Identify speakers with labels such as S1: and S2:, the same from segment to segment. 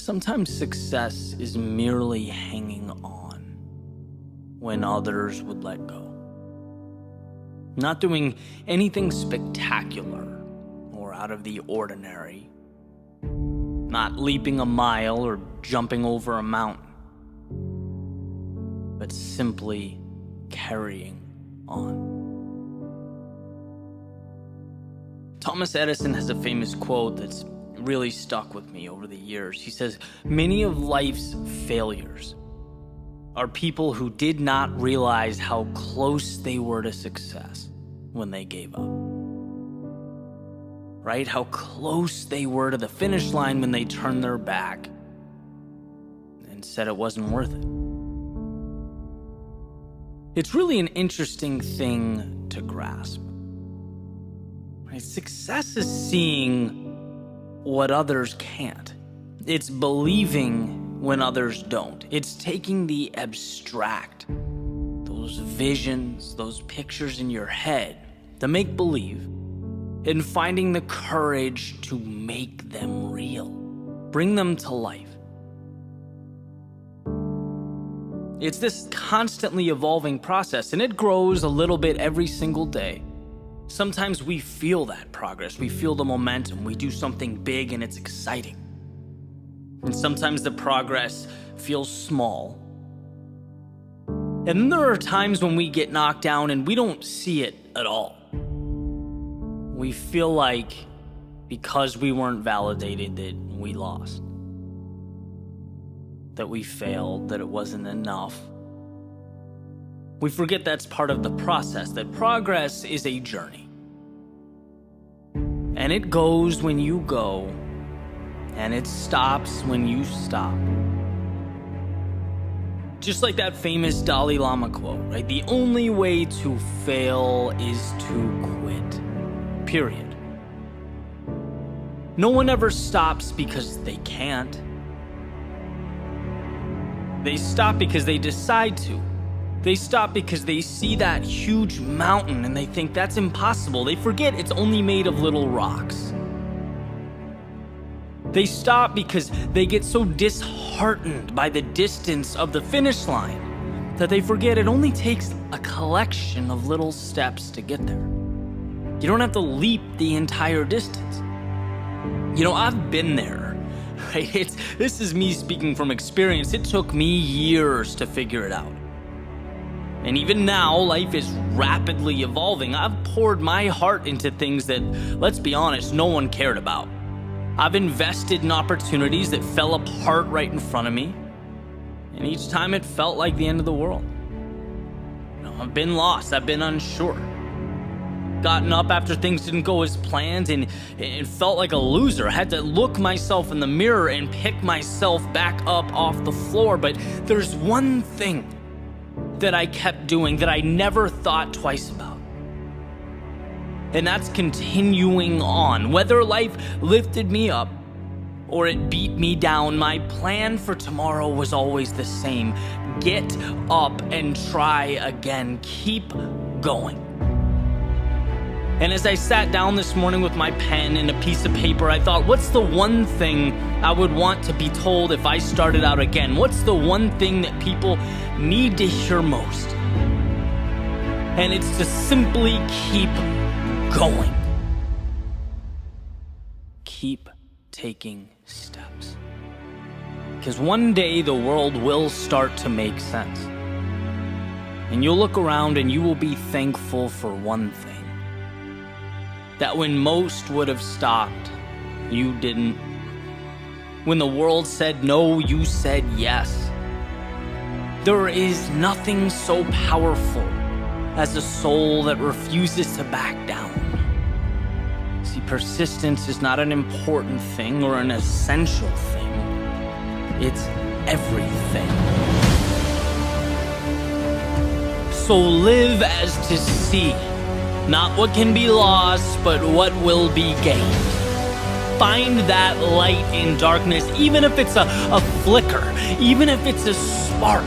S1: Sometimes success is merely hanging on when others would let go. Not doing anything spectacular or out of the ordinary. Not leaping a mile or jumping over a mountain. But simply carrying on. Thomas Edison has a famous quote that's really stuck with me over the years. He says, "Many of life's failures are people who did not realize how close they were to success when they gave up." Right? How close they were to the finish line when they turned their back and said it wasn't worth it. It's really an interesting thing to grasp. Right? Success is seeing what others can't. It's believing when others don't. It's taking the abstract, those visions, those pictures in your head, the make-believe, and finding the courage to make them real, bring them to life. It's this constantly evolving process, and it grows a little bit every single day. Sometimes we feel that progress, we feel the momentum, we do something big and it's exciting. And sometimes the progress feels small. And then there are times when we get knocked down and we don't see it at all. We feel like because we weren't validated that we lost, that we failed, that it wasn't enough. We forget that's part of the process, that progress is a journey. And it goes when you go, and it stops when you stop. Just like that famous Dalai Lama quote, right? The only way to fail is to quit. Period. No one ever stops because they can't. They stop because they decide to. They stop because they see that huge mountain and they think that's impossible. They forget it's only made of little rocks. They stop because they get so disheartened by the distance of the finish line that they forget it only takes a collection of little steps to get there. You don't have to leap the entire distance. You know, I've been there, right? This is me speaking from experience. It took me years to figure it out. And even now, life is rapidly evolving. I've poured my heart into things that, let's be honest, no one cared about. I've invested in opportunities that fell apart right in front of me. And each time it felt like the end of the world. You know, I've been lost, I've been unsure. Gotten up after things didn't go as planned and it felt like a loser. I had to look myself in the mirror and pick myself back up off the floor. But there's one thing that I kept doing that I never thought twice about. And that's continuing on. Whether life lifted me up or it beat me down, my plan for tomorrow was always the same. Get up and try again. Keep going. And as I sat down this morning with my pen and a piece of paper, I thought, what's the one thing I would want to be told if I started out again? What's the one thing that people need to hear most? And it's to simply keep going. Keep taking steps. Because one day the world will start to make sense. And you'll look around and you will be thankful for one thing. That when most would have stopped, you didn't. When the world said no, you said yes. There is nothing so powerful as a soul that refuses to back down. See, persistence is not an important thing or an essential thing. It's everything. So live as to see. Not what can be lost, but what will be gained. Find that light in darkness, even if it's a flicker, even if it's a spark.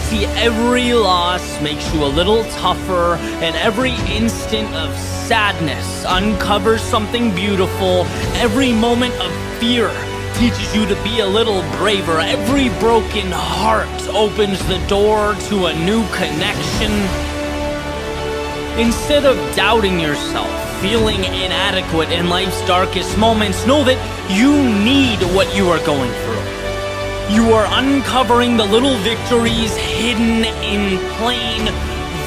S1: See, every loss makes you a little tougher, and every instant of sadness uncovers something beautiful. Every moment of fear teaches you to be a little braver. Every broken heart opens the door to a new connection. Instead of doubting yourself, feeling inadequate in life's darkest moments, know that you need what you are going through. You are uncovering the little victories hidden in plain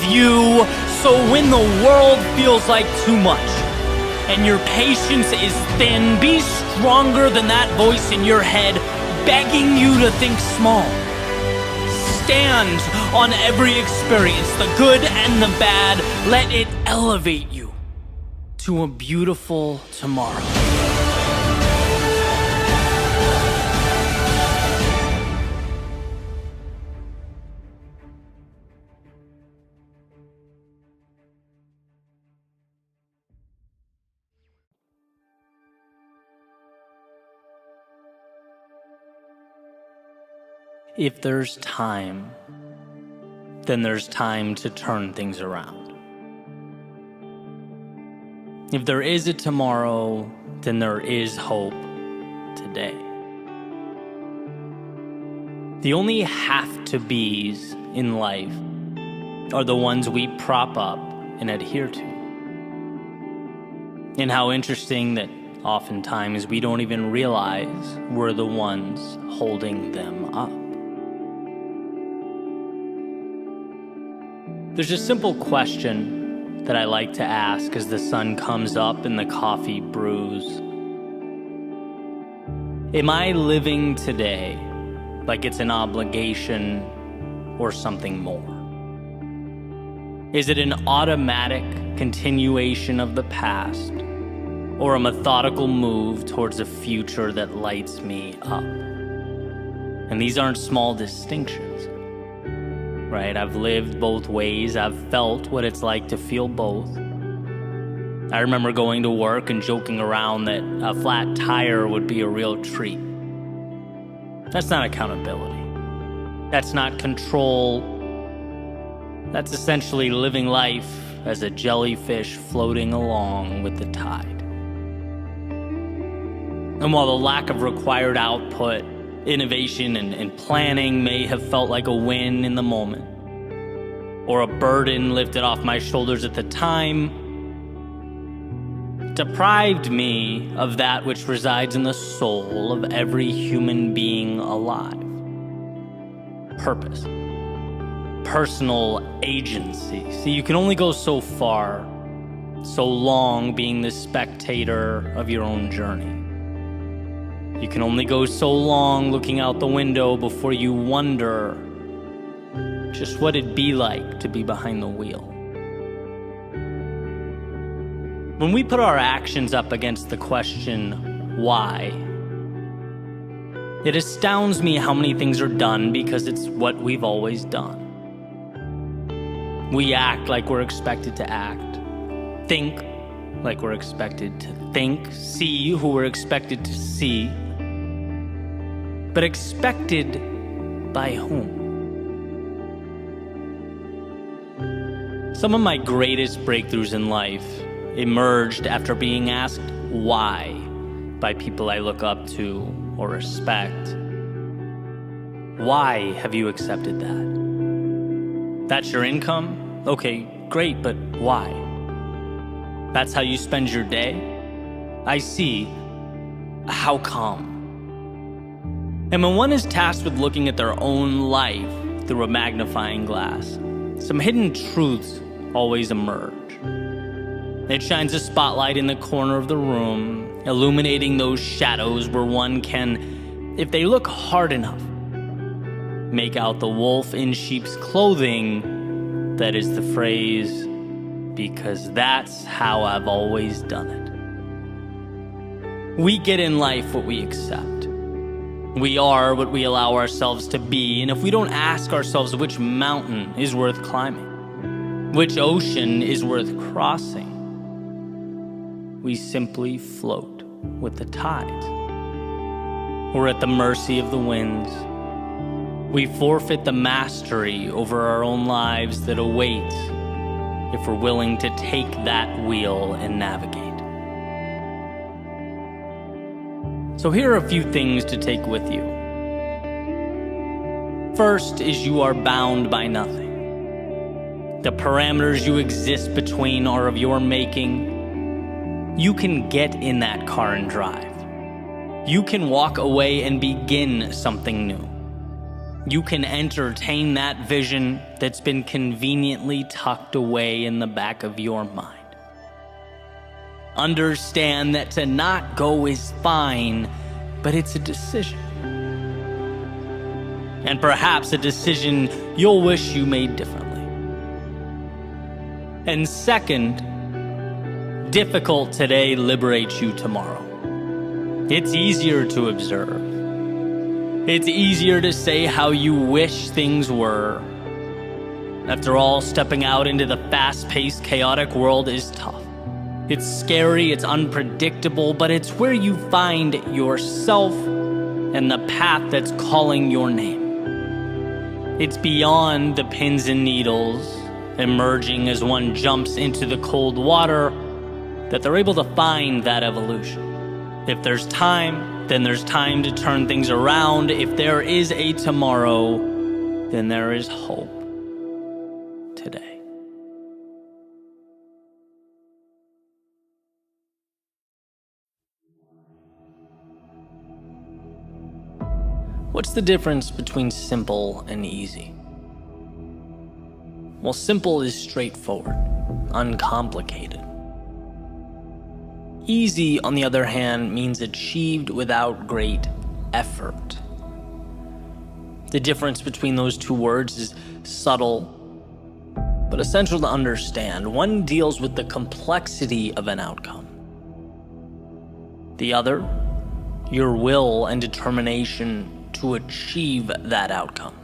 S1: view. So when the world feels like too much and your patience is thin, be stronger than that voice in your head begging you to think small. Stand on every experience, the good and the bad. Let it elevate you to a beautiful tomorrow. If there's time, then there's time to turn things around. If there is a tomorrow, then there is hope today. The only have-to-be's in life are the ones we prop up and adhere to. And how interesting that oftentimes we don't even realize we're the ones holding them up. There's a simple question that I like to ask as the sun comes up and the coffee brews. Am I living today like it's an obligation or something more? Is it an automatic continuation of the past or a methodical move towards a future that lights me up? And these aren't small distinctions. Right? I've lived both ways. I've felt what it's like to feel both. I remember going to work and joking around that a flat tire would be a real treat. That's not accountability. That's not control. That's essentially living life as a jellyfish floating along with the tide. And while the lack of required output, innovation and planning may have felt like a win in the moment, or a burden lifted off my shoulders at the time, it deprived me of that which resides in the soul of every human being alive. Purpose. Personal agency. See, you can only go so far, so long being the spectator of your own journey. You can only go so long looking out the window before you wonder just what it'd be like to be behind the wheel. When we put our actions up against the question, why? It astounds me how many things are done because it's what we've always done. We act like we're expected to act, think like we're expected to think, see who we're expected to see. But expected by whom? Some of my greatest breakthroughs in life emerged after being asked why by people I look up to or respect. Why have you accepted that? That's your income? Okay, great, but why? That's how you spend your day? I see. How come? And when one is tasked with looking at their own life through a magnifying glass, some hidden truths always emerge. It shines a spotlight in the corner of the room, illuminating those shadows where one can, if they look hard enough, make out the wolf in sheep's clothing. That is the phrase, because that's how I've always done it. We get in life what we accept. We are what we allow ourselves to be, and if we don't ask ourselves which mountain is worth climbing, which ocean is worth crossing, we simply float with the tides. We're at the mercy of the winds. We forfeit the mastery over our own lives that awaits if we're willing to take that wheel and navigate. So here are a few things to take with you. First is you are bound by nothing. The parameters you exist between are of your making. You can get in that car and drive. You can walk away and begin something new. You can entertain that vision that's been conveniently tucked away in the back of your mind. Understand that to not go is fine, but it's a decision. And perhaps a decision you'll wish you made differently. And second, difficult today liberates you tomorrow. It's easier to observe. It's easier to say how you wish things were. After all, stepping out into the fast-paced, chaotic world is tough. It's scary, it's unpredictable, but it's where you find yourself and the path that's calling your name. It's beyond the pins and needles, emerging as one jumps into the cold water, that they're able to find that evolution. If there's time, then there's time to turn things around. If there is a tomorrow, then there is hope today. What's the difference between simple and easy? Well, simple is straightforward, uncomplicated. Easy, on the other hand, means achieved without great effort. The difference between those two words is subtle, but essential to understand. One deals with the complexity of an outcome. The other, your will and determination to achieve that outcome.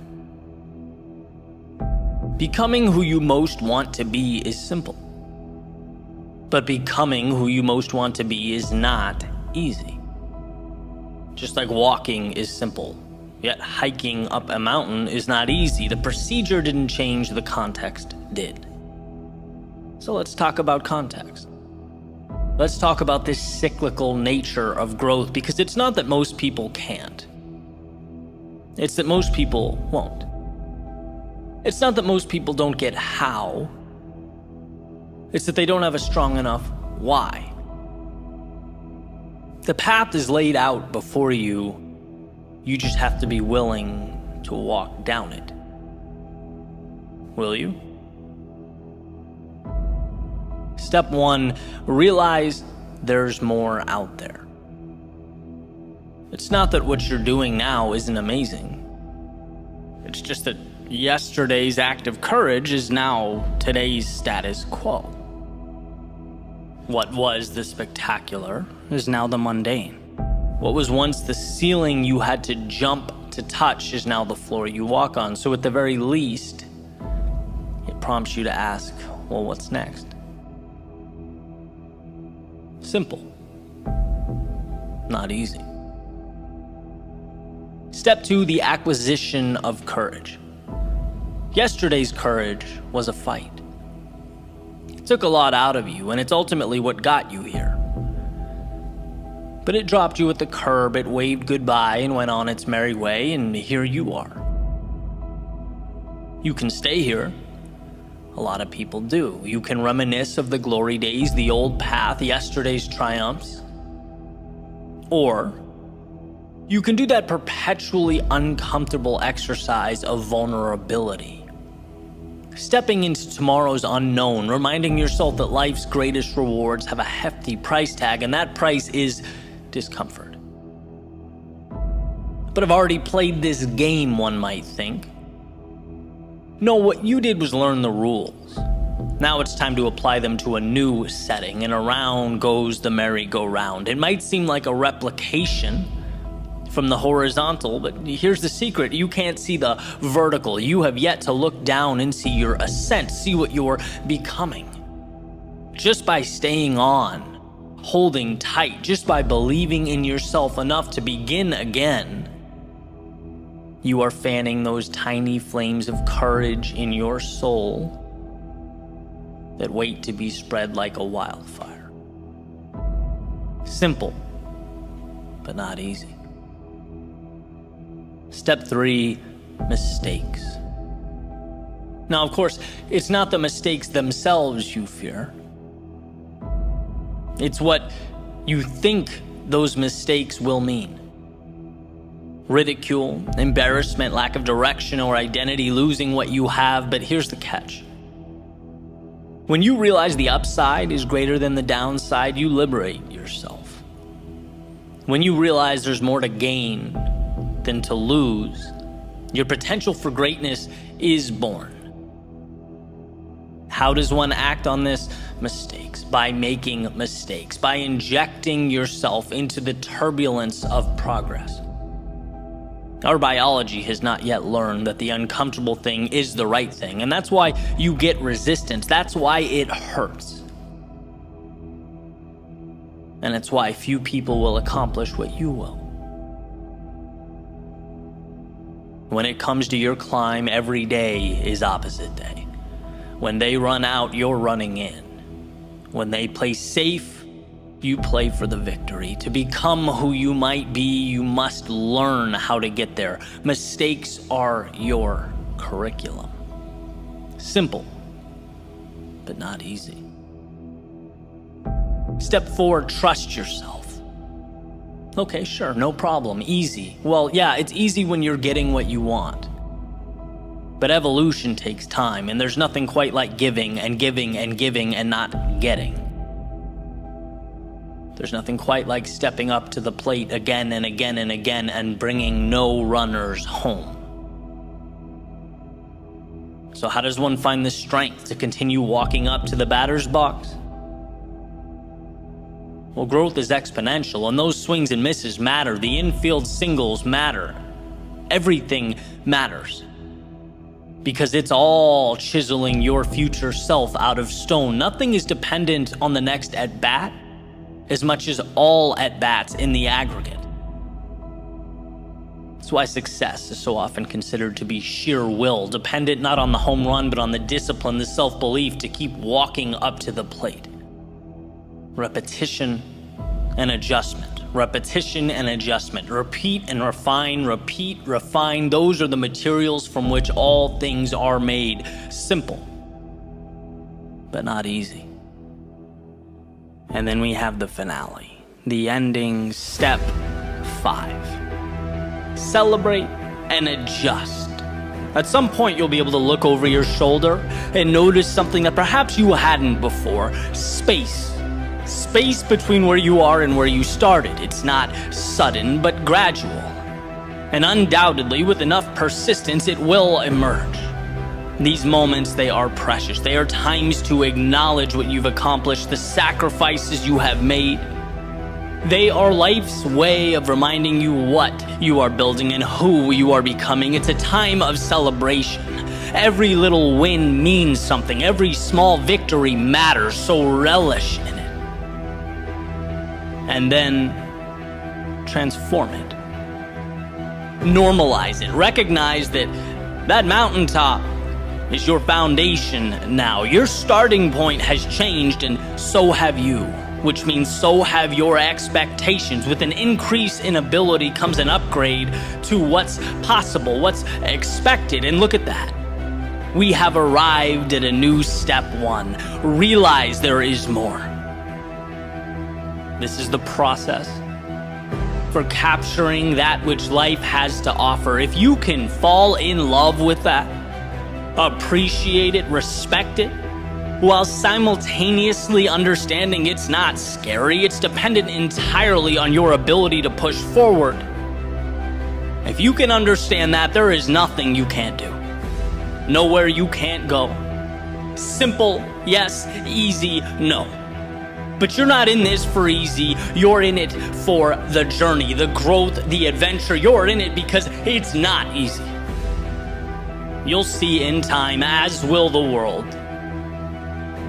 S1: Becoming who you most want to be is simple. But becoming who you most want to be is not easy. Just like walking is simple, yet hiking up a mountain is not easy. The procedure didn't change, the context did. So let's talk about context. Let's talk about this cyclical nature of growth, because it's not that most people can't. It's that most people won't. It's not that most people don't get how. It's that they don't have a strong enough why. The path is laid out before you. You just have to be willing to walk down it. Will you? Step 1, realize there's more out there. It's not that what you're doing now isn't amazing. It's just that yesterday's act of courage is now today's status quo. What was the spectacular is now the mundane. What was once the ceiling you had to jump to touch is now the floor you walk on. So at the very least, it prompts you to ask, well, what's next? Simple. Not easy. Step 2, the acquisition of courage. Yesterday's courage was a fight. It took a lot out of you, and it's ultimately what got you here. But it dropped you at the curb, it waved goodbye and went on its merry way, and here you are. You can stay here. A lot of people do. You can reminisce of the glory days, the old path, yesterday's triumphs. Or you can do that perpetually uncomfortable exercise of vulnerability. Stepping into tomorrow's unknown, reminding yourself that life's greatest rewards have a hefty price tag, and that price is discomfort. But I've already played this game, one might think. No, what you did was learn the rules. Now it's time to apply them to a new setting, and around goes the merry-go-round. It might seem like a replication from the horizontal, but here's the secret. You can't see the vertical. You have yet to look down and see your ascent, see what you're becoming. Just by staying on, holding tight, just by believing in yourself enough to begin again, you are fanning those tiny flames of courage in your soul that wait to be spread like a wildfire. Simple, but not easy. Step 3, mistakes. Now, of course, it's not the mistakes themselves you fear. It's what you think those mistakes will mean. Ridicule, embarrassment, lack of direction or identity, losing what you have. But here's the catch. When you realize the upside is greater than the downside, you liberate yourself. When you realize there's more to gain than to lose, your potential for greatness is born. How does one act on this? Mistakes. By making mistakes. By injecting yourself into the turbulence of progress. Our biology has not yet learned that the uncomfortable thing is the right thing, and that's why you get resistance. That's why it hurts. And it's why few people will accomplish what you will. When it comes to your climb, every day is opposite day. When they run out, you're running in. When they play safe, you play for the victory. To become who you might be, you must learn how to get there. Mistakes are your curriculum. Simple, but not easy. Step 4, trust yourself. Okay, sure, no problem, easy. Well, yeah, it's easy when you're getting what you want. But evolution takes time, and there's nothing quite like giving and giving and giving and not getting. There's nothing quite like stepping up to the plate again and again and again and bringing no runners home. So how does one find the strength to continue walking up to the batter's box? Well, growth is exponential, and those swings and misses matter. The infield singles matter. Everything matters. Because it's all chiseling your future self out of stone. Nothing is dependent on the next at-bat as much as all at-bats in the aggregate. That's why success is so often considered to be sheer will, dependent not on the home run, but on the discipline, the self-belief to keep walking up to the plate. Repetition and adjustment. Repetition and adjustment. Repeat and refine, repeat, refine. Those are the materials from which all things are made. Simple, but not easy. And then we have the finale, the ending, step 5. Celebrate and adjust. At some point, you'll be able to look over your shoulder and notice something that perhaps you hadn't before. Space. Space between where you are and where you started. It's not sudden, but gradual. And undoubtedly, with enough persistence, it will emerge. These moments, they are precious. They are times to acknowledge what you've accomplished, the sacrifices you have made. They are life's way of reminding you what you are building and who you are becoming. It's a time of celebration. Every little win means something. Every small victory matters, so relish in it. And then transform it. Normalize it. Recognize that that mountaintop is your foundation now. Your starting point has changed, and so have you, which means so have your expectations. With an increase in ability comes an upgrade to what's possible, what's expected. And look at that. We have arrived at a new step 1. Realize there is more. This is the process for capturing that which life has to offer. If you can fall in love with that, appreciate it, respect it, while simultaneously understanding it's not scary, it's dependent entirely on your ability to push forward. If you can understand that, there is nothing you can't do. Nowhere you can't go. Simple, yes. Easy, no. But you're not in this for easy. You're in it for the journey, the growth, the adventure. You're in it because it's not easy. You'll see in time, as will the world,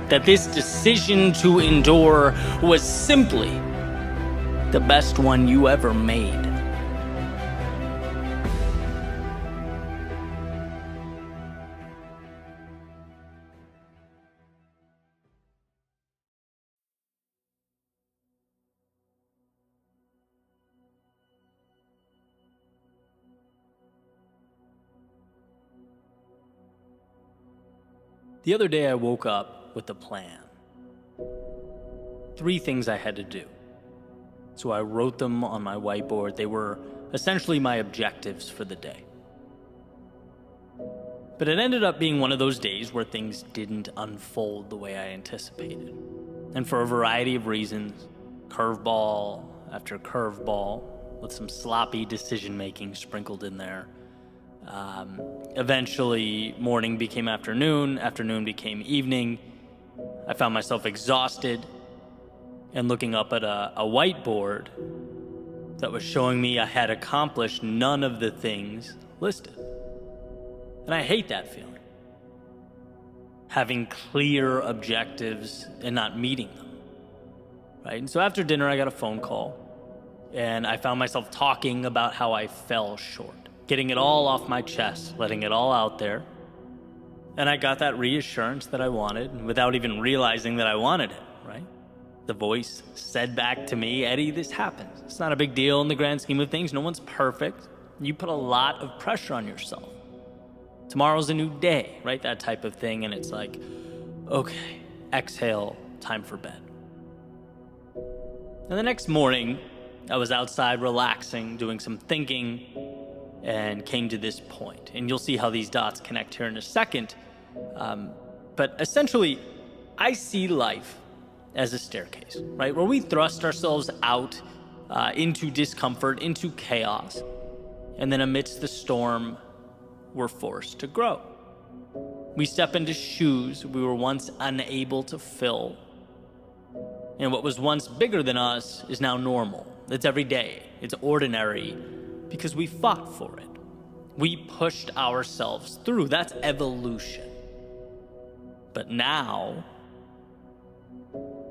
S1: that this decision to endure was simply the best one you ever made. The other day I woke up with a plan. 3 things I had to do. So I wrote them on my whiteboard. They were essentially my objectives for the day. But it ended up being one of those days where things didn't unfold the way I anticipated. And for a variety of reasons, curveball after curveball, with some sloppy decision-making sprinkled in there. Eventually, morning became afternoon, afternoon became evening. I found myself exhausted and looking up at a whiteboard that was showing me I had accomplished none of the things listed. And I hate that feeling. Having clear objectives and not meeting them. Right? And so after dinner, I got a phone call, and I found myself talking about how I fell short, getting it all off my chest, letting it all out there. And I got that reassurance that I wanted without even realizing that I wanted it, right? The voice said back to me, Eddie, this happens. It's not a big deal in the grand scheme of things. No one's perfect. You put a lot of pressure on yourself. Tomorrow's a new day, right? That type of thing. And it's like, okay, exhale, time for bed. And the next morning, I was outside relaxing, doing some thinking, and came to this point. And you'll see how these dots connect here in a second. But essentially, I see life as a staircase, right? Where we thrust ourselves out into discomfort, into chaos. And then amidst the storm, we're forced to grow. We step into shoes we were once unable to fill. And what was once bigger than us is now normal. It's every day. It's ordinary because we fought for it. We pushed ourselves through. That's evolution. But now,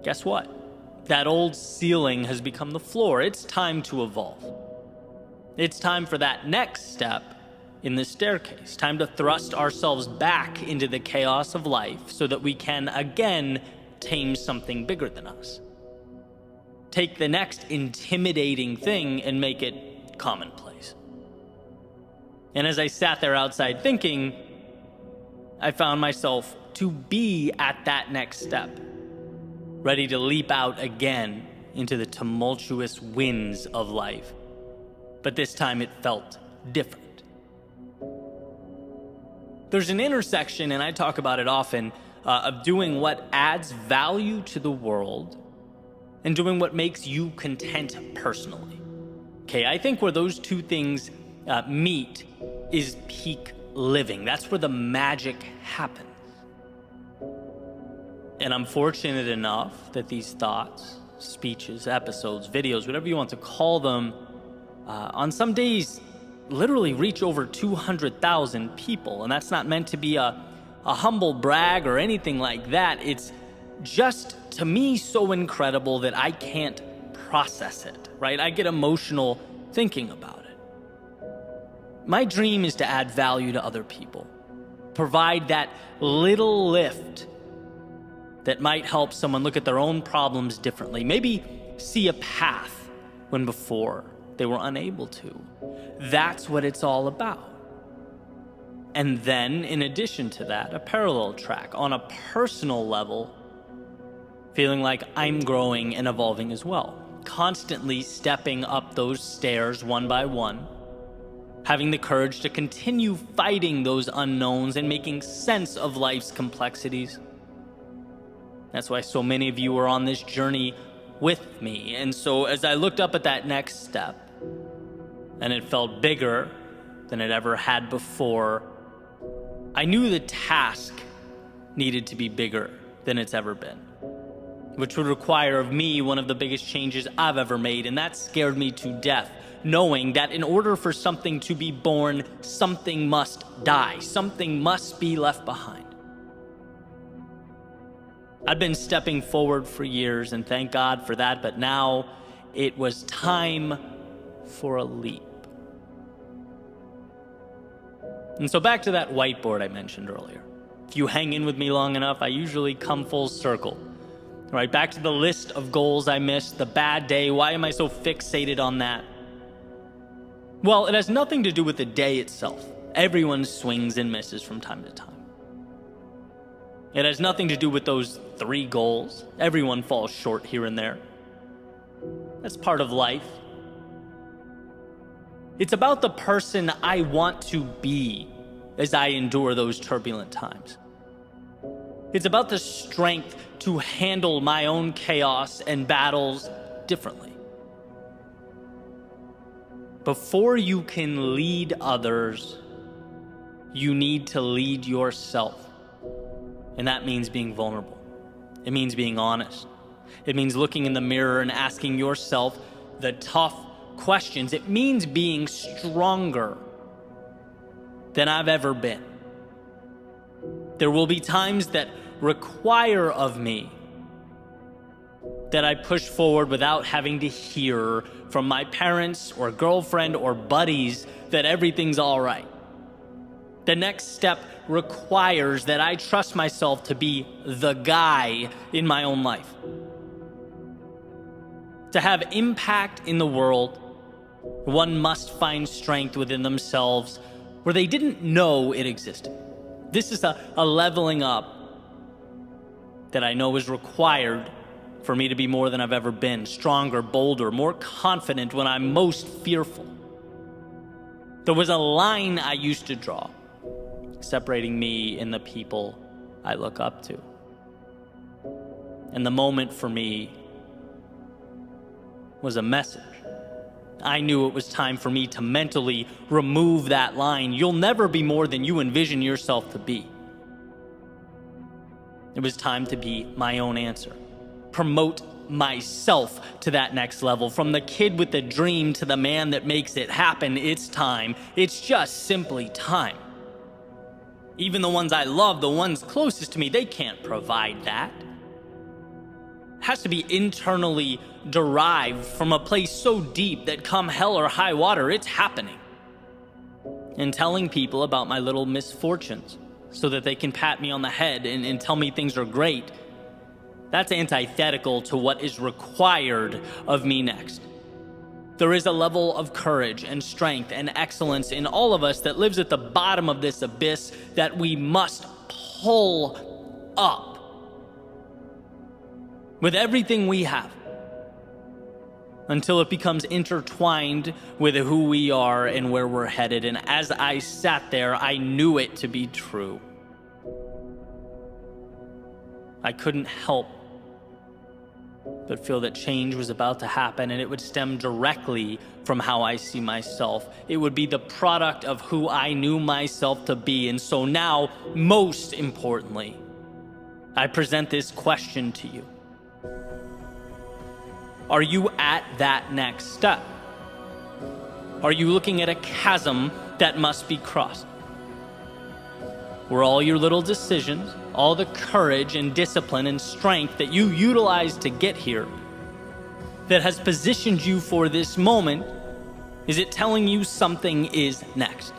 S1: guess what? That old ceiling has become the floor. It's time to evolve. It's time for that next step in the staircase. Time to thrust ourselves back into the chaos of life so that we can again tame something bigger than us. Take the next intimidating thing and make it commonplace. And as I sat there outside thinking, I found myself to be at that next step, ready to leap out again into the tumultuous winds of life. But this time it felt different. There's an intersection, and I talk about it often, of doing what adds value to the world and doing what makes you content personally. Okay, I think where those two things meet is peak living. That's where the magic happens. And I'm fortunate enough that these thoughts, speeches, episodes, videos, whatever you want to call them, on some days literally reach over 200,000 people. And that's not meant to be a humble brag or anything like that. It's just, to me, so incredible that I can't process it, right? I get emotional thinking about it. My dream is to add value to other people, provide that little lift that might help someone look at their own problems differently, maybe see a path when before they were unable to. That's what it's all about. And then, in addition to that, a parallel track on a personal level, feeling like I'm growing and evolving as well, constantly stepping up those stairs one by one, having the courage to continue fighting those unknowns and making sense of life's complexities. That's why so many of you are on this journey with me. And so as I looked up at that next step, and it felt bigger than it ever had before, I knew the task needed to be bigger than it's ever been, which would require of me one of the biggest changes I've ever made, and that scared me to death, knowing that in order for something to be born, something must die, something must be left behind. I'd been stepping forward for years, and thank God for that, but now it was time for a leap. And so back to that whiteboard I mentioned earlier. If you hang in with me long enough, I usually come full circle. Right, back to the list of goals I missed, the bad day. Why am I so fixated on that? Well, it has nothing to do with the day itself. Everyone swings and misses from time to time. It has nothing to do with those 3 goals. Everyone falls short here and there. That's part of life. It's about the person I want to be as I endure those turbulent times. It's about the strength to handle my own chaos and battles differently. Before you can lead others, you need to lead yourself. And that means being vulnerable. It means being honest. It means looking in the mirror and asking yourself the tough questions. It means being stronger than I've ever been. There will be times that require of me that I push forward without having to hear from my parents or girlfriend or buddies that everything's all right. The next step requires that I trust myself to be the guy in my own life. To have impact in the world, one must find strength within themselves where they didn't know it existed. This is a leveling up that I know is required for me to be more than I've ever been, stronger, bolder, more confident when I'm most fearful. There was a line I used to draw separating me and the people I look up to. And the moment for me was a message. I knew it was time for me to mentally remove that line. You'll never be more than you envision yourself to be. It was time to be my own answer. Promote myself to that next level. From the kid with the dream to the man that makes it happen, it's time. It's just simply time. Even the ones I love, the ones closest to me, they can't provide that. It has to be internally derived from a place so deep that come hell or high water, it's happening. And telling people about my little misfortunes so that they can pat me on the head and tell me things are great, that's antithetical to what is required of me next. There is a level of courage and strength and excellence in all of us that lives at the bottom of this abyss that we must pull up with everything we have until it becomes intertwined with who we are and where we're headed. And as I sat there, I knew it to be true. I couldn't help but feel that change was about to happen, and it would stem directly from how I see myself. It would be the product of who I knew myself to be. And so now, most importantly, I present this question to you. Are you at that next step? Are you looking at a chasm that must be crossed? Where all your little decisions, all the courage and discipline and strength that you utilized to get here, that has positioned you for this moment, is it telling you something is next?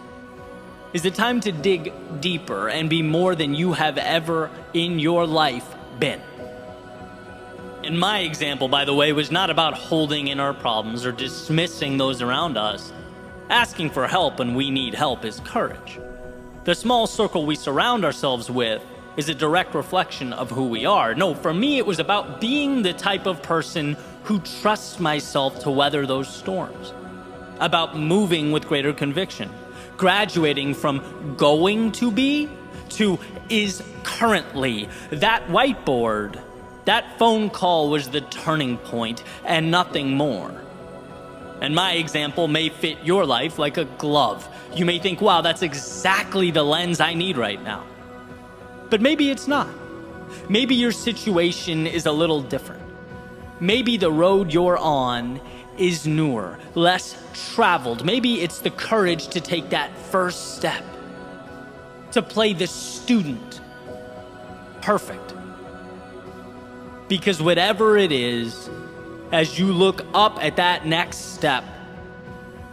S1: Is it time to dig deeper and be more than you have ever in your life been? And my example, by the way, was not about holding in our problems or dismissing those around us. Asking for help when we need help is courage. The small circle we surround ourselves with is a direct reflection of who we are. No, for me, it was about being the type of person who trusts myself to weather those storms. About moving with greater conviction. Graduating from going to be to is currently. That whiteboard, that phone call was the turning point and nothing more. And my example may fit your life like a glove. You may think, wow, that's exactly the lens I need right now. But maybe it's not. Maybe your situation is a little different. Maybe the road you're on is newer, less traveled. Maybe it's the courage to take that first step, to play the student perfect. Because whatever it is, as you look up at that next step,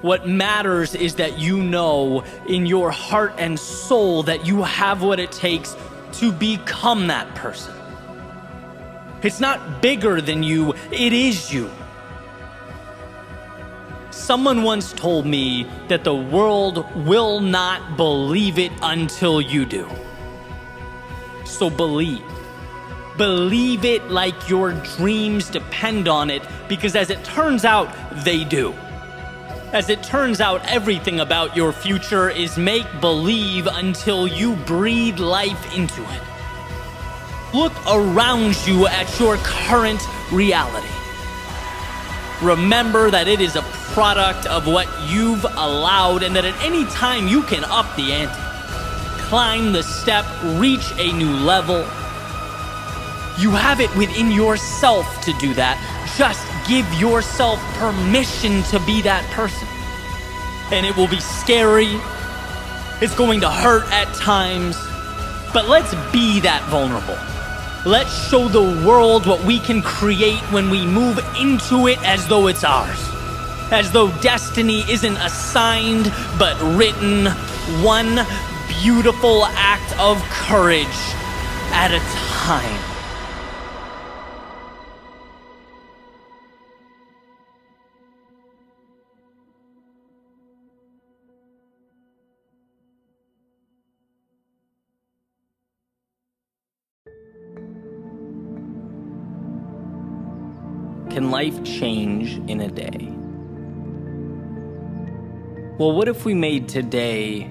S1: what matters is that you know in your heart and soul that you have what it takes to become that person. It's not bigger than you, it is you. Someone once told me that the world will not believe it until you do. So believe. Believe it like your dreams depend on it, because as it turns out, they do. As it turns out, everything about your future is make-believe until you breathe life into it. Look around you at your current reality. Remember that it is a product of what you've allowed, and that at any time you can up the ante. Climb the step, reach a new level. You have it within yourself to do that. Just give yourself permission to be that person. And it will be scary. It's going to hurt at times. But let's be that vulnerable. Let's show the world what we can create when we move into it as though it's ours. As though destiny isn't assigned, but written, one beautiful act of courage at a time. Can life change in a day? Well, what if we made today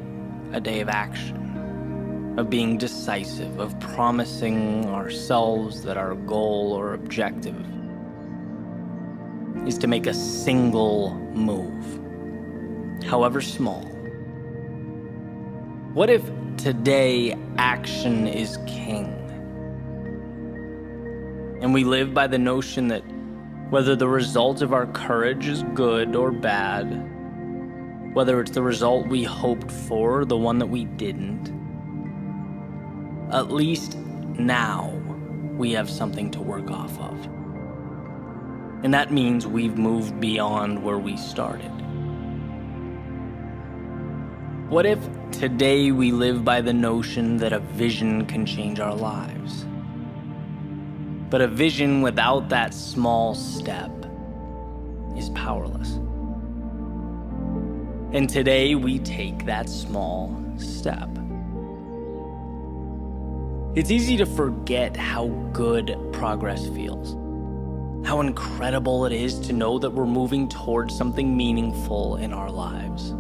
S1: a day of action, of being decisive, of promising ourselves that our goal or objective is to make a single move, however small? What if today action is king? And we live by the notion that whether the result of our courage is good or bad, whether it's the result we hoped for or the one that we didn't, at least now we have something to work off of. And that means we've moved beyond where we started. What if today we live by the notion that a vision can change our lives? But a vision without that small step is powerless. And today we take that small step. It's easy to forget how good progress feels. How incredible it is to know that we're moving towards something meaningful in our lives.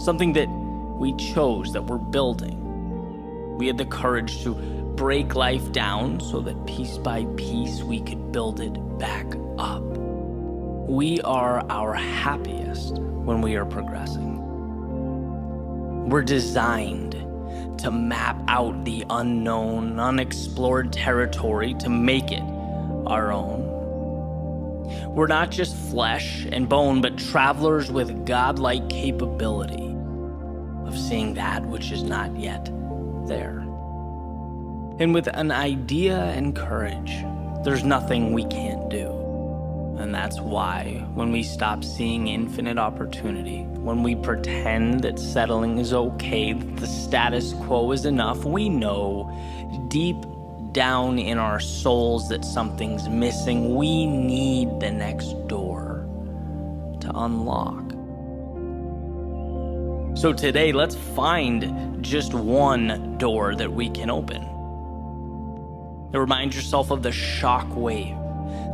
S1: Something that we chose, that we're building. We had the courage to break life down so that piece by piece we could build it back up. We are our happiest when we are progressing. We're designed to map out the unknown, unexplored territory to make it our own. We're not just flesh and bone, but travelers with godlike capability of seeing that which is not yet there. And with an idea and courage, there's nothing we can't do. And that's why when we stop seeing infinite opportunity, when we pretend that settling is okay, that the status quo is enough, we know deep down in our souls that something's missing. We need the next door to unlock. So today, let's find just one door that we can open. Remind yourself of the shock wave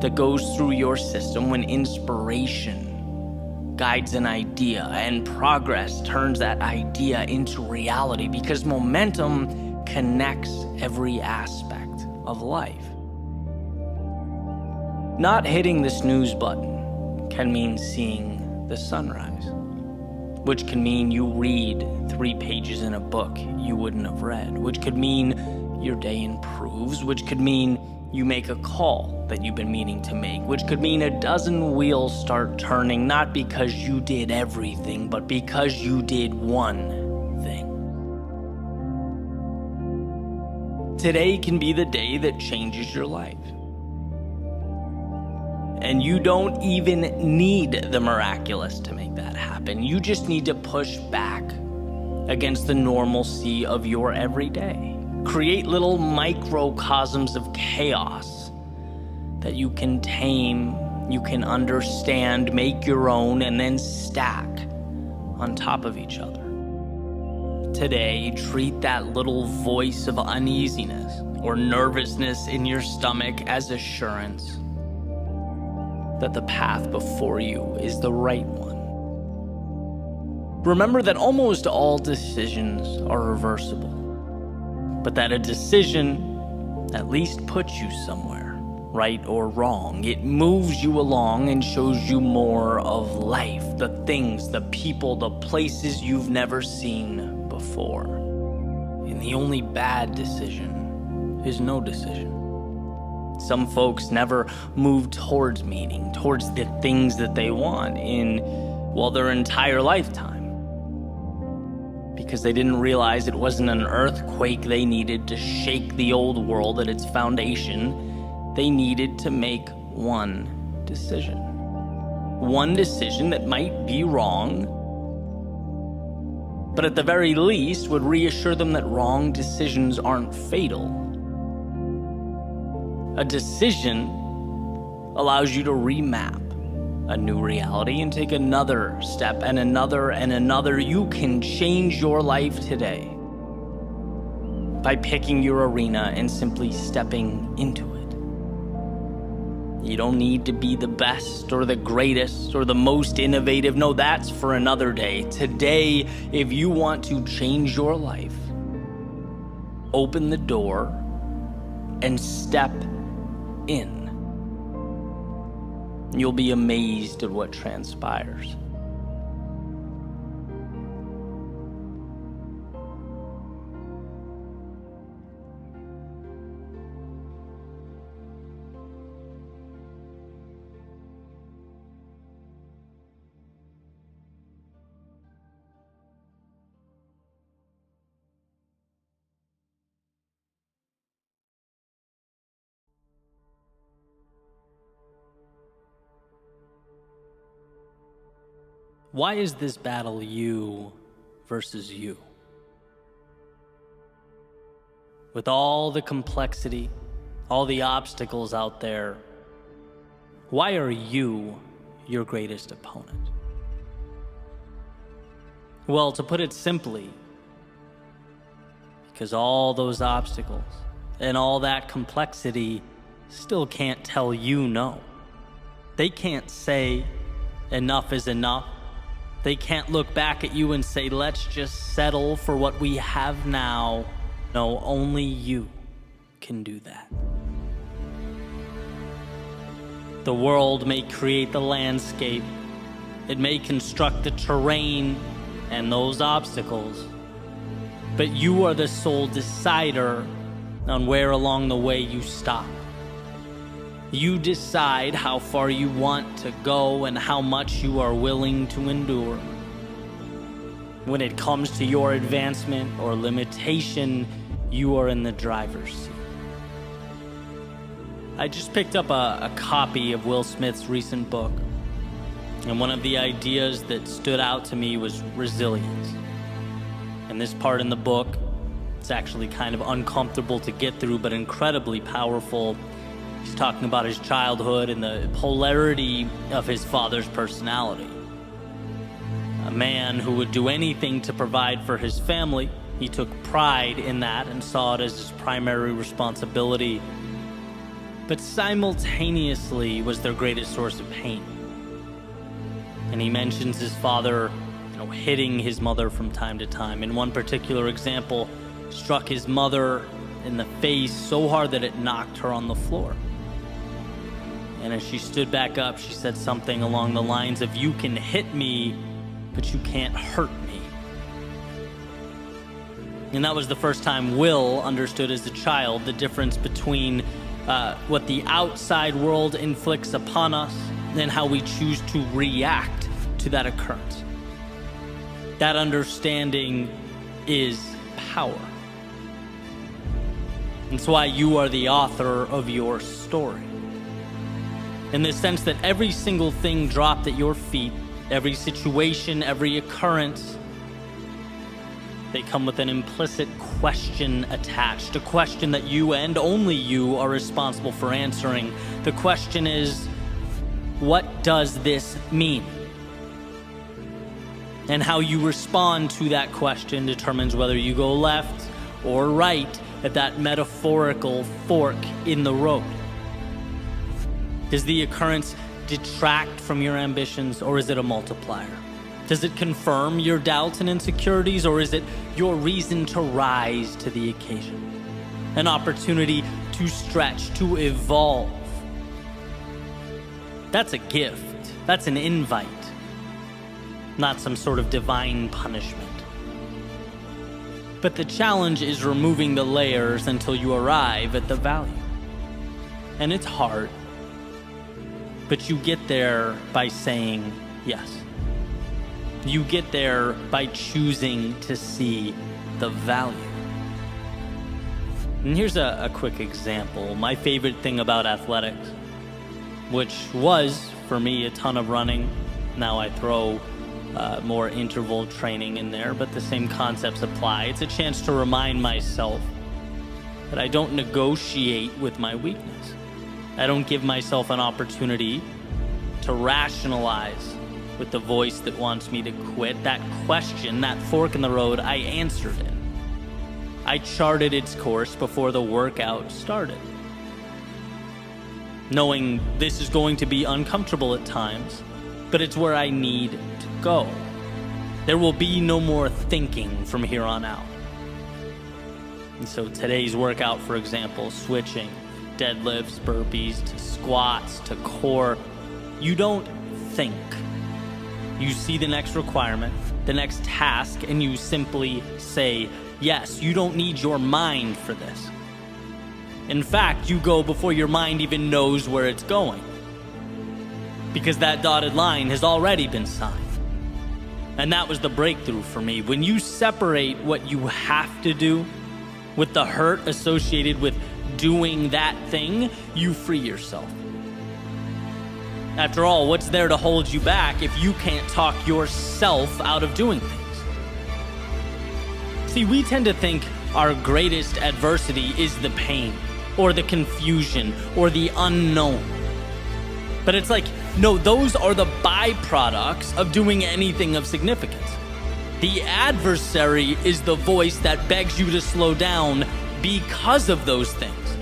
S1: that goes through your system when inspiration guides an idea and progress turns that idea into reality, because momentum connects every aspect of life. Not hitting the snooze button can mean seeing the sunrise, which can mean you read 3 pages in a book you wouldn't have read, which could mean your day improves, which could mean you make a call that you've been meaning to make, which could mean a dozen wheels start turning, not because you did everything, but because you did one thing. Today can be the day that changes your life. And you don't even need the miraculous to make that happen. You just need to push back against the normalcy of your everyday. Create little microcosms of chaos that you can tame, you can understand, make your own, and then stack on top of each other. today, treat that little voice of uneasiness or nervousness in your stomach as assurance that the path before you is the right one. Remember that almost all decisions are reversible, but that a decision at least puts you somewhere, right or wrong. It moves you along and shows you more of life, the things, the people, the places you've never seen before. And the only bad decision is no decision. Some folks never move towards meaning, towards the things that they want in, well, their entire lifetime, because they didn't realize it wasn't an earthquake they needed to shake the old world at its foundation. They needed to make one decision. One decision that might be wrong, but at the very least would reassure them that wrong decisions aren't fatal. A decision allows you to remap a new reality and take another step and another and another. You can change your life today by picking your arena and simply stepping into it. You don't need to be the best or the greatest or the most innovative. No, that's for another day. Today, if you want to change your life, open the door and step in. You'll be amazed at what transpires. Why is this battle you versus you? With all the complexity, all the obstacles out there, why are you your greatest opponent? Well, to put it simply, because all those obstacles and all that complexity still can't tell you no. They can't say enough is enough. They can't look back at you and say, let's just settle for what we have now. No, only you can do that. The world may create the landscape. It may construct the terrain and those obstacles. But you are the sole decider on where along the way you stop. You decide how far you want to go and how much you are willing to endure. When it comes to your advancement or limitation, you are in the driver's seat. I just picked up a copy of Will Smith's recent book, and one of the ideas that stood out to me was resilience. And this part in the book, it's actually kind of uncomfortable to get through, but incredibly powerful. He's talking about his childhood and the polarity of his father's personality. A man who would do anything to provide for his family. He took pride in that and saw it as his primary responsibility. But simultaneously was their greatest source of pain. And he mentions his father, hitting his mother from time to time. In one particular example, struck his mother in the face so hard that it knocked her on the floor. And as she stood back up, she said something along the lines of, "You can hit me, but you can't hurt me." And that was the first time Will understood as a child the difference between what the outside world inflicts upon us and how we choose to react to that occurrence. That understanding is power. It's why you are the author of your story. In the sense that every single thing dropped at your feet, every situation, every occurrence, they come with an implicit question attached, a question that you and only you are responsible for answering. The question is, what does this mean? And how you respond to that question determines whether you go left or right at that metaphorical fork in the road. Does the occurrence detract from your ambitions, or is it a multiplier? Does it confirm your doubts and insecurities, or is it your reason to rise to the occasion? An opportunity to stretch, to evolve. That's a gift. That's an invite. Not some sort of divine punishment. But the challenge is removing the layers until you arrive at the value. And it's hard. But you get there by saying yes. You get there by choosing to see the value. And here's a quick example. My favorite thing about athletics, which was, for me, a ton of running. Now I throw more interval training in there, but the same concepts apply. It's a chance to remind myself that I don't negotiate with my weakness. I don't give myself an opportunity to rationalize with the voice that wants me to quit. That question, that fork in the road, I answered it. I charted its course before the workout started, knowing this is going to be uncomfortable at times, but it's where I need to go. There will be no more thinking from here on out. And so today's workout, for example, switching deadlifts, burpees, to squats, to core, you don't think. You see the next requirement, the next task, and you simply say yes. You don't need your mind for this. In fact, you go before your mind even knows where it's going, because that dotted line has already been signed. And that was the breakthrough for me. When you separate what you have to do with the hurt associated with doing that thing, you free yourself. After all, what's there to hold you back if you can't talk yourself out of doing things? See, we tend to think our greatest adversity is the pain, or the confusion, or the unknown. But it's like, no, those are the byproducts of doing anything of significance. The adversary is the voice that begs you to slow down because of those things.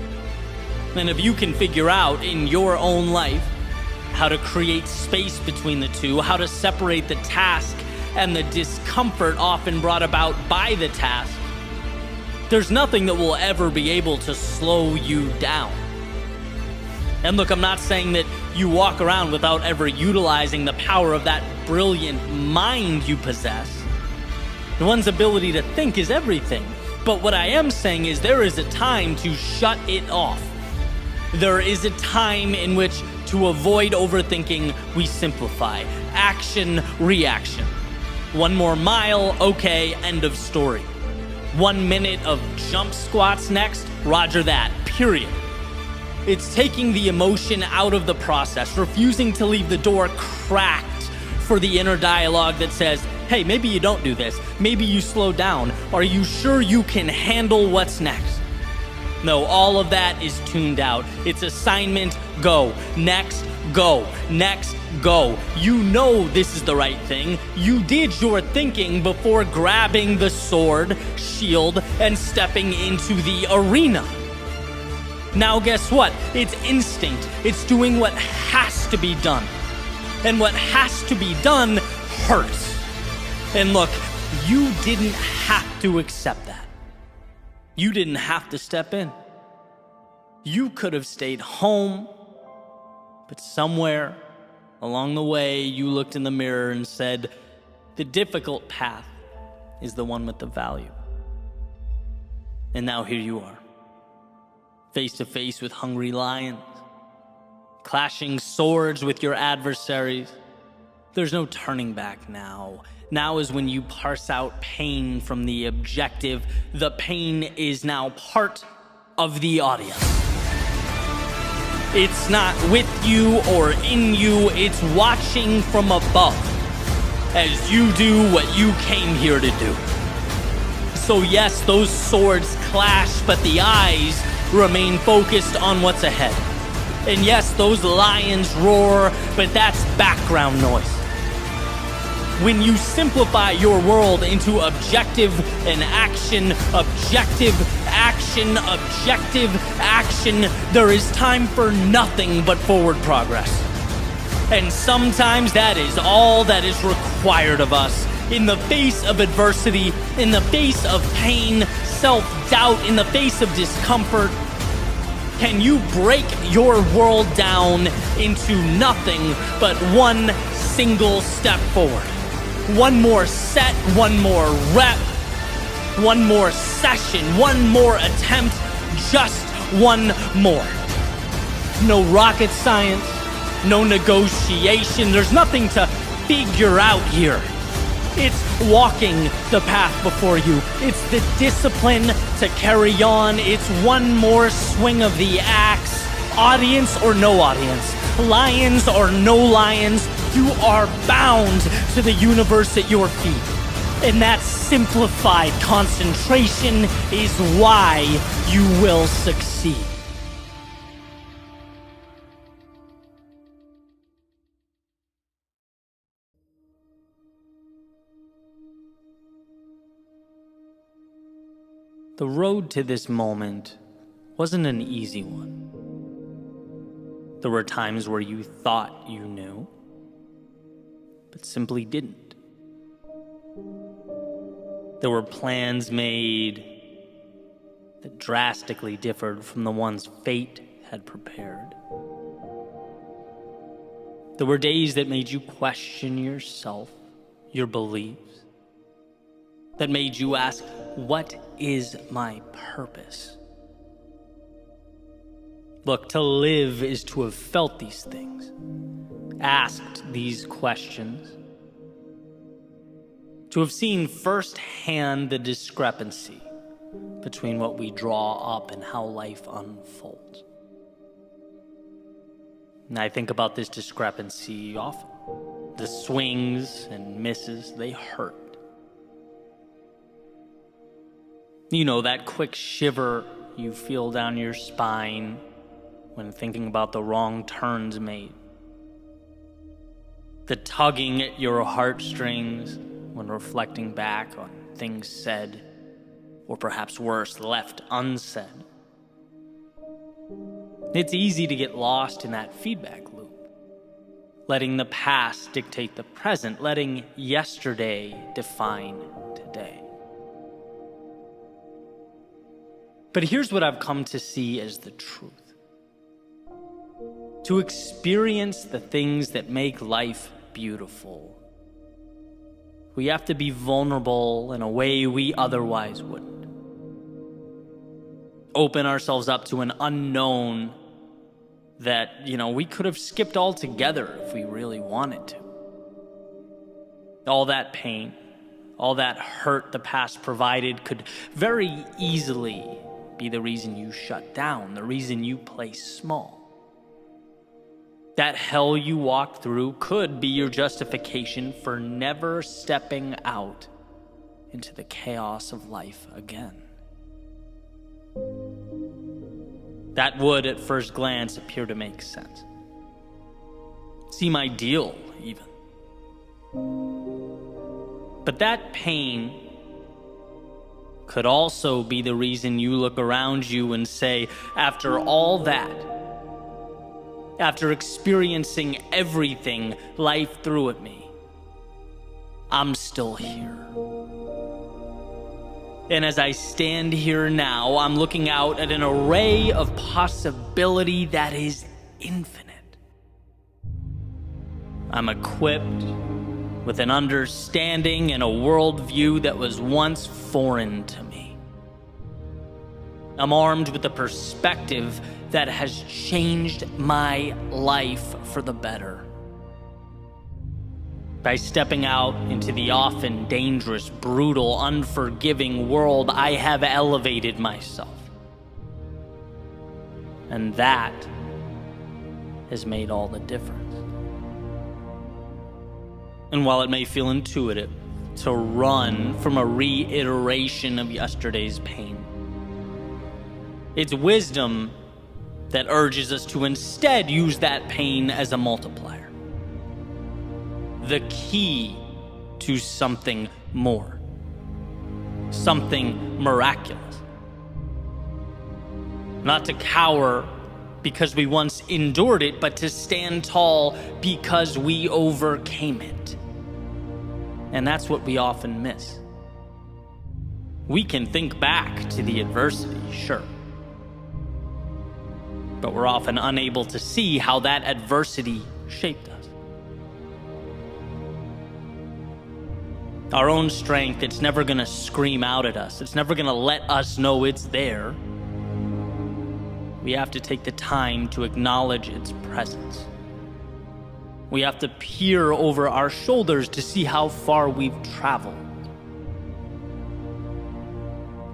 S1: And if you can figure out in your own life how to create space between the two, how to separate the task and the discomfort often brought about by the task, there's nothing that will ever be able to slow you down. And look, I'm not saying that you walk around without ever utilizing the power of that brilliant mind you possess. One's ability to think is everything. But what I am saying is there is a time to shut it off. There is a time in which, to avoid overthinking, we simplify. Action, reaction. One more mile, okay, end of story. 1 minute of jump squats next, roger that, period. It's taking the emotion out of the process, refusing to leave the door cracked for the inner dialogue that says, hey, maybe you don't do this. Maybe you slow down. Are you sure you can handle what's next? No, all of that is tuned out. It's assignment, go. Next, go. Next, go. You know this is the right thing. You did your thinking before grabbing the sword, shield, and stepping into the arena. Now guess what? It's instinct. It's doing what has to be done. And what has to be done hurts. And look, you didn't have to accept that. You didn't have to step in. You could have stayed home, but somewhere along the way you looked in the mirror and said, the difficult path is the one with the value. And now here you are, face to face with hungry lions, clashing swords with your adversaries. There's no turning back now. Now is when you parse out pain from the objective. The pain is now part of the audience. It's not with you or in you, it's watching from above as you do what you came here to do. So yes, those swords clash, but the eyes remain focused on what's ahead. And yes, those lions roar, but that's background noise. When you simplify your world into objective and action, objective, action, objective, action, there is time for nothing but forward progress. And sometimes that is all that is required of us. In the face of adversity, in the face of pain, self-doubt, in the face of discomfort, can you break your world down into nothing but one single step forward? One more set, one more rep, one more session, one more attempt, just one more. No rocket science, no negotiation, there's nothing to figure out here. It's walking the path before you. It's the discipline to carry on. It's one more swing of the axe. Audience or no audience, lions or no lions, you are bound to the universe at your feet. And that simplified concentration is why you will succeed. The road to this moment wasn't an easy one. There were times where you thought you knew, but simply didn't. There were plans made that drastically differed from the ones fate had prepared. There were days that made you question yourself, your beliefs, that made you ask, what is my purpose? Look, to live is to have felt these things, asked these questions, to have seen firsthand the discrepancy between what we draw up and how life unfolds. And I think about this discrepancy often. The swings and misses, they hurt. You know, that quick shiver you feel down your spine when thinking about the wrong turns made. The tugging at your heartstrings when reflecting back on things said, or perhaps worse, left unsaid. It's easy to get lost in that feedback loop, letting the past dictate the present, letting yesterday define today. But here's what I've come to see as the truth. To experience the things that make life beautiful, we have to be vulnerable in a way we otherwise wouldn't. Open ourselves up to an unknown that, we could have skipped altogether if we really wanted to. All that pain, all that hurt the past provided could very easily be the reason you shut down, the reason you play small. That hell you walked through could be your justification for never stepping out into the chaos of life again. That would, at first glance, appear to make sense. Seem ideal, even. But that pain could also be the reason you look around you and say, after all that, after experiencing everything life threw at me, I'm still here. And as I stand here now, I'm looking out at an array of possibility that is infinite. I'm equipped with an understanding and a worldview that was once foreign to me. I'm armed with a perspective that has changed my life for the better. By stepping out into the often dangerous, brutal, unforgiving world, I have elevated myself. And that has made all the difference. And while it may feel intuitive to run from a reiteration of yesterday's pain, it's wisdom that urges us to instead use that pain as a multiplier. The key to something more, something miraculous. Not to cower because we once endured it, but to stand tall because we overcame it. And that's what we often miss. We can think back to the adversity, sure, but we're often unable to see how that adversity shaped us. Our own strength, it's never gonna scream out at us. It's never gonna let us know it's there. We have to take the time to acknowledge its presence. We have to peer over our shoulders to see how far we've traveled.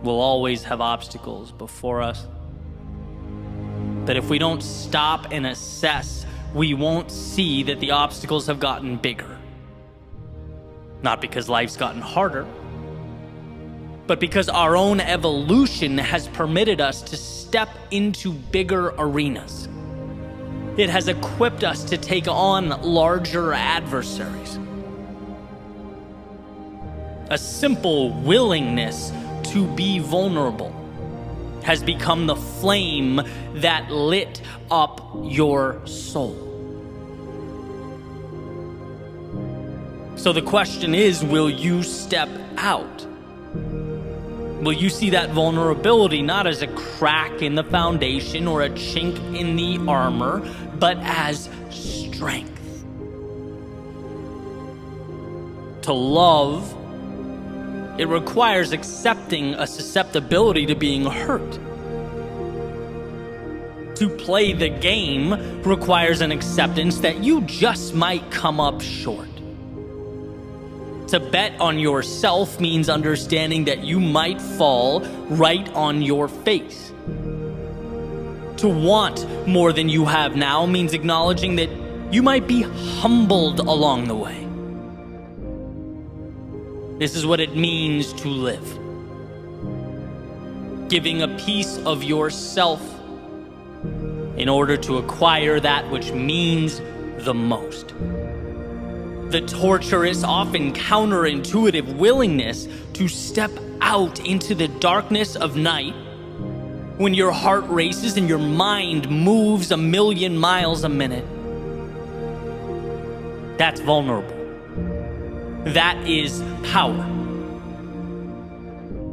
S1: We'll always have obstacles before us. But if we don't stop and assess, we won't see that the obstacles have gotten bigger. Not because life's gotten harder, but because our own evolution has permitted us to step into bigger arenas. It has equipped us to take on larger adversaries. A simple willingness to be vulnerable has become the flame that lit up your soul. So the question is, will you step out? Will you see that vulnerability not as a crack in the foundation or a chink in the armor, but as strength? To love, it requires accepting a susceptibility to being hurt. To play the game requires an acceptance that you just might come up short. To bet on yourself means understanding that you might fall right on your face. To want more than you have now means acknowledging that you might be humbled along the way. This is what it means to live. Giving a piece of yourself in order to acquire that which means the most. The torturous, often counterintuitive willingness to step out into the darkness of night when your heart races and your mind moves 1,000,000 miles a minute. That's vulnerable. That is power.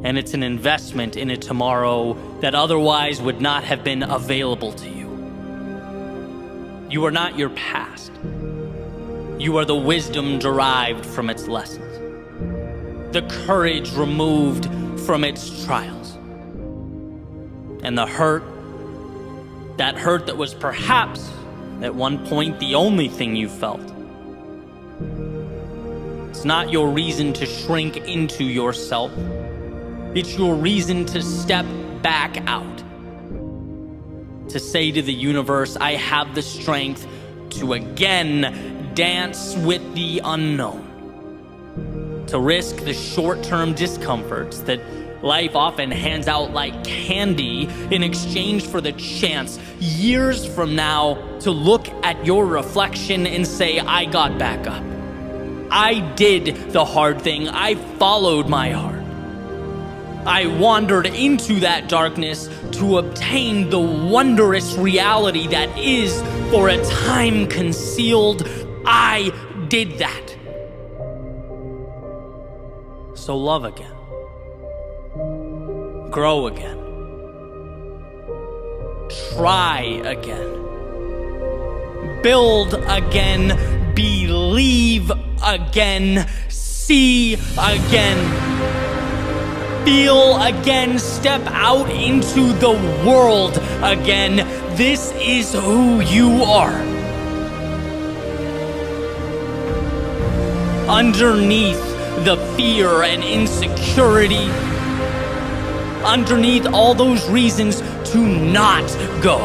S1: And it's an investment in a tomorrow that otherwise would not have been available to you. You are not your past. You are the wisdom derived from its lessons, the courage removed from its trials, and the hurt that was perhaps at one point the only thing you felt. It's not your reason to shrink into yourself. It's your reason to step back out, to say to the universe, I have the strength to again dance with the unknown, to risk the short-term discomforts that life often hands out like candy in exchange for the chance years from now to look at your reflection and say, I got back up. I did the hard thing. I followed my heart. I wandered into that darkness to obtain the wondrous reality that is, for a time, concealed. I did that. So love again. Grow again. Try again. Build again. Believe again. See again. Feel again. Step out into the world again. This is who you are. Underneath the fear and insecurity, underneath all those reasons to not go,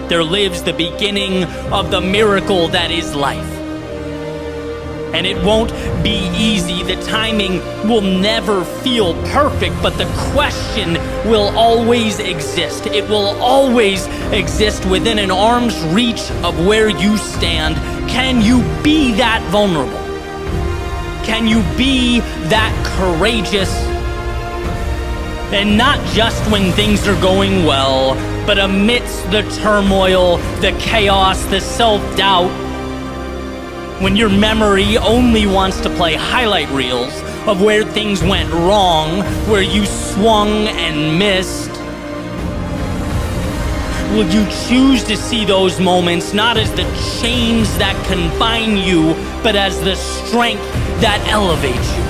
S1: there lives the beginning of the miracle that is life. And it won't be easy. The timing will never feel perfect, but the question will always exist. It will always exist within an arm's reach of where you stand. Can you be that vulnerable? Can you be that courageous? And not just when things are going well, but amidst the turmoil, the chaos, the self-doubt, when your memory only wants to play highlight reels of where things went wrong, where you swung and missed. Will you choose to see those moments not as the chains that confine you, but as the strength that elevates you?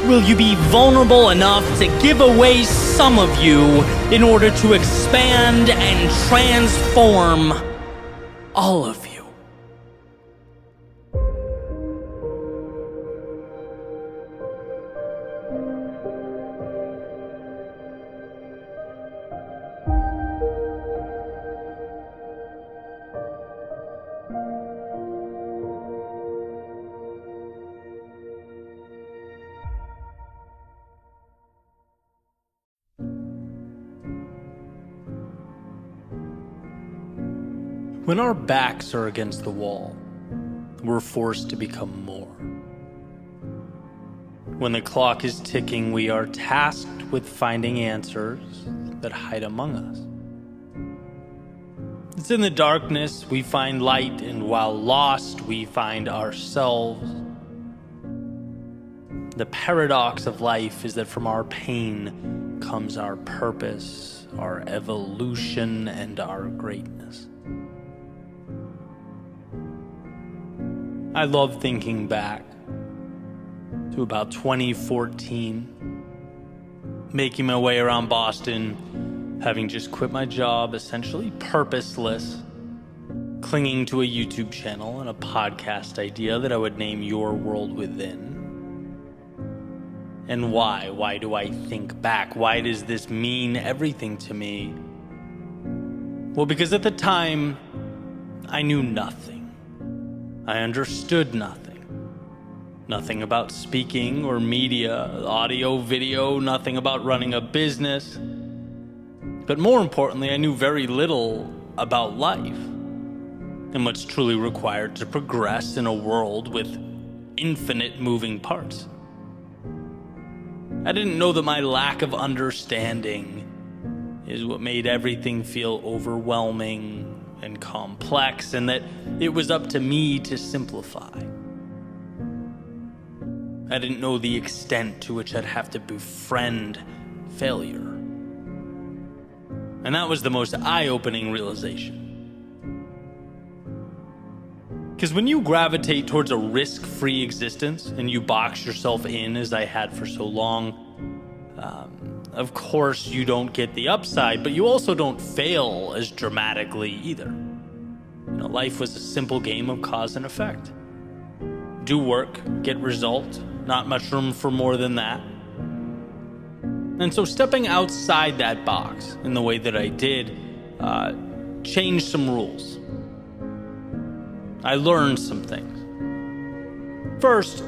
S1: Will you be vulnerable enough to give away some of you in order to expand and transform all of you? When our backs are against the wall, we're forced to become more. When the clock is ticking, we are tasked with finding answers that hide among us. It's in the darkness we find light, and while lost, we find ourselves. The paradox of life is that from our pain comes our purpose, our evolution, and our greatness. I love thinking back to about 2014, making my way around Boston, having just quit my job, essentially purposeless, clinging to a YouTube channel and a podcast idea that I would name Your World Within. And why? Why do I think back? Why does this mean everything to me? Well, because at the time, I knew nothing. I understood nothing. Nothing about speaking or media, audio, video, nothing about running a business. But more importantly, I knew very little about life and what's truly required to progress in a world with infinite moving parts. I didn't know that my lack of understanding is what made everything feel overwhelming and complex, and that it was up to me to simplify. I didn't know the extent to which I'd have to befriend failure. And that was the most eye-opening realization. Because when you gravitate towards a risk-free existence and you box yourself in, as I had for so long, of course you don't get the upside, but you also don't fail as dramatically either. You know, life was a simple game of cause and effect. Do work, get result, not much room for more than that. And so stepping outside that box in the way that I did changed some rules. I learned some things. First,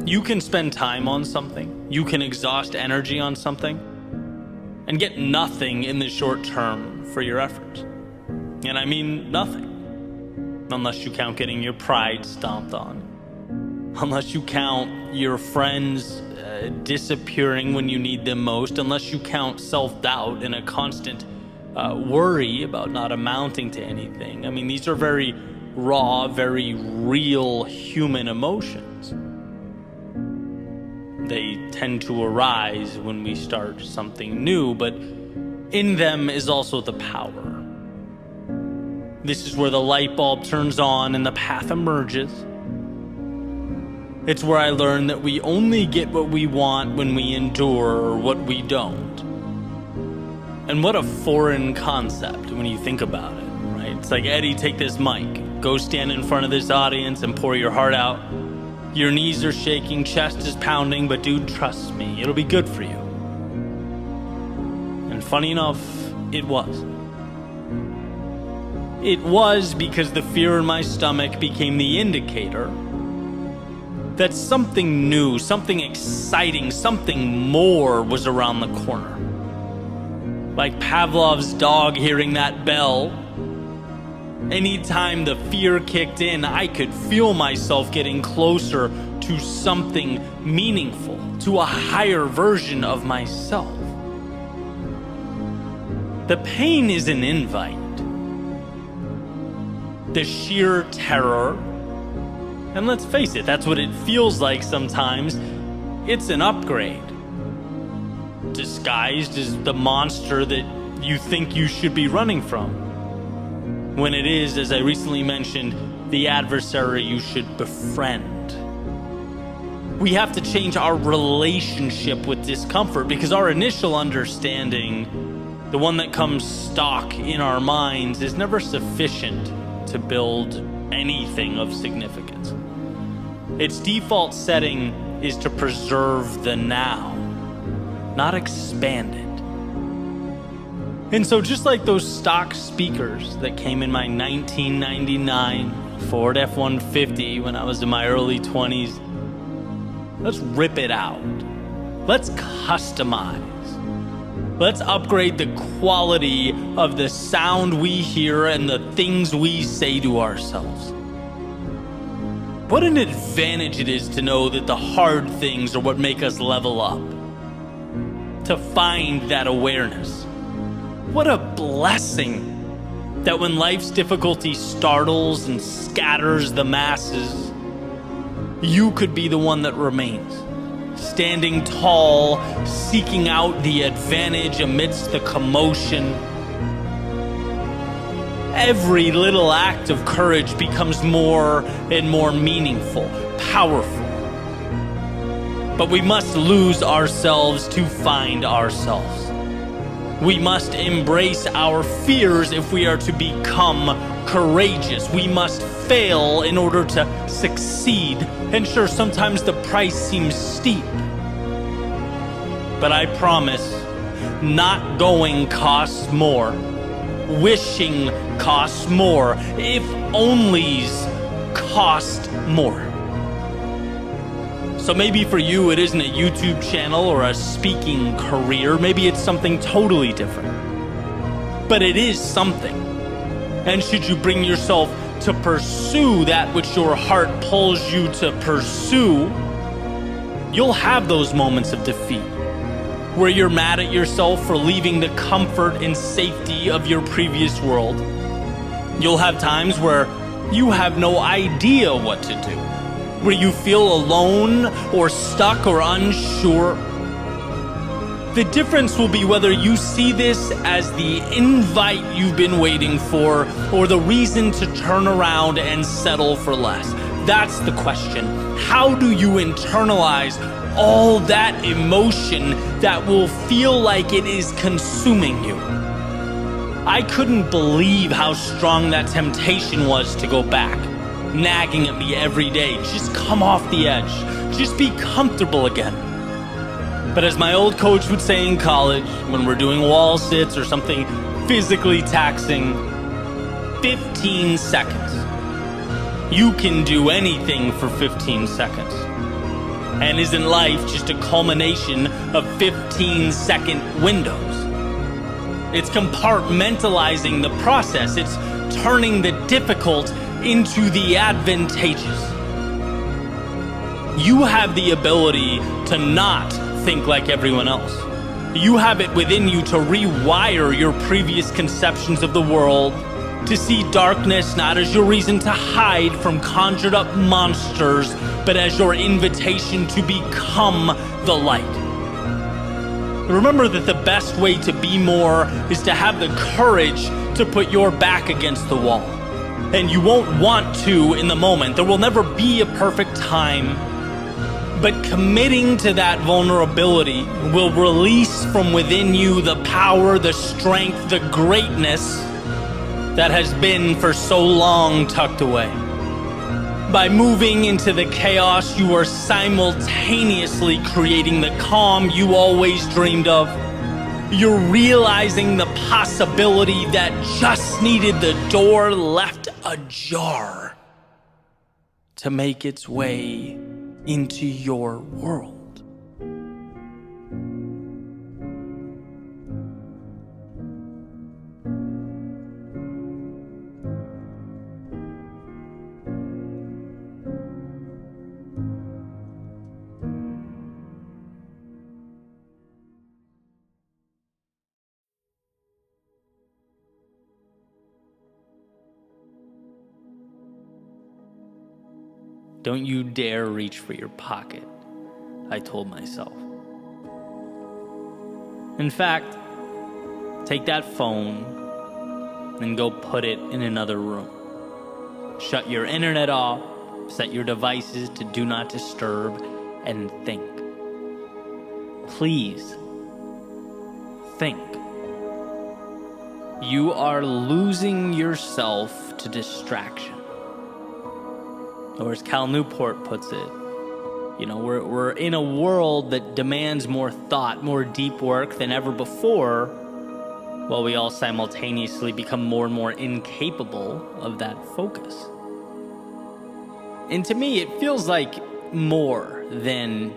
S1: you can spend time on something, you can exhaust energy on something, and get nothing in the short term for your efforts. And I mean nothing. Unless you count getting your pride stomped on. Unless you count your friends disappearing when you need them most. Unless you count self-doubt and a constant worry about not amounting to anything. I mean, these are very raw, very real human emotions. They tend to arise when we start something new, but in them is also the power. This is where the light bulb turns on and the path emerges. It's where I learned that we only get what we want when we endure what we don't. And what a foreign concept when you think about it, right? It's like, Eddie, take this mic, go stand in front of this audience and pour your heart out. Your knees are shaking, chest is pounding, but dude, trust me, it'll be good for you. And funny enough, it was. It was because the fear in my stomach became the indicator that something new, something exciting, something more was around the corner. Like Pavlov's dog hearing that bell, Anytime the fear kicked in, I could feel myself getting closer to something meaningful, to a higher version of myself. The pain is an invite. The sheer terror, and let's face it, that's what it feels like sometimes, it's an upgrade. Disguised as the monster that you think you should be running from, when it is, as I recently mentioned, the adversary you should befriend. We have to change our relationship with discomfort, because our initial understanding, the one that comes stock in our minds, is never sufficient to build anything of significance. Its default setting is to preserve the now, not expand it. And so just like those stock speakers that came in my 1999 Ford F-150 when I was in my early 20s, let's rip it out. Let's customize. Let's upgrade the quality of the sound we hear and the things we say to ourselves. What an advantage it is to know that the hard things are what make us level up. To find that awareness. What a blessing that when life's difficulty startles and scatters the masses, you could be the one that remains, standing tall, seeking out the advantage amidst the commotion. Every little act of courage becomes more and more meaningful, powerful. But we must lose ourselves to find ourselves. We must embrace our fears if we are to become courageous. We must fail in order to succeed. And sure, sometimes the price seems steep. But I promise, not going costs more. Wishing costs more. If onlys cost more. So maybe for you it isn't a YouTube channel or a speaking career. Maybe it's something totally different. But it is something. And should you bring yourself to pursue that which your heart pulls you to pursue, you'll have those moments of defeat, where you're mad at yourself for leaving the comfort and safety of your previous world. You'll have times where you have no idea what to do, where you feel alone or stuck or unsure. The difference will be whether you see this as the invite you've been waiting for or the reason to turn around and settle for less. That's the question. How do you internalize all that emotion that will feel like it is consuming you? I couldn't believe how strong that temptation was to go back, nagging at me every day. Just come off the edge. Just be comfortable again. But as my old coach would say in college, when we're doing wall sits or something physically taxing, 15 seconds. You can do anything for 15 seconds. And isn't life just a culmination of 15-second windows? It's compartmentalizing the process. It's turning the difficult into the advantageous. You have the ability to not think like everyone else. You have it within you to rewire your previous conceptions of the world, to see darkness not as your reason to hide from conjured up monsters, but as your invitation to become the light. Remember that the best way to be more is to have the courage to put your back against the wall. And you won't want to in the moment. There will never be a perfect time. But committing to that vulnerability will release from within you the power, the strength, the greatness that has been for so long tucked away. By moving into the chaos, you are simultaneously creating the calm you always dreamed of. You're realizing the possibility that just needed the door left ajar to make its way into your world. Don't you dare reach for your pocket, I told myself. In fact, take that phone and go put it in another room. Shut your internet off, set your devices to do not disturb, and think. Please, think. You are losing yourself to distraction. Or as Cal Newport puts it, we're in a world that demands more thought, more deep work than ever before, while we all simultaneously become more and more incapable of that focus. And to me, it feels like more than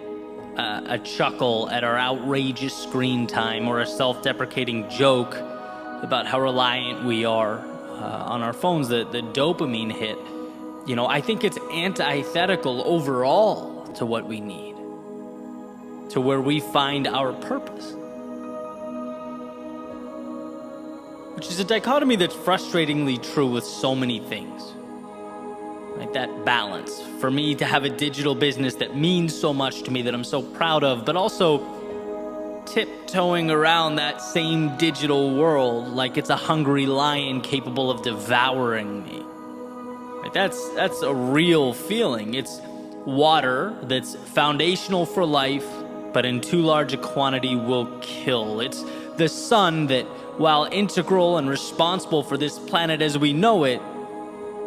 S1: a chuckle at our outrageous screen time or a self-deprecating joke about how reliant we are on our phones, the dopamine hit. I think it's antithetical overall to what we need, to where we find our purpose. Which is a dichotomy that's frustratingly true with so many things. Like that balance. For me to have a digital business that means so much to me, that I'm so proud of, but also tiptoeing around that same digital world like it's a hungry lion capable of devouring me. Right? That's a real feeling. It's water that's foundational for life, but in too large a quantity will kill. It's the sun that, while integral and responsible for this planet as we know it,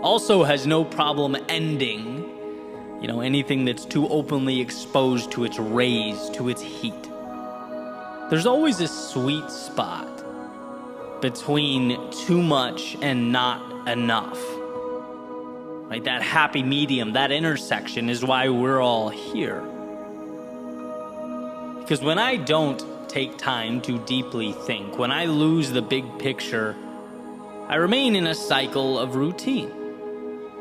S1: also has no problem ending, anything that's too openly exposed to its rays, to its heat. There's always a sweet spot between too much and not enough. Right? That happy medium, that intersection is why we're all here. Because when I don't take time to deeply think, when I lose the big picture, I remain in a cycle of routine.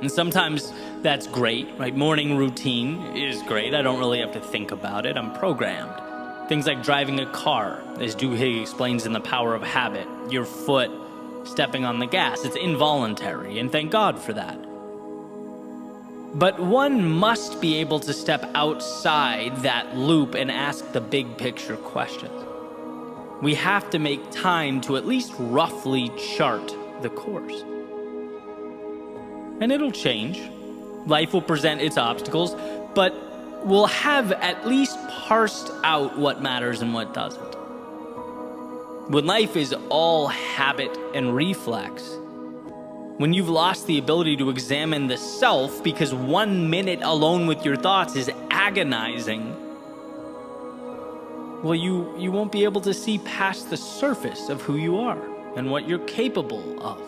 S1: And sometimes that's great, right? Morning routine is great. I don't really have to think about it. I'm programmed. Things like driving a car, as Duhigg explains in The Power of Habit. Your foot stepping on the gas. It's involuntary, and thank God for that. But one must be able to step outside that loop and ask the big picture questions. We have to make time to at least roughly chart the course. And it'll change. Life will present its obstacles, but we'll have at least parsed out what matters and what doesn't. When life is all habit and reflex, when you've lost the ability to examine the self because 1 minute alone with your thoughts is agonizing, well, you won't be able to see past the surface of who you are and what you're capable of.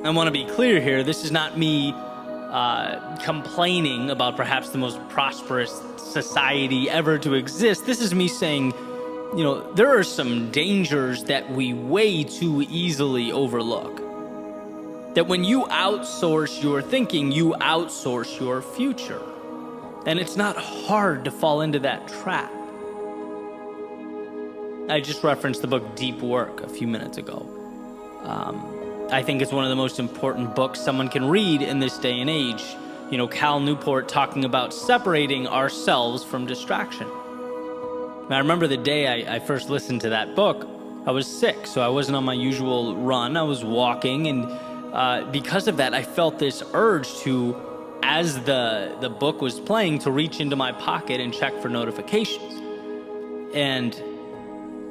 S1: I want to be clear here, this is not me complaining about perhaps the most prosperous society ever to exist. This is me saying, there are some dangers that we way too easily overlook. That when you outsource your thinking, you outsource your future. And it's not hard to fall into that trap. I just referenced the book Deep Work a few minutes ago. I think it's one of the most important books someone can read in this day and age. Cal Newport talking about separating ourselves from distraction. I remember the day I first listened to that book, I was sick, so I wasn't on my usual run. I was walking, and because of that, I felt this urge to, as the book was playing, to reach into my pocket and check for notifications. And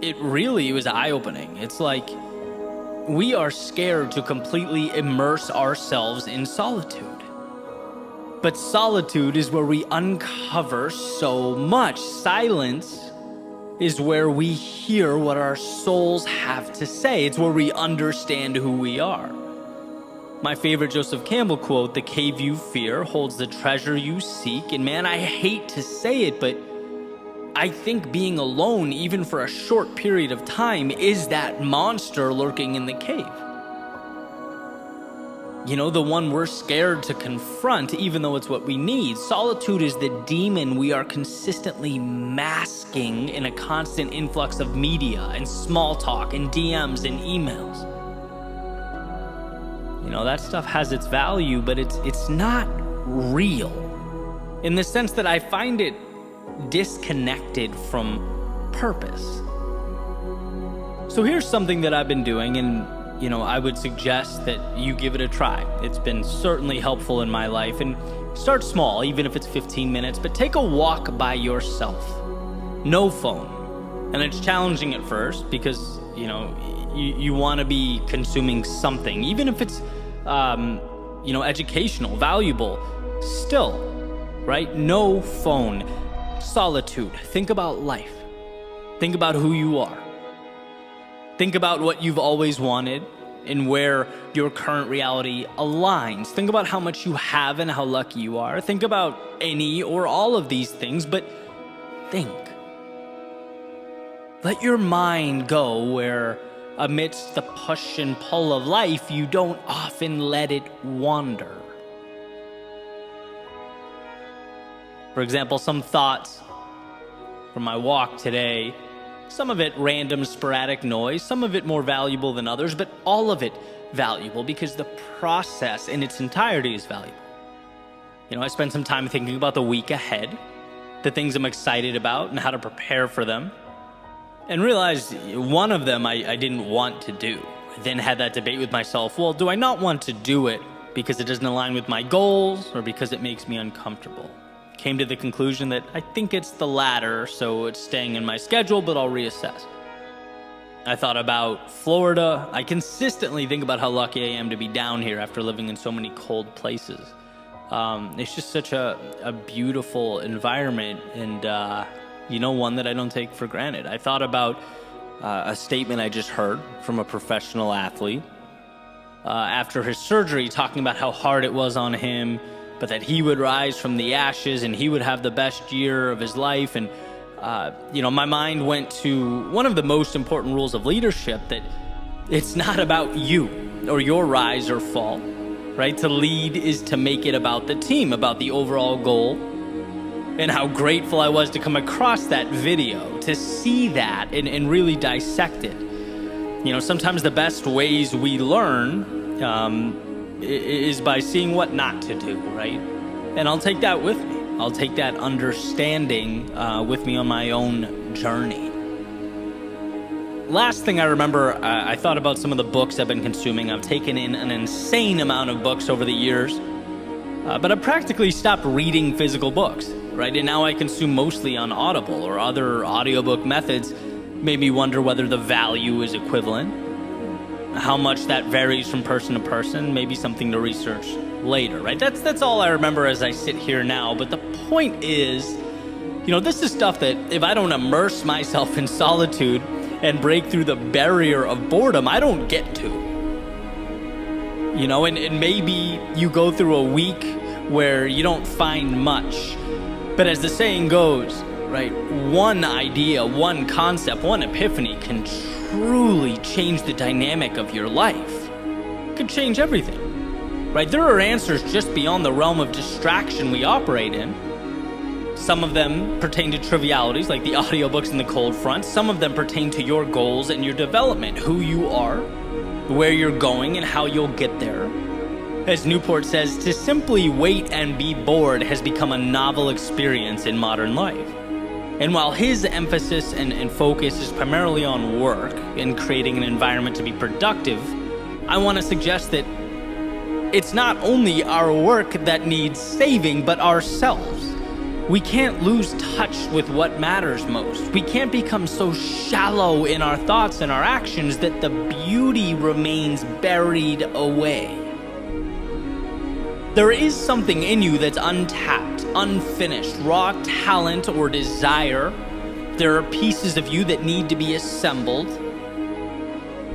S1: it was eye-opening. It's like we are scared to completely immerse ourselves in solitude. But solitude is where we uncover so much. Silence is where we hear what our souls have to say. It's where we understand who we are. My favorite Joseph Campbell quote, "The cave you fear holds the treasure you seek." And man, I hate to say it, but I think being alone, even for a short period of time, is that monster lurking in the cave. The one we're scared to confront, even though it's what we need. Solitude is the demon we are consistently masking in a constant influx of media and small talk and DMs and emails. That stuff has its value, but it's not real in the sense that I find it disconnected from purpose. So here's something that I've been doing, and I would suggest that you give it a try. It's been certainly helpful in my life. And start small, even if it's 15 minutes, but take a walk by yourself. No phone. And it's challenging at first because, you want to be consuming something, even if it's, educational, valuable, still, right? No phone. Solitude. Think about life. Think about who you are. Think about what you've always wanted and where your current reality aligns. Think about how much you have and how lucky you are. Think about any or all of these things, but think. Let your mind go where, amidst the push and pull of life, you don't often let it wander. For example, some thoughts from my walk today. Some of it random, sporadic noise, some of it more valuable than others, but all of it valuable because the process in its entirety is valuable. I spent some time thinking about the week ahead, the things I'm excited about and how to prepare for them, and realized one of them I didn't want to do. I then had that debate with myself, well, do I not want to do it because it doesn't align with my goals or because it makes me uncomfortable? Came to the conclusion that I think it's the latter, so it's staying in my schedule, but I'll reassess. I thought about Florida. I consistently think about how lucky I am to be down here after living in so many cold places. It's just such a beautiful environment and, one that I don't take for granted. I thought about a statement I just heard from a professional athlete after his surgery, talking about how hard it was on him, but that he would rise from the ashes and he would have the best year of his life. And, my mind went to one of the most important rules of leadership, that it's not about you or your rise or fall, right? To lead is to make it about the team, about the overall goal. And how grateful I was to come across that video, to see that and really dissect it. Sometimes the best ways we learn is by seeing what not to do, right? And I'll take that with me. I'll take that understanding with me on my own journey. Last thing I remember, I thought about some of the books I've been consuming. I've taken in an insane amount of books over the years, but I've practically stopped reading physical books, right? And now I consume mostly on Audible or other audiobook methods. Made me wonder whether the value is equivalent. How much that varies from person to person, maybe something to research later, right? That's all I remember as I sit here now. But the point is, this is stuff that if I don't immerse myself in solitude and break through the barrier of boredom, I don't get to. And maybe you go through a week where you don't find much. But as the saying goes, right, one idea, one concept, one epiphany can truly change the dynamic of your life. It could change everything, right? There are answers just beyond the realm of distraction we operate in. Some of them pertain to trivialities like the audiobooks and the cold front. Some of them pertain to your goals and your development, who you are, where you're going, and how you'll get there. As Newport says, to simply wait and be bored has become a novel experience in modern life. And while his emphasis and focus is primarily on work and creating an environment to be productive, I want to suggest that it's not only our work that needs saving, but ourselves. We can't lose touch with what matters most. We can't become so shallow in our thoughts and our actions that the beauty remains buried away. There is something in you that's untapped, unfinished, raw talent or desire. There are pieces of you that need to be assembled.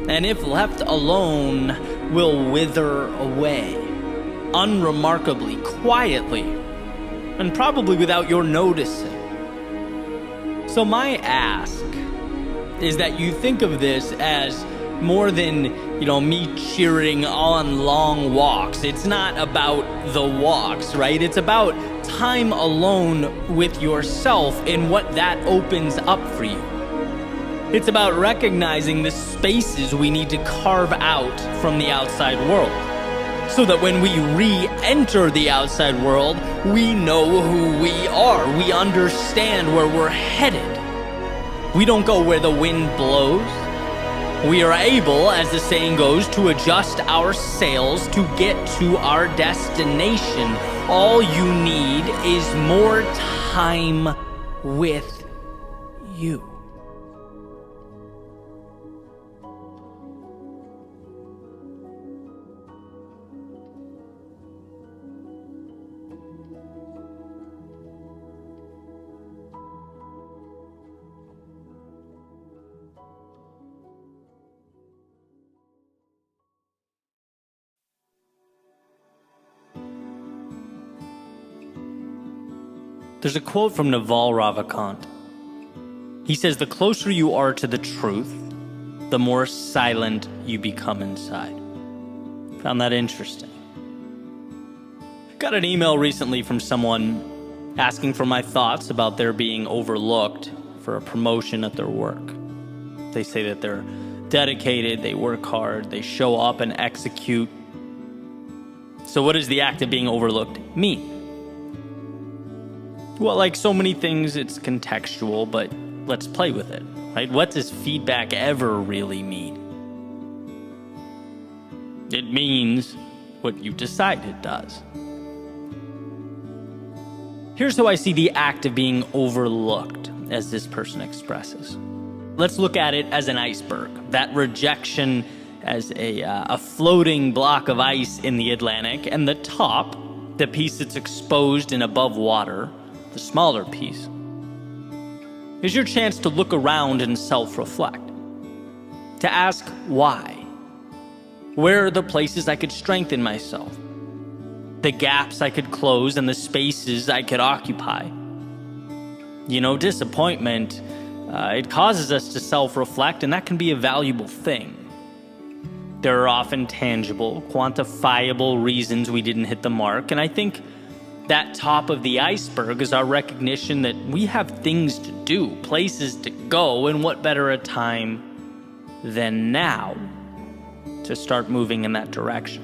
S1: And if left alone, will wither away, unremarkably, quietly, and probably without your noticing. So my ask is that you think of this as more than, me cheering on long walks. It's not about the walks, right? It's about time alone with yourself and what that opens up for you. It's about recognizing the spaces we need to carve out from the outside world. so that when we re-enter the outside world, we know who we are. We understand where we're headed. We don't go where the wind blows. We are able, as the saying goes, to adjust our sails to get to our destination. All you need is more time with you. There's a quote from Naval Ravikant. He says, "The closer you are to the truth, the more silent you become inside." Found that interesting. Got an email recently from someone asking for my thoughts about their being overlooked for a promotion at their work. They say that they're dedicated, they work hard, they show up and execute. So what does the act of being overlooked mean? Well, like so many things, it's contextual, but let's play with it, right? What does feedback ever really mean? It means what you decide it does. Here's how I see the act of being overlooked, as this person expresses. Let's look at it as an iceberg, that rejection as a floating block of ice in the Atlantic, and the top, the piece that's exposed and above water, the smaller piece, is your chance to look around and self-reflect, to ask why. Where are the places I could strengthen myself? The gaps I could close and the spaces I could occupy. You know, disappointment, it causes us to self-reflect, and that can be a valuable thing. There are often tangible, quantifiable reasons we didn't hit the mark, and I think that top of the iceberg is our recognition that we have things to do, places to go, and what better a time than now to start moving in that direction.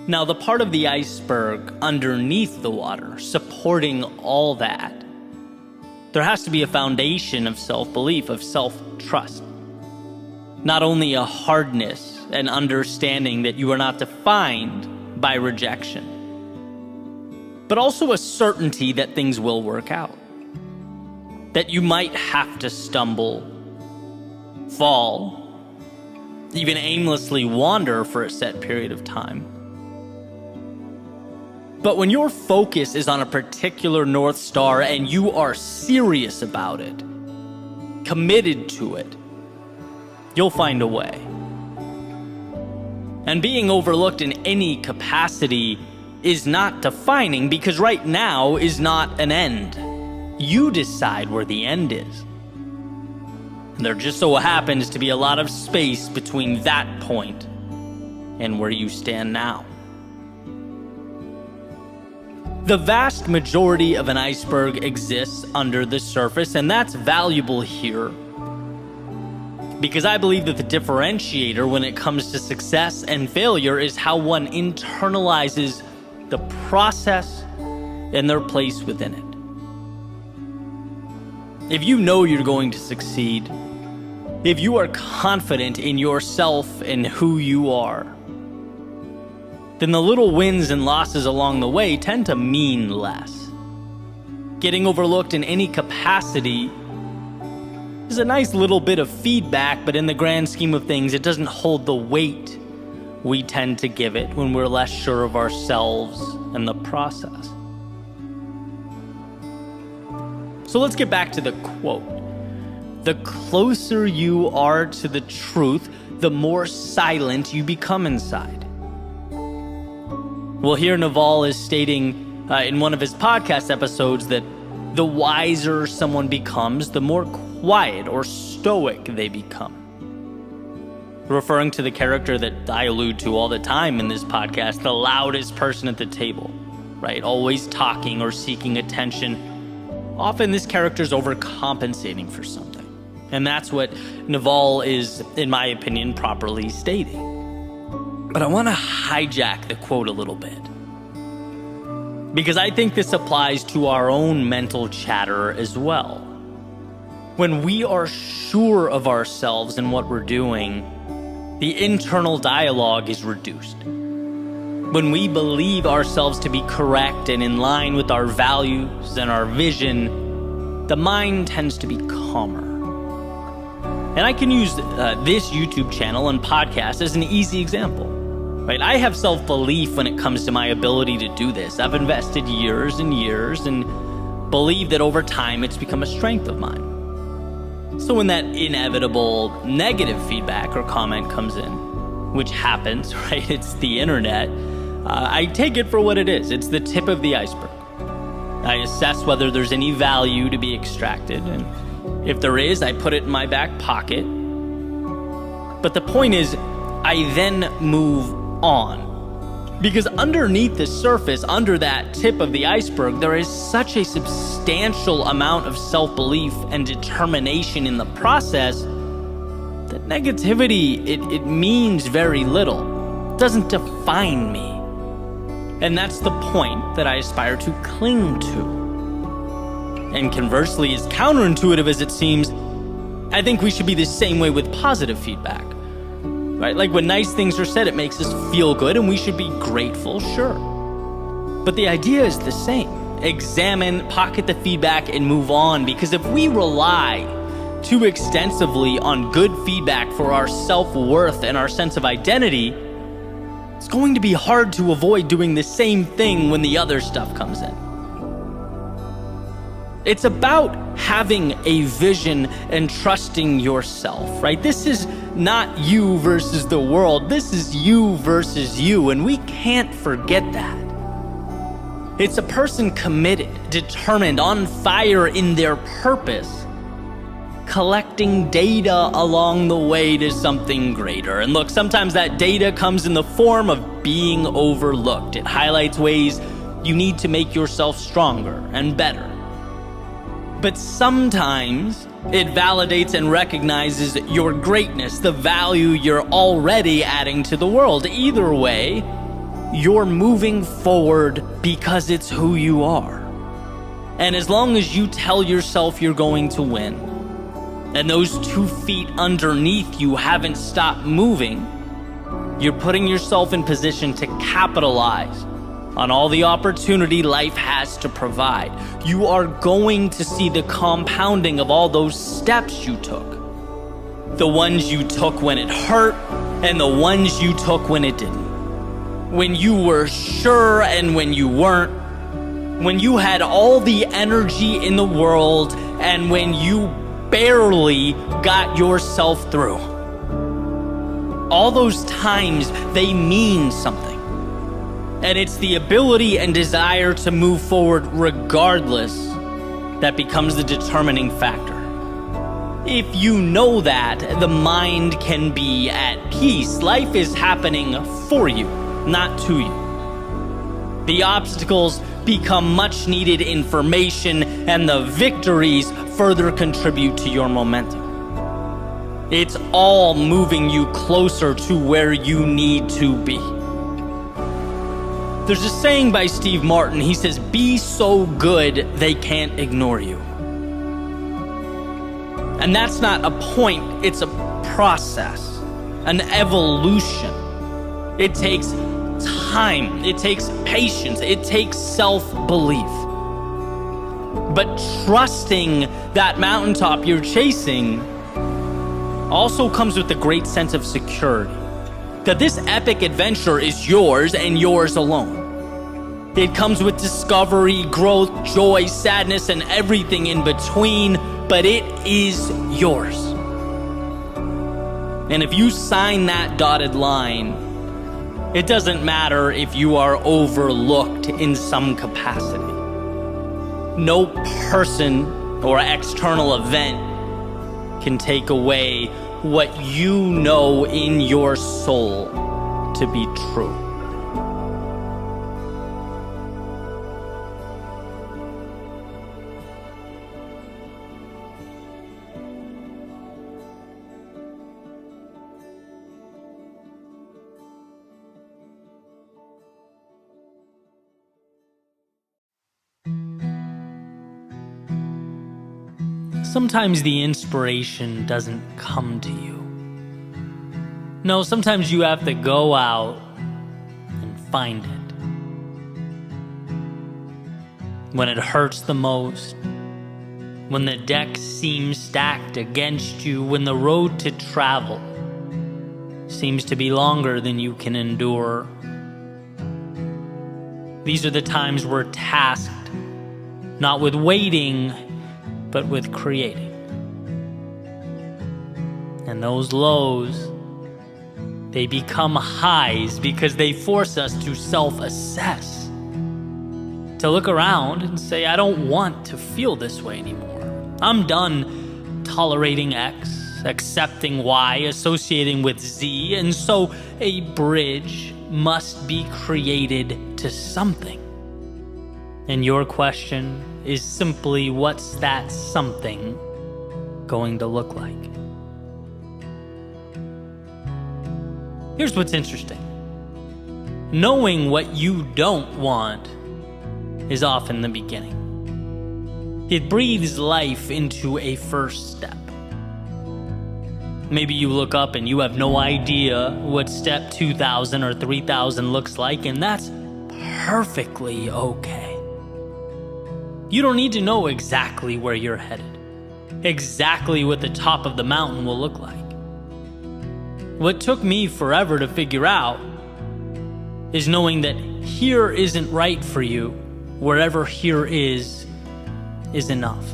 S1: Now, the part of the iceberg underneath the water, supporting all that, there has to be a foundation of self-belief, of self-trust. Not only a hardness and understanding that you are not defined by rejection, but also a certainty that things will work out. That you might have to stumble, fall, even aimlessly wander for a set period of time. But when your focus is on a particular North Star and you are serious about it, committed to it, you'll find a way. And being overlooked in any capacity is not defining, because right now is not an end. You decide where the end is. And there just so happens to be a lot of space between that point and where you stand now. The vast majority of an iceberg exists under the surface, and that's valuable here, because I believe that the differentiator when it comes to success and failure is how one internalizes the process and their place within it. If you know you're going to succeed, if you are confident in yourself and who you are, then the little wins and losses along the way tend to mean less. Getting overlooked in any capacity is a nice little bit of feedback, but in the grand scheme of things, it doesn't hold the weight we tend to give it when we're less sure of ourselves and the process. So let's get back to the quote. The closer you are to the truth, the more silent you become inside. Well, here Naval is stating in one of his podcast episodes that the wiser someone becomes, the more quiet or stoic they become. Referring to the character that I allude to all the time in this podcast, the loudest person at the table, right? Always talking or seeking attention. Often this character's overcompensating for something. And that's what Naval is, in my opinion, properly stating. But I want to hijack the quote a little bit, because I think this applies to our own mental chatter as well. When we are sure of ourselves and what we're doing, the internal dialogue is reduced. When we believe ourselves to be correct and in line with our values and our vision, the mind tends to be calmer. And I can use this YouTube channel and podcast as an easy example. Right? I have self-belief when it comes to my ability to do this. I've invested years and years and believe that over time it's become a strength of mine. So when that inevitable negative feedback or comment comes in, which happens, right? It's the internet. I take it for what it is. It's the tip of the iceberg. I assess whether there's any value to be extracted, and if there is, I put it in my back pocket. But the point is, I then move on. Because underneath the surface, under that tip of the iceberg, there is such a substantial amount of self-belief and determination in the process that negativity, it means very little. It doesn't define me. And that's the point that I aspire to cling to. And conversely, as counterintuitive as it seems, I think we should be the same way with positive feedback. Right? Like when nice things are said, it makes us feel good and we should be grateful, sure. But the idea is the same. Examine, pocket the feedback, and move on. Because if we rely too extensively on good feedback for our self-worth and our sense of identity, it's going to be hard to avoid doing the same thing when the other stuff comes in. It's about having a vision and trusting yourself, right? This is not you versus the world. This is you versus you, and we can't forget that. It's a person committed, determined, on fire in their purpose, collecting data along the way to something greater. And look, sometimes that data comes in the form of being overlooked. It highlights ways you need to make yourself stronger and better. But sometimes it validates and recognizes your greatness, the value you're already adding to the world. Either way, you're moving forward because it's who you are. And as long as you tell yourself you're going to win, and those 2 feet underneath you haven't stopped moving, you're putting yourself in position to capitalize on all the opportunity life has to provide. You are going to see the compounding of all those steps you took. The ones you took when it hurt, and the ones you took when it didn't. When you were sure and when you weren't. When you had all the energy in the world, and when you barely got yourself through. All those times, they mean something. And it's the ability and desire to move forward regardless that becomes the determining factor. If you know that, the mind can be at peace. Life is happening for you, not to you. The obstacles become much needed information, and the victories further contribute to your momentum. It's all moving you closer to where you need to be. There's a saying by Steve Martin. He says, "Be so good they can't ignore you." And that's not a point, it's a process, an evolution. It takes time, it takes patience, it takes self-belief. But trusting that mountaintop you're chasing also comes with a great sense of security. That this epic adventure is yours and yours alone. It comes with discovery, growth, joy, sadness, and everything in between, but it is yours. And if you sign that dotted line, it doesn't matter if you are overlooked in some capacity. No person or external event can take away what you know in your soul to be true. sometimes the inspiration doesn't come to you. No, sometimes you have to go out and find it. When it hurts the most, when the deck seems stacked against you, when the road to travel seems to be longer than you can endure. These are the times we're tasked not with waiting, but with creating. And those lows, they become highs because they force us to self-assess. To look around and say, I don't want to feel this way anymore. I'm done tolerating X, accepting Y, associating with Z, and so a bridge must be created to something. And your question is simply, what's that something going to look like? Here's what's interesting. Knowing what you don't want is often the beginning. It breathes life into a first step. Maybe you look up and you have no idea what step 2,000 or 3,000 looks like, and that's perfectly okay. You don't need to know exactly where you're headed, exactly what the top of the mountain will look like. What took me forever to figure out is knowing that here isn't right for you, wherever here is enough.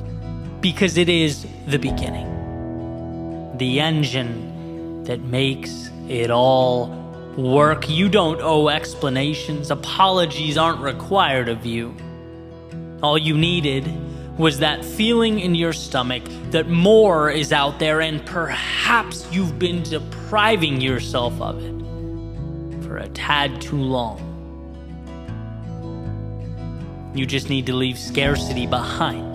S1: Because it is the beginning. The engine that makes it all work. You don't owe explanations. Apologies aren't required of you. All you needed was that feeling in your stomach that more is out there, and perhaps you've been depriving yourself of it for a tad too long. You just need to leave scarcity behind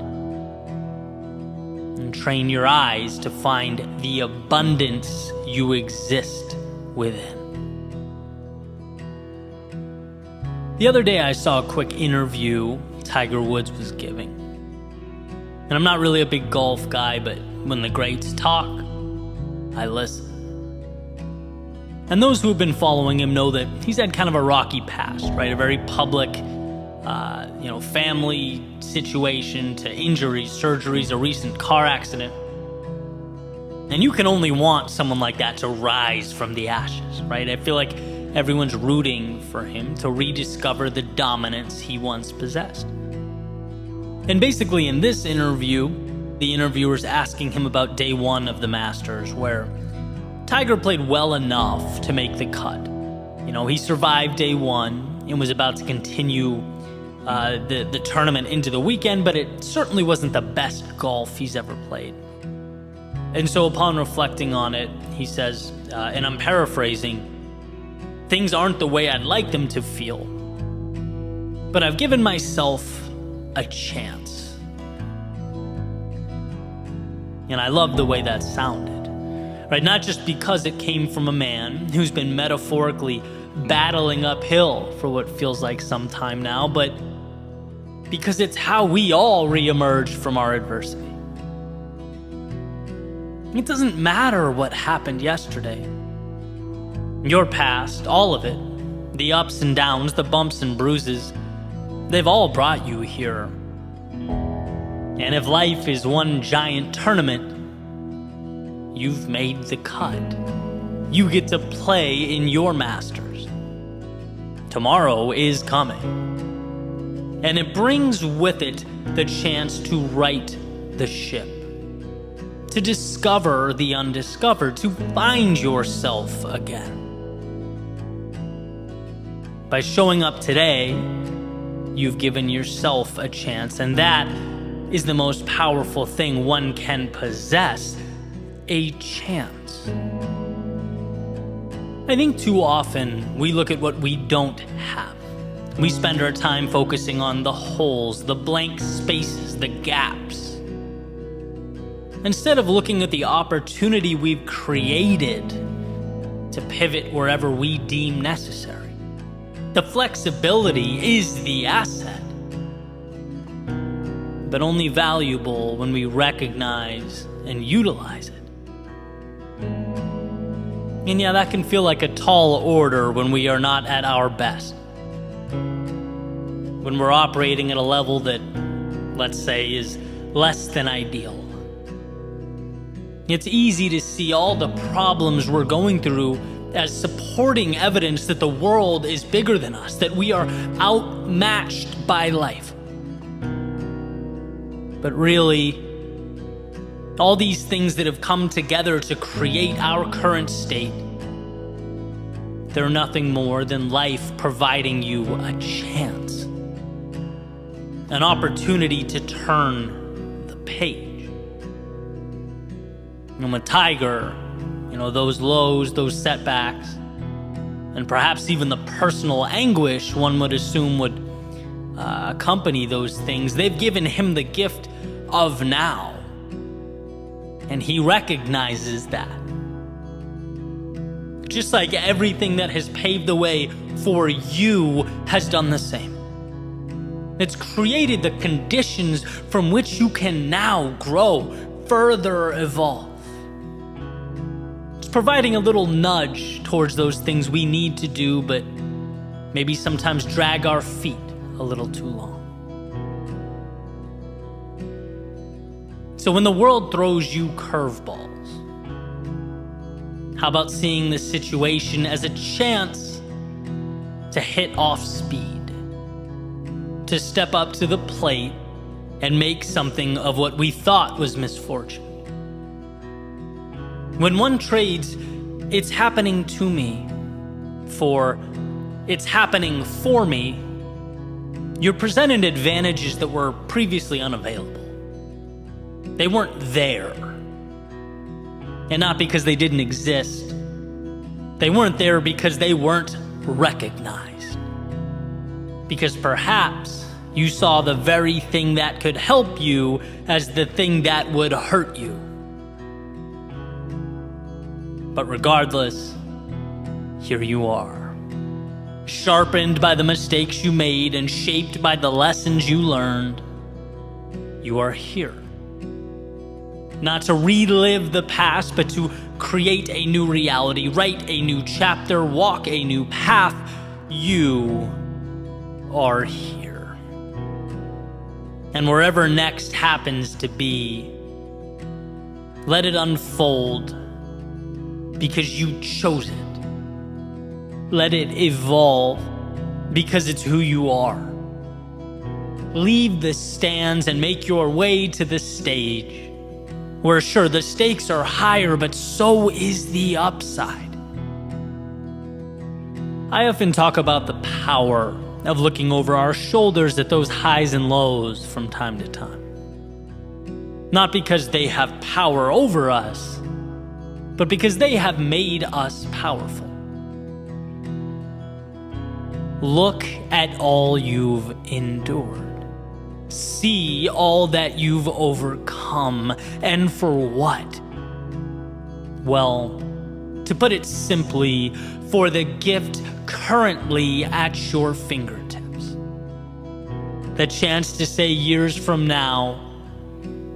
S1: and train your eyes to find the abundance you exist within. The other day I saw a quick interview Tiger Woods was giving. And I'm not really a big golf guy, but when the greats talk, I listen. And those who have been following him know that he's had kind of a rocky past, right? A very public, family situation to injuries, surgeries, a recent car accident. And you can only want someone like that to rise from the ashes, right? I feel like everyone's rooting for him to rediscover the dominance he once possessed. And basically in this interview, the interviewer's asking him about day one of the Masters, where Tiger played well enough to make the cut. He survived day one and was about to continue the tournament into the weekend, but it certainly wasn't the best golf he's ever played. And so upon reflecting on it, he says, and I'm paraphrasing, things aren't the way I'd like them to feel, but I've given myself a chance. And I love the way that sounded, right? Not just because it came from a man who's been metaphorically battling uphill for what feels like some time now, but because it's how we all reemerge from our adversity. It doesn't matter what happened yesterday. Your past, all of it, the ups and downs, the bumps and bruises, they've all brought you here. And if life is one giant tournament, you've made the cut. You get to play in your Masters. Tomorrow is coming. And it brings with it the chance to right the ship, to discover the undiscovered, to find yourself again. By showing up today, you've given yourself a chance, and that is the most powerful thing one can possess, a chance. I think too often we look at what we don't have. We spend our time focusing on the holes, the blank spaces, the gaps, instead of looking at the opportunity we've created to pivot wherever we deem necessary. The flexibility is the asset. but only valuable when we recognize and utilize it. And yeah, that can feel like a tall order when we are not at our best. When we're operating at a level that, let's say, is less than ideal. It's easy to see all the problems we're going through as supporting evidence that the world is bigger than us, that we are outmatched by life. But really, all these things that have come together to create our current state, they're nothing more than life providing you a chance, an opportunity to turn the page. I'm a tiger, those lows, those setbacks, and perhaps even the personal anguish one would assume would accompany those things. They've given him the gift of now, and he recognizes that. Just like everything that has paved the way for you has done the same. It's created the conditions from which you can now grow, further evolve. It's providing a little nudge towards those things we need to do, but maybe sometimes drag our feet a little too long. So when the world throws you curveballs, how about seeing the situation as a chance to hit off speed, to step up to the plate and make something of what we thought was misfortune? When one trades, it's happening to me, for it's happening for me, you're presented advantages that were previously unavailable. They weren't there. And not because they didn't exist. They weren't there because they weren't recognized. Because perhaps you saw the very thing that could help you as the thing that would hurt you. But regardless, here you are, sharpened by the mistakes you made and shaped by the lessons you learned. You are here. Not to relive the past, but to create a new reality, write a new chapter, walk a new path. You are here. And wherever next happens to be, let it unfold because you chose it. Let it evolve because it's who you are. Leave the stands and make your way to the stage, where sure, the stakes are higher, but so is the upside. I often talk about the power of looking over our shoulders at those highs and lows from time to time. Not because they have power over us, but because they have made us powerful. Look at all you've endured. See all that you've overcome, and for what? Well, to put it simply, for the gift currently at your fingertips. The chance to say years from now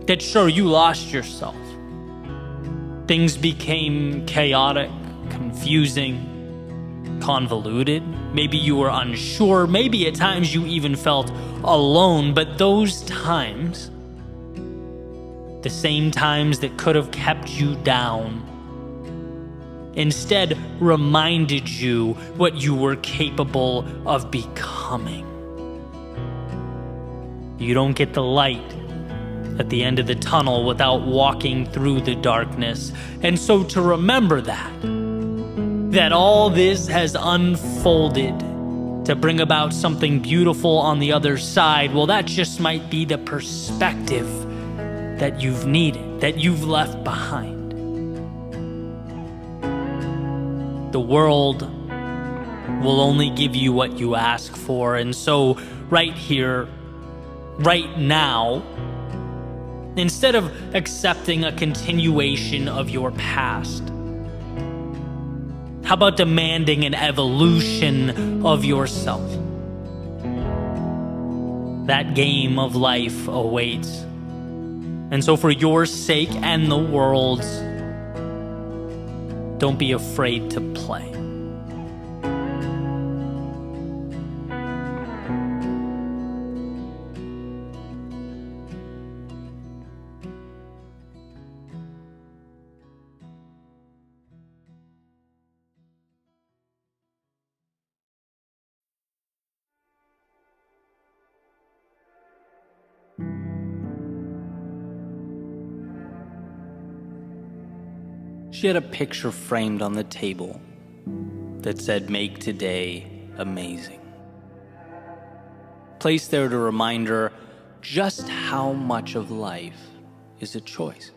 S1: that sure, you lost yourself. Things became chaotic, confusing, convoluted. Maybe you were unsure. Maybe at times you even felt alone. But those times, the same times that could have kept you down, instead reminded you what you were capable of becoming. You don't get the light at the end of the tunnel without walking through the darkness. And so to remember that all this has unfolded to bring about something beautiful on the other side, well, that just might be the perspective that you've needed, that you've left behind. The world will only give you what you ask for, and so right here, right now, instead of accepting a continuation of your past, how about demanding an evolution of yourself? That game of life awaits. And so for your sake and the world's, don't be afraid to play. She had a picture framed on the table that said, "Make today amazing." Placed there to remind her just how much of life is a choice.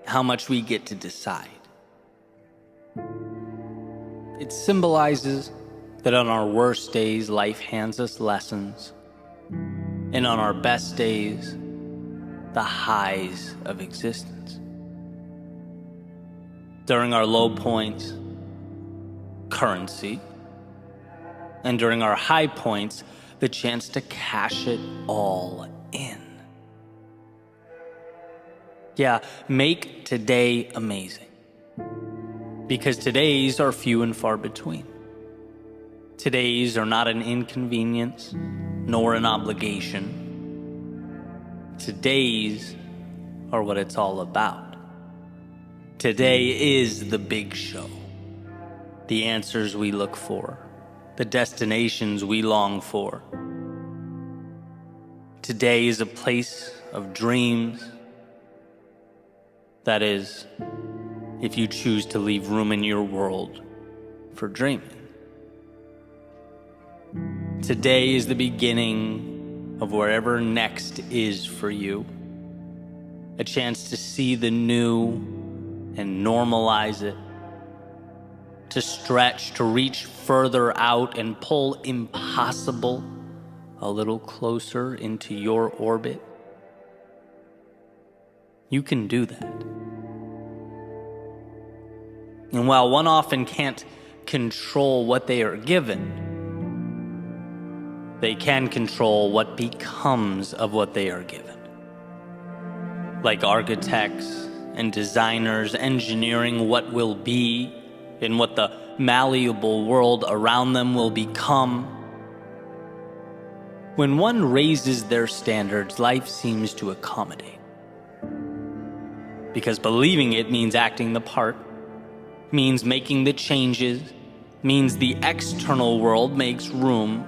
S1: How much we get to decide. It symbolizes that on our worst days, life hands us lessons. And on our best days, the highs of existence. During our low points, currency, and during our high points, the chance to cash it all in. Yeah, make today amazing. Because today's are few and far between. Today's are not an inconvenience, nor an obligation. Today's are what it's all about. Today is the big show. The answers we look for. The destinations we long for. Today is a place of dreams. That is, if you choose to leave room in your world for dreaming. Today is the beginning of wherever next is for you. A chance to see the new and normalize it, to stretch, to reach further out and pull impossible a little closer into your orbit. You can do that. And while one often can't control what they are given, they can control what becomes of what they are given. Like architects and designers engineering what will be and what the malleable world around them will become. When one raises their standards, life seems to accommodate. Because believing it means acting the part, means making the changes, means the external world makes room,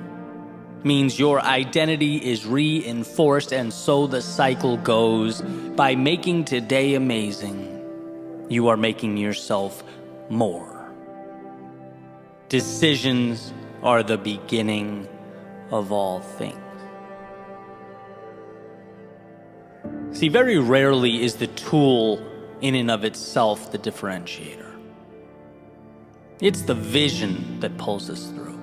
S1: means your identity is reinforced, and so the cycle goes. By making today amazing, you are making yourself more. Decisions are the beginning of all things. See, very rarely is the tool in and of itself the differentiator. It's the vision that pulls us through.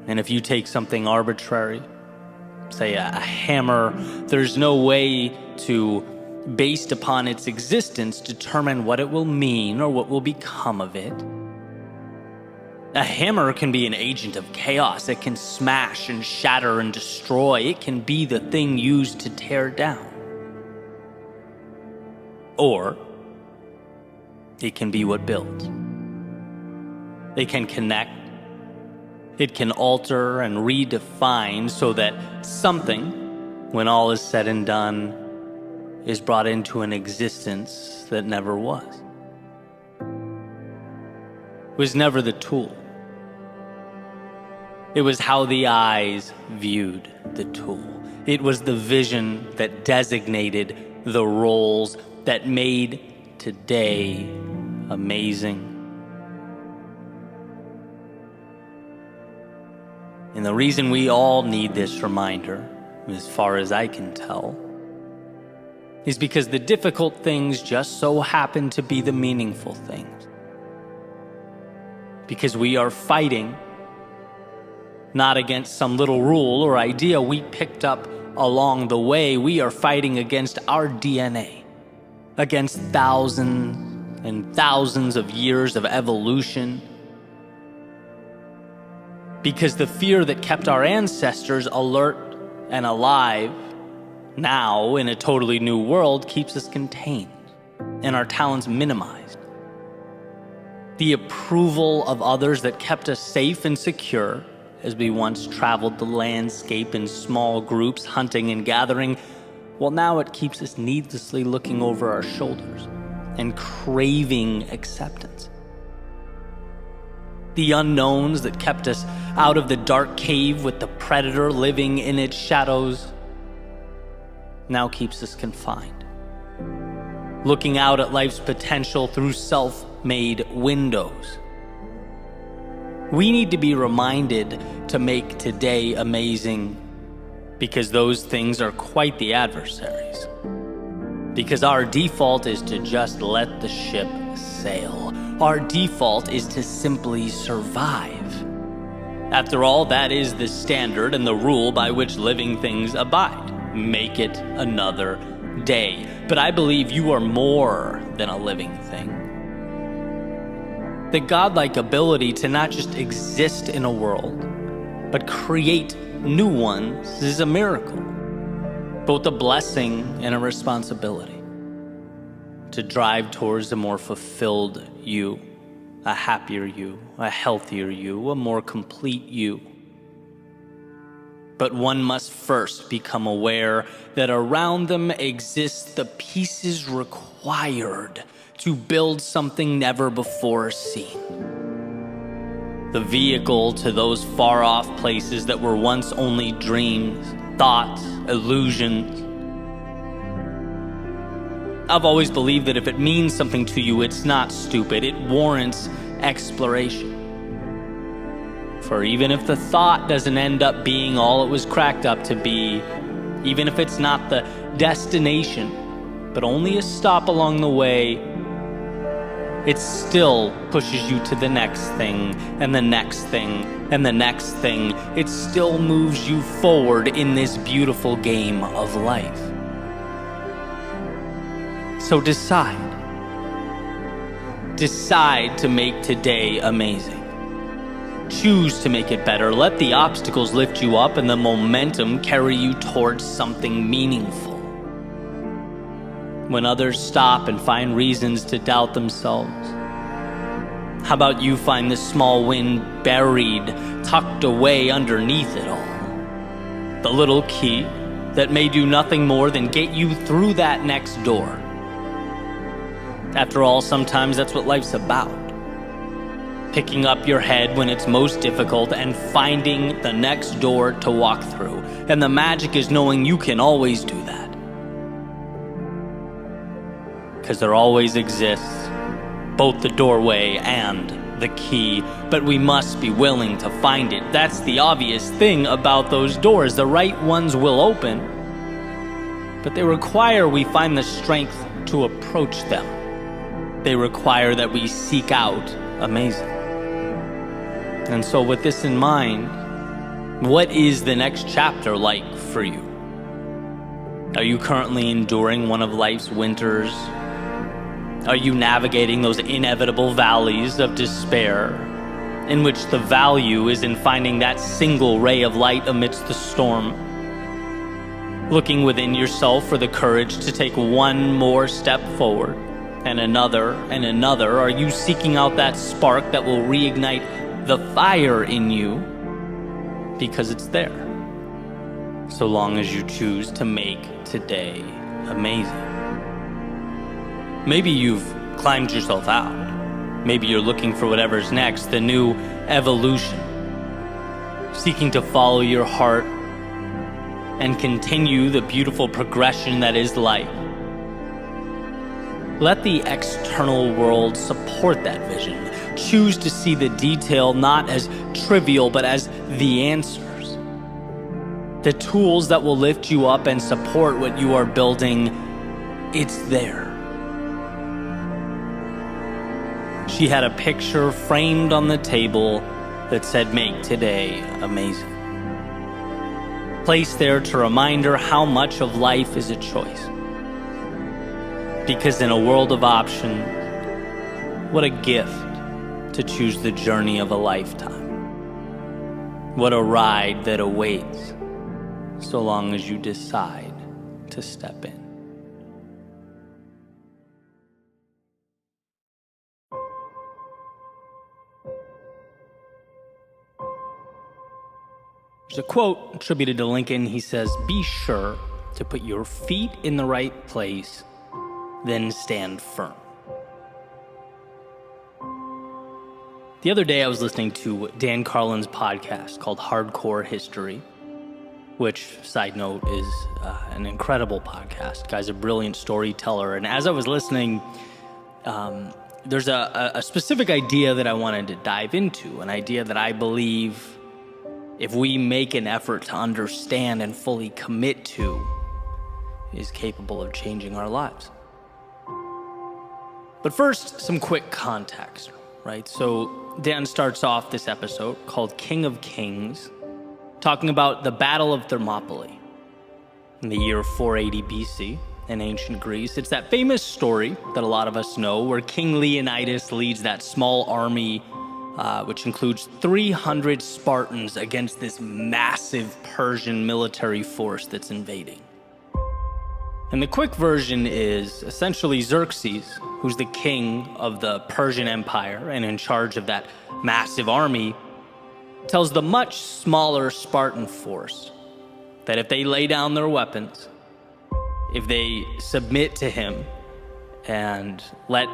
S1: And if you take something arbitrary, say a hammer, there's no way to, based upon its existence, determine what it will mean or what will become of it. A hammer can be an agent of chaos. It can smash and shatter and destroy. It can be the thing used to tear down. Or it can be what builds. It can connect. It can alter and redefine so that something, when all is said and done, is brought into an existence that never was. It was never the tool. It was how the eyes viewed the tool. It was the vision that designated the roles that made today amazing. And the reason we all need this reminder, as far as I can tell, is because the difficult things just so happen to be the meaningful things. Because we are fighting not against some little rule or idea we picked up along the way. We are fighting against our DNA, against thousands and thousands of years of evolution. Because the fear that kept our ancestors alert and alive now in a totally new world keeps us contained and our talents minimized. The approval of others that kept us safe and secure as we once traveled the landscape in small groups, hunting and gathering, well, now it keeps us needlessly looking over our shoulders and craving acceptance. The unknowns that kept us out of the dark cave with the predator living in its shadows now keeps us confined, looking out at life's potential through self-made windows. We need to be reminded to make today amazing, because those things are quite the adversaries. Because our default is to just let the ship sail. Our default is to simply survive. After all, that is the standard and the rule by which living things abide. Make it another day. But I believe you are more than a living thing. The godlike ability to not just exist in a world, but create new ones is a miracle, both a blessing and a responsibility. To drive towards a more fulfilled you, a happier you, a healthier you, a more complete you. But one must first become aware that around them exist the pieces required to build something never before seen. The vehicle to those far-off places that were once only dreams, thoughts, illusions. I've always believed that if it means something to you, it's not stupid. It warrants exploration. For even if the thought doesn't end up being all it was cracked up to be, even if it's not the destination, but only a stop along the way, it still pushes you to the next thing, and the next thing, and the next thing. It still moves you forward in this beautiful game of life. So decide. Decide to make today amazing. Choose to make it better. Let the obstacles lift you up and the momentum carry you towards something meaningful. When others stop and find reasons to doubt themselves, how about you find the small win buried, tucked away underneath it all? The little key that may do nothing more than get you through that next door. After all, sometimes that's what life's about. Picking up your head when it's most difficult and finding the next door to walk through. And the magic is knowing you can always do that. Because there always exists both the doorway and the key, but we must be willing to find it. That's the obvious thing about those doors. The right ones will open, but they require we find the strength to approach them. They require that we seek out amazing. And so with this in mind, what is the next chapter like for you? Are you currently enduring one of life's winters? Are you navigating those inevitable valleys of despair, in which the value is in finding that single ray of light amidst the storm? Looking within yourself for the courage to take one more step forward, and another, are you seeking out that spark that will reignite the fire in you? Because it's there, so long as you choose to make today amazing. Maybe you've climbed yourself out. Maybe you're looking for whatever's next, the new evolution, seeking to follow your heart and continue the beautiful progression that is life. Let the external world support that vision. Choose to see the detail not as trivial, but as the answers. The tools that will lift you up and support what you are building, it's there. She had a picture framed on the table that said, "Make today amazing." Placed there to remind her how much of life is a choice. Because in a world of options, what a gift to choose the journey of a lifetime. What a ride that awaits, so long as you decide to step in. There's a quote attributed to Lincoln. He says, "Be sure to put your feet in the right place, then stand firm." The other day I was listening to Dan Carlin's podcast called Hardcore History, which, side note, is an incredible podcast. Guy's a brilliant storyteller. And as I was listening, there's a specific idea that I wanted to dive into, an idea that I believe if we make an effort to understand and fully commit to, is capable of changing our lives. But first, some quick context, right? So Dan starts off this episode called King of Kings, talking about the Battle of Thermopylae in the year 480 BC in ancient Greece. It's that famous story that a lot of us know where King Leonidas leads that small army, which includes 300 Spartans against this massive Persian military force that's invading. And the quick version is essentially Xerxes, who's the king of the Persian Empire and in charge of that massive army, tells the much smaller Spartan force that if they lay down their weapons, if they submit to him and let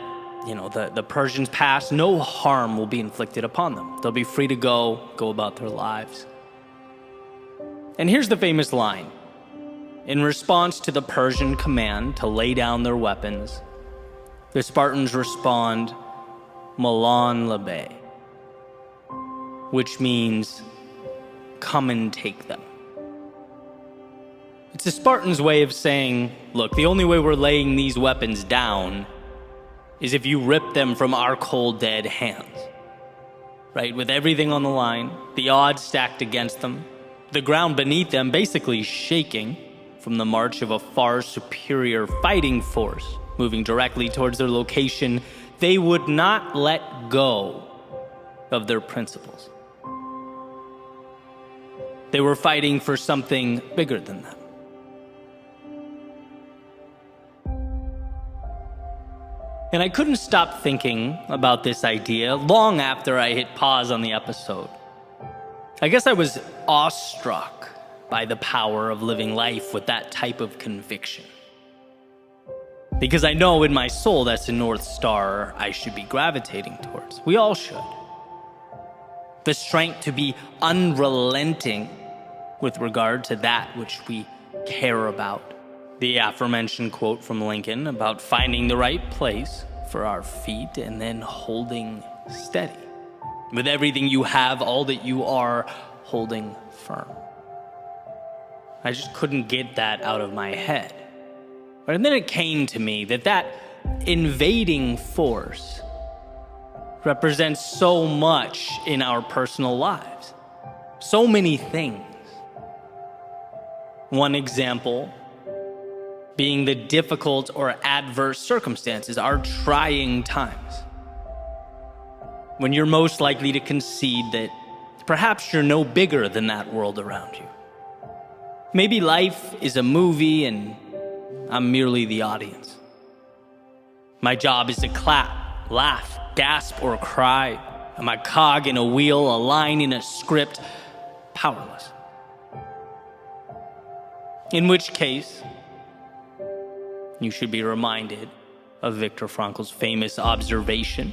S1: the Persians pass, no harm will be inflicted upon them. They'll be free to go about their lives. And here's the famous line. In response to the Persian command to lay down their weapons, the Spartans respond, "Malan labe," which means, "Come and take them." It's the Spartans' way of saying, look, the only way we're laying these weapons down is if you rip them from our cold, dead hands. Right? With everything on the line, the odds stacked against them, the ground beneath them basically shaking from the march of a far superior fighting force moving directly towards their location, they would not let go of their principles. They were fighting for something bigger than them. And I couldn't stop thinking about this idea long after I hit pause on the episode. I guess I was awestruck by the power of living life with that type of conviction. Because I know in my soul that's a North Star I should be gravitating towards. We all should. The strength to be unrelenting with regard to that which we care about. The aforementioned quote from Lincoln about finding the right place for our feet and then holding steady. With everything you have, all that you are, holding firm. I just couldn't get that out of my head. And then it came to me that invading force represents so much in our personal lives. So many things. One example being the difficult or adverse circumstances, our trying times. When you're most likely to concede that perhaps you're no bigger than that world around you. Maybe life is a movie and I'm merely the audience. My job is to clap, laugh, gasp, or cry. I'm a cog in a wheel, a line in a script, powerless. In which case, you should be reminded of Viktor Frankl's famous observation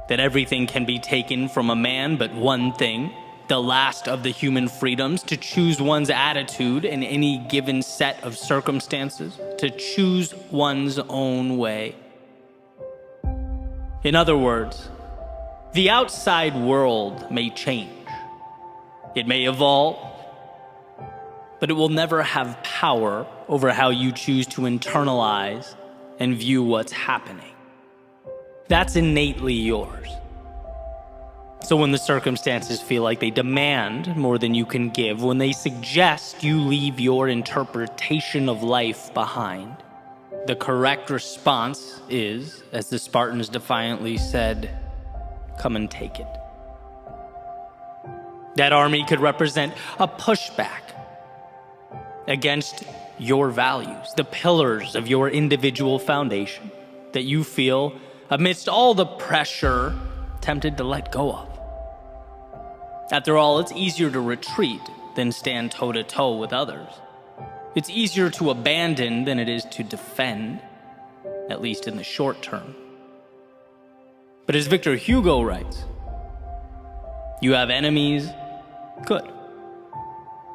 S1: that everything can be taken from a man but one thing, the last of the human freedoms, to choose one's attitude in any given set of circumstances, to choose one's own way. In other words, the outside world may change. It may evolve, but it will never have power over how you choose to internalize and view what's happening. That's innately yours. So when the circumstances feel like they demand more than you can give, when they suggest you leave your interpretation of life behind, the correct response is, as the Spartans defiantly said, "Come and take it." That army could represent a pushback against your values, the pillars of your individual foundation that you feel, amidst all the pressure, tempted to let go of. After all, it's easier to retreat than stand toe-to-toe with others. It's easier to abandon than it is to defend, at least in the short term. But as Victor Hugo writes, you have enemies, good.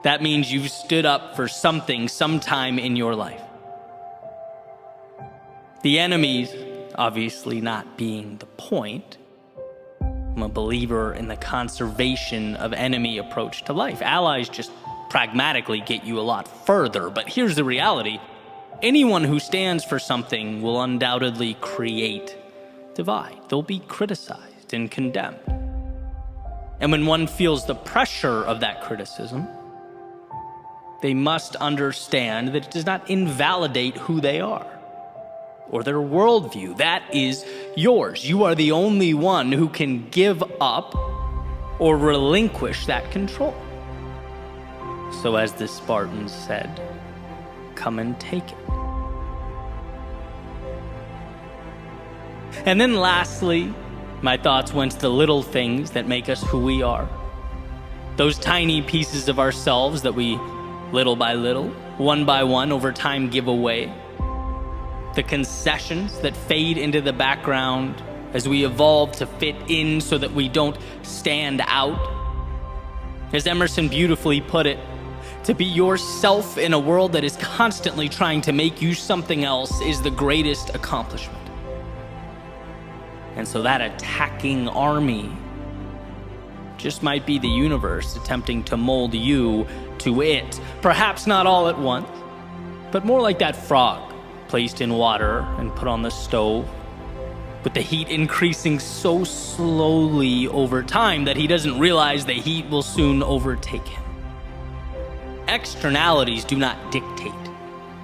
S1: That means you've stood up for something sometime in your life. The enemies, obviously not being the point. I'm a believer in the conservation of enemy approach to life. Allies just pragmatically get you a lot further, but here's the reality. Anyone who stands for something will undoubtedly create divide. They'll be criticized and condemned. And when one feels the pressure of that criticism, they must understand that it does not invalidate who they are or their worldview. That is yours. You are the only one who can give up or relinquish that control. So as the Spartans said, come and take it. And then lastly, my thoughts went to the little things that make us who we are. Those tiny pieces of ourselves that we, little by little, one by one, over time give away. The concessions that fade into the background as we evolve to fit in so that we don't stand out. As Emerson beautifully put it, to be yourself in a world that is constantly trying to make you something else is the greatest accomplishment. And so that attacking army just might be the universe attempting to mold you to it. Perhaps not all at once, but more like that frog placed in water and put on the stove, with the heat increasing so slowly over time that he doesn't realize the heat will soon overtake him. Externalities do not dictate.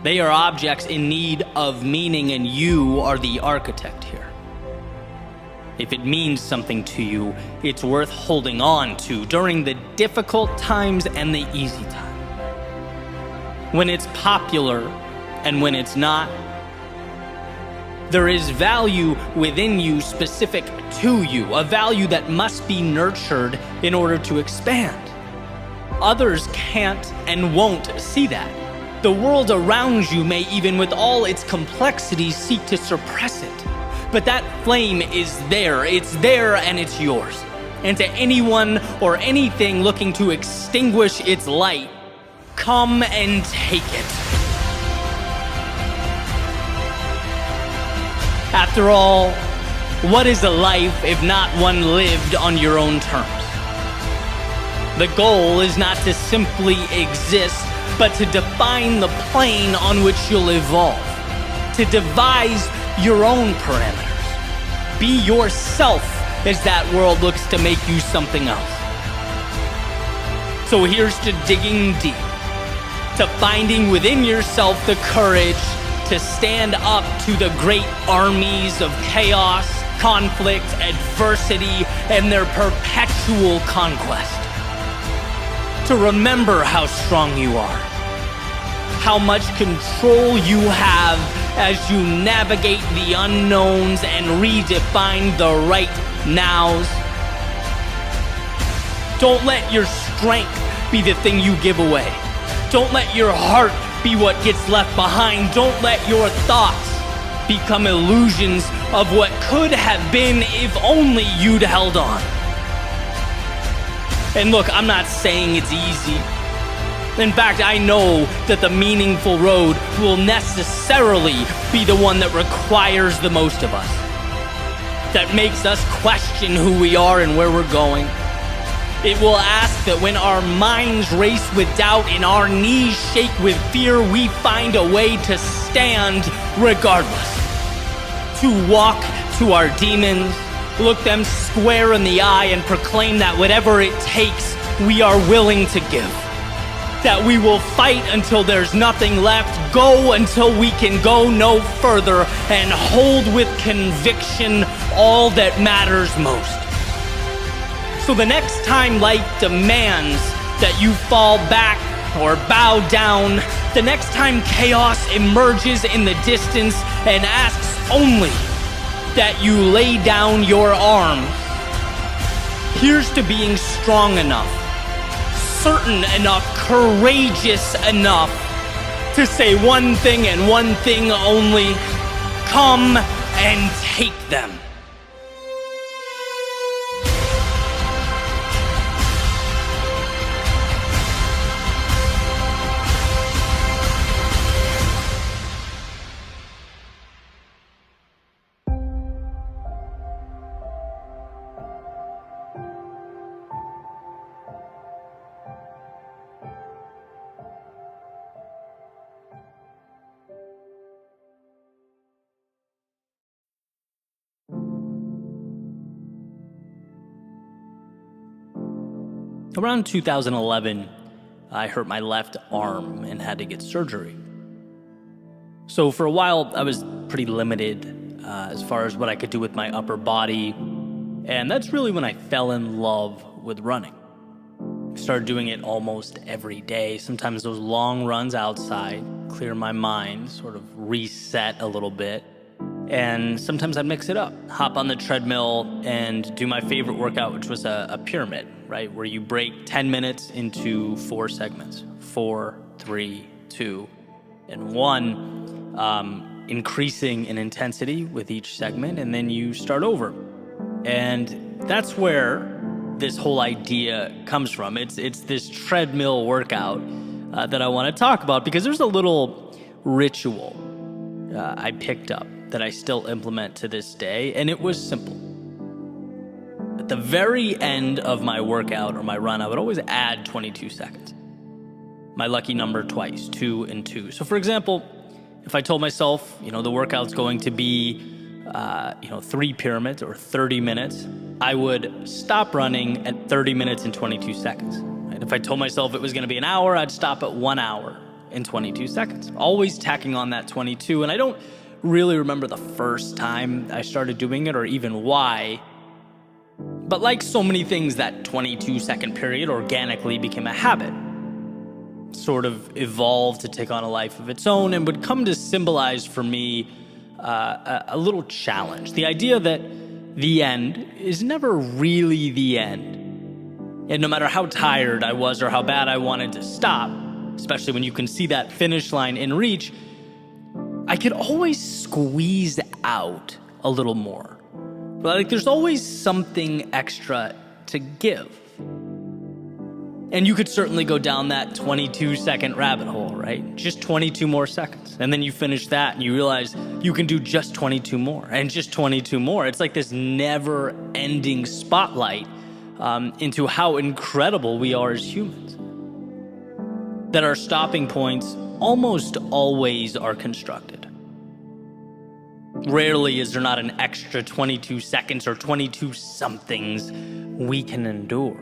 S1: They are objects in need of meaning, and you are the architect here. If it means something to you, it's worth holding on to during the difficult times and the easy times. When it's popular and when it's not, there is value within you specific to you, a value that must be nurtured in order to expand. Others can't and won't see that. The world around you may, even with all its complexities, seek to suppress it. But that flame is there. It's there and it's yours. And to anyone or anything looking to extinguish its light, come and take it. After all, what is a life if not one lived on your own terms? The goal is not to simply exist, but to define the plane on which you'll evolve, to devise your own parameters. Be yourself as that world looks to make you something else. So here's to digging deep, to finding within yourself the courage to stand up to the great armies of chaos, conflict, adversity, and their perpetual conquest. To remember how strong you are, how much control you have as you navigate the unknowns and redefine the right nows. Don't let your strength be the thing you give away. Don't let your heart be what gets left behind. Don't let your thoughts become illusions of what could have been if only you'd held on. And look, I'm not saying it's easy. In fact, I know that the meaningful road will necessarily be the one that requires the most of us, that makes us question who we are and where we're going. It will ask that when our minds race with doubt and our knees shake with fear, we find a way to stand regardless, to walk to our demons, look them square in the eye and proclaim that whatever it takes, we are willing to give. That we will fight until there's nothing left, go until we can go no further, and hold with conviction all that matters most. So the next time life demands that you fall back or bow down, the next time chaos emerges in the distance and asks only that you lay down your arms, here's to being strong enough, certain enough, courageous enough to say one thing and one thing only: come and take them. Around 2011, I hurt my left arm and had to get surgery. So for a while, I was pretty limited as far as what I could do with my upper body, and that's really when I fell in love with running. I started doing it almost every day, sometimes those long runs outside, clear my mind, sort of reset a little bit. And sometimes I'd mix it up, hop on the treadmill and do my favorite workout, which was a pyramid, right? Where you break 10 minutes into 4 segments, 4, 3, 2, and 1, increasing in intensity with each segment, and then you start over. And that's where this whole idea comes from. It's this treadmill workout that I want to talk about, because there's a little ritual I picked up that I still implement to this day, and it was simple. At the very end of my workout or my run, I would always add 22 seconds. My lucky number twice, 2 and 2. So for example, if I told myself, the workout's going to be, 3 pyramids or 30 minutes, I would stop running at 30 minutes and 22 seconds. Right? If I told myself it was going to be an hour, I'd stop at 1 hour and 22 seconds. Always tacking on that 22, and I don't really remember the first time I started doing it or even why. But like so many things, that 22-second period organically became a habit. Sort of evolved to take on a life of its own and would come to symbolize for me a little challenge. The idea that the end is never really the end. And no matter how tired I was or how bad I wanted to stop, especially when you can see that finish line in reach, I could always squeeze out a little more. Like there's always something extra to give. And you could certainly go down that 22-second rabbit hole, right? Just 22 more seconds. And then you finish that and you realize you can do just 22 more and just 22 more. It's like this never-ending spotlight into how incredible we are as humans. That our stopping points almost always are constructed. Rarely is there not an extra 22 seconds or 22 somethings we can endure.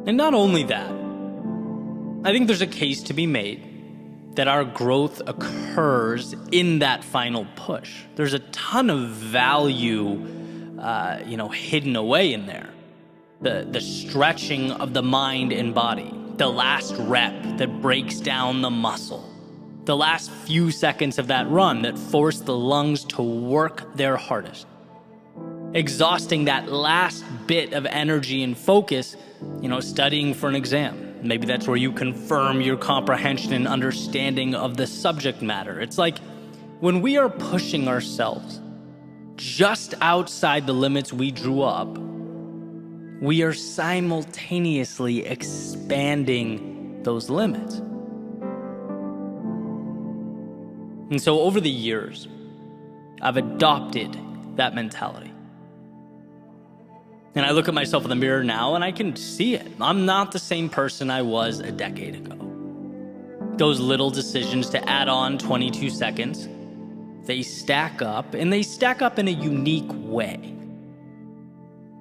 S1: And not only that, I think there's a case to be made that our growth occurs in that final push. There's a ton of value, hidden away in there. The stretching of the mind and body, the last rep that breaks down the muscle, the last few seconds of that run that force the lungs to work their hardest, exhausting that last bit of energy and focus, studying for an exam. Maybe that's where you confirm your comprehension and understanding of the subject matter. It's like when we are pushing ourselves just outside the limits we drew up, we are simultaneously expanding those limits. And so over the years, I've adopted that mentality. And I look at myself in the mirror now and I can see it. I'm not the same person I was a decade ago. Those little decisions to add on 22 seconds, they stack up, and they stack up in a unique way.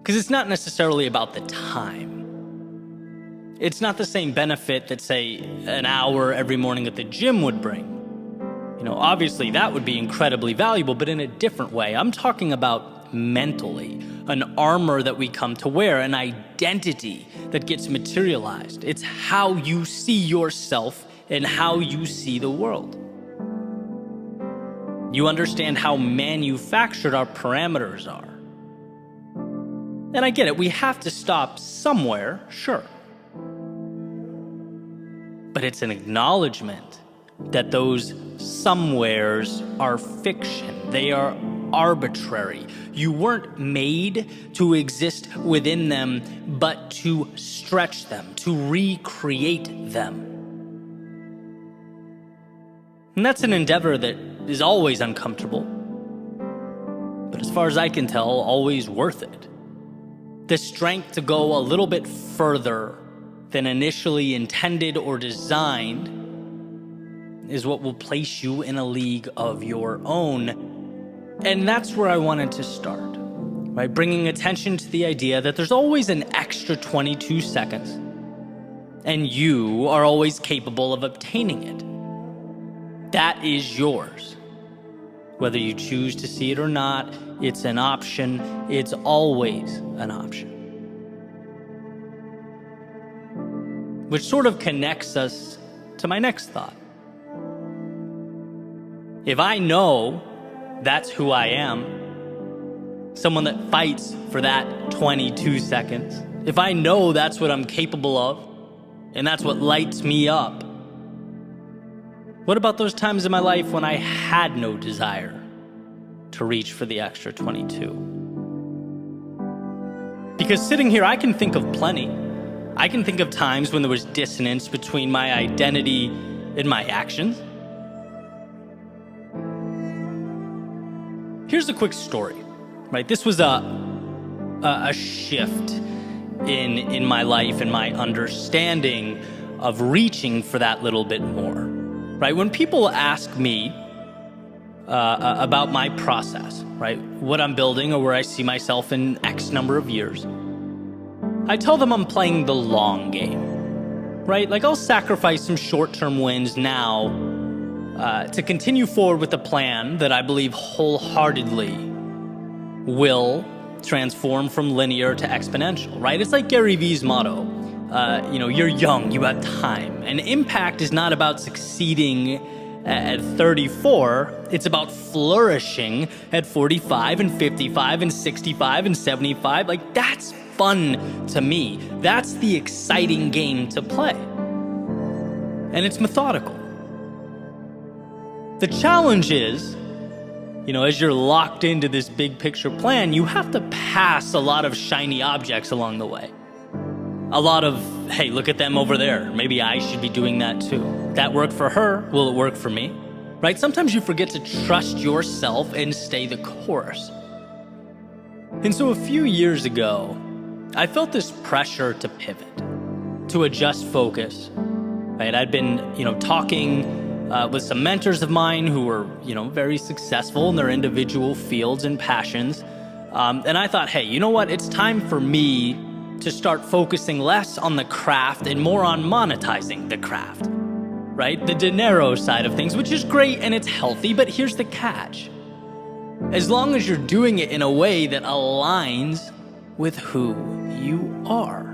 S1: Because it's not necessarily about the time. It's not the same benefit that, say, an hour every morning at the gym would bring. Obviously that would be incredibly valuable, but in a different way. I'm talking about mentally, an armor that we come to wear, an identity that gets materialized. It's how you see yourself and how you see the world. You understand how manufactured our parameters are. And I get it, we have to stop somewhere, sure. But it's an acknowledgement that those somewheres are fiction. They are arbitrary. You weren't made to exist within them, but to stretch them, to recreate them. And that's an endeavor that is always uncomfortable, but as far as I can tell, always worth it. The strength to go a little bit further than initially intended or designed is what will place you in a league of your own. And that's where I wanted to start, by bringing attention to the idea that there's always an extra 22 seconds, and you are always capable of obtaining it. That is yours. Whether you choose to see it or not, it's an option. It's always an option. Which sort of connects us to my next thought. If I know that's who I am, someone that fights for that 22 seconds, if I know that's what I'm capable of, and that's what lights me up, what about those times in my life when I had no desire to reach for the extra 22? Because sitting here, I can think of plenty. I can think of times when there was dissonance between my identity and my actions. Here's a quick story, right? This was a shift in my life and my understanding of reaching for that little bit more. Right, when people ask me about my process, right, what I'm building or where I see myself in X number of years, I tell them I'm playing the long game, right? Like I'll sacrifice some short-term wins now to continue forward with a plan that I believe wholeheartedly will transform from linear to exponential, right? It's like Gary Vee's motto. You're young, you have time. And impact is not about succeeding at 34. It's about flourishing at 45 and 55 and 65 and 75. Like, that's fun to me. That's the exciting game to play. And it's methodical. The challenge is, as you're locked into this big picture plan, you have to pass a lot of shiny objects along the way. A lot of, hey, look at them over there. Maybe I should be doing that too. That worked for her. Will it work for me? Right? Sometimes you forget to trust yourself and stay the course. And so a few years ago, I felt this pressure to pivot, to adjust focus. Right? I'd been, talking with some mentors of mine who were, very successful in their individual fields and passions. And I thought, hey, you know what? It's time for me to start focusing less on the craft and more on monetizing the craft, right? The dinero side of things, which is great and it's healthy, but here's the catch. As long as you're doing it in a way that aligns with who you are.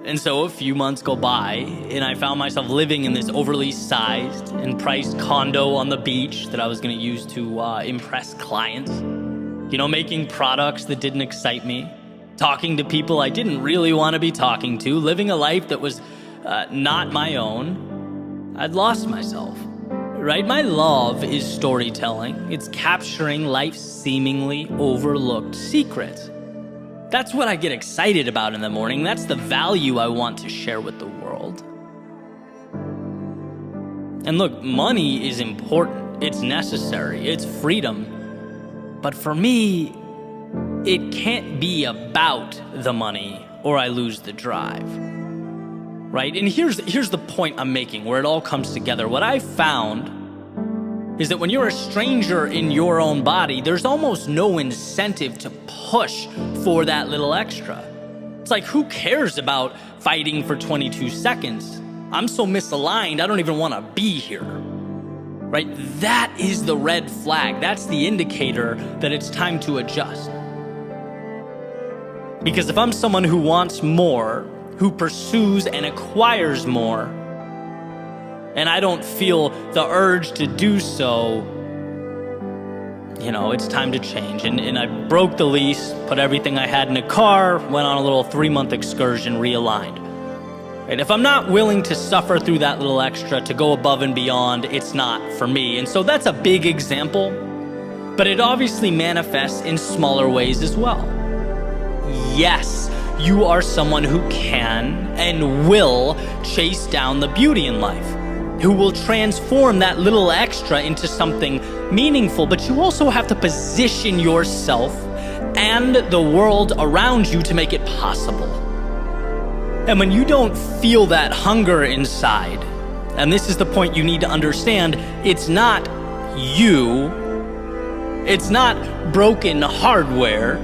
S1: And so a few months go by and I found myself living in this overly sized and priced condo on the beach that I was going to use to impress clients, making products that didn't excite me, talking to people I didn't really want to be talking to, living a life that was not my own. I'd lost myself, right? My love is storytelling. It's capturing life's seemingly overlooked secrets. That's what I get excited about in the morning. That's the value I want to share with the world. And look, money is important. It's necessary. It's freedom. But for me, it can't be about the money or I lose the drive, right? And here's the point I'm making where it all comes together. What I found is that when you're a stranger in your own body, there's almost no incentive to push for that little extra. It's like, who cares about fighting for 22 seconds? I'm so misaligned, I don't even want to be here. right? That is the red flag. That's the indicator that it's time to adjust. Because if I'm someone who wants more, who pursues and acquires more, and I don't feel the urge to do so, it's time to change. And I broke the lease, put everything I had in a car, went on a little 3-month excursion, realigned. Right? If I'm not willing to suffer through that little extra, to go above and beyond, it's not for me. And so that's a big example, but it obviously manifests in smaller ways as well. Yes, you are someone who can and will chase down the beauty in life, who will transform that little extra into something meaningful, but you also have to position yourself and the world around you to make it possible. And when you don't feel that hunger inside, and this is the point you need to understand, it's not you, it's not broken hardware,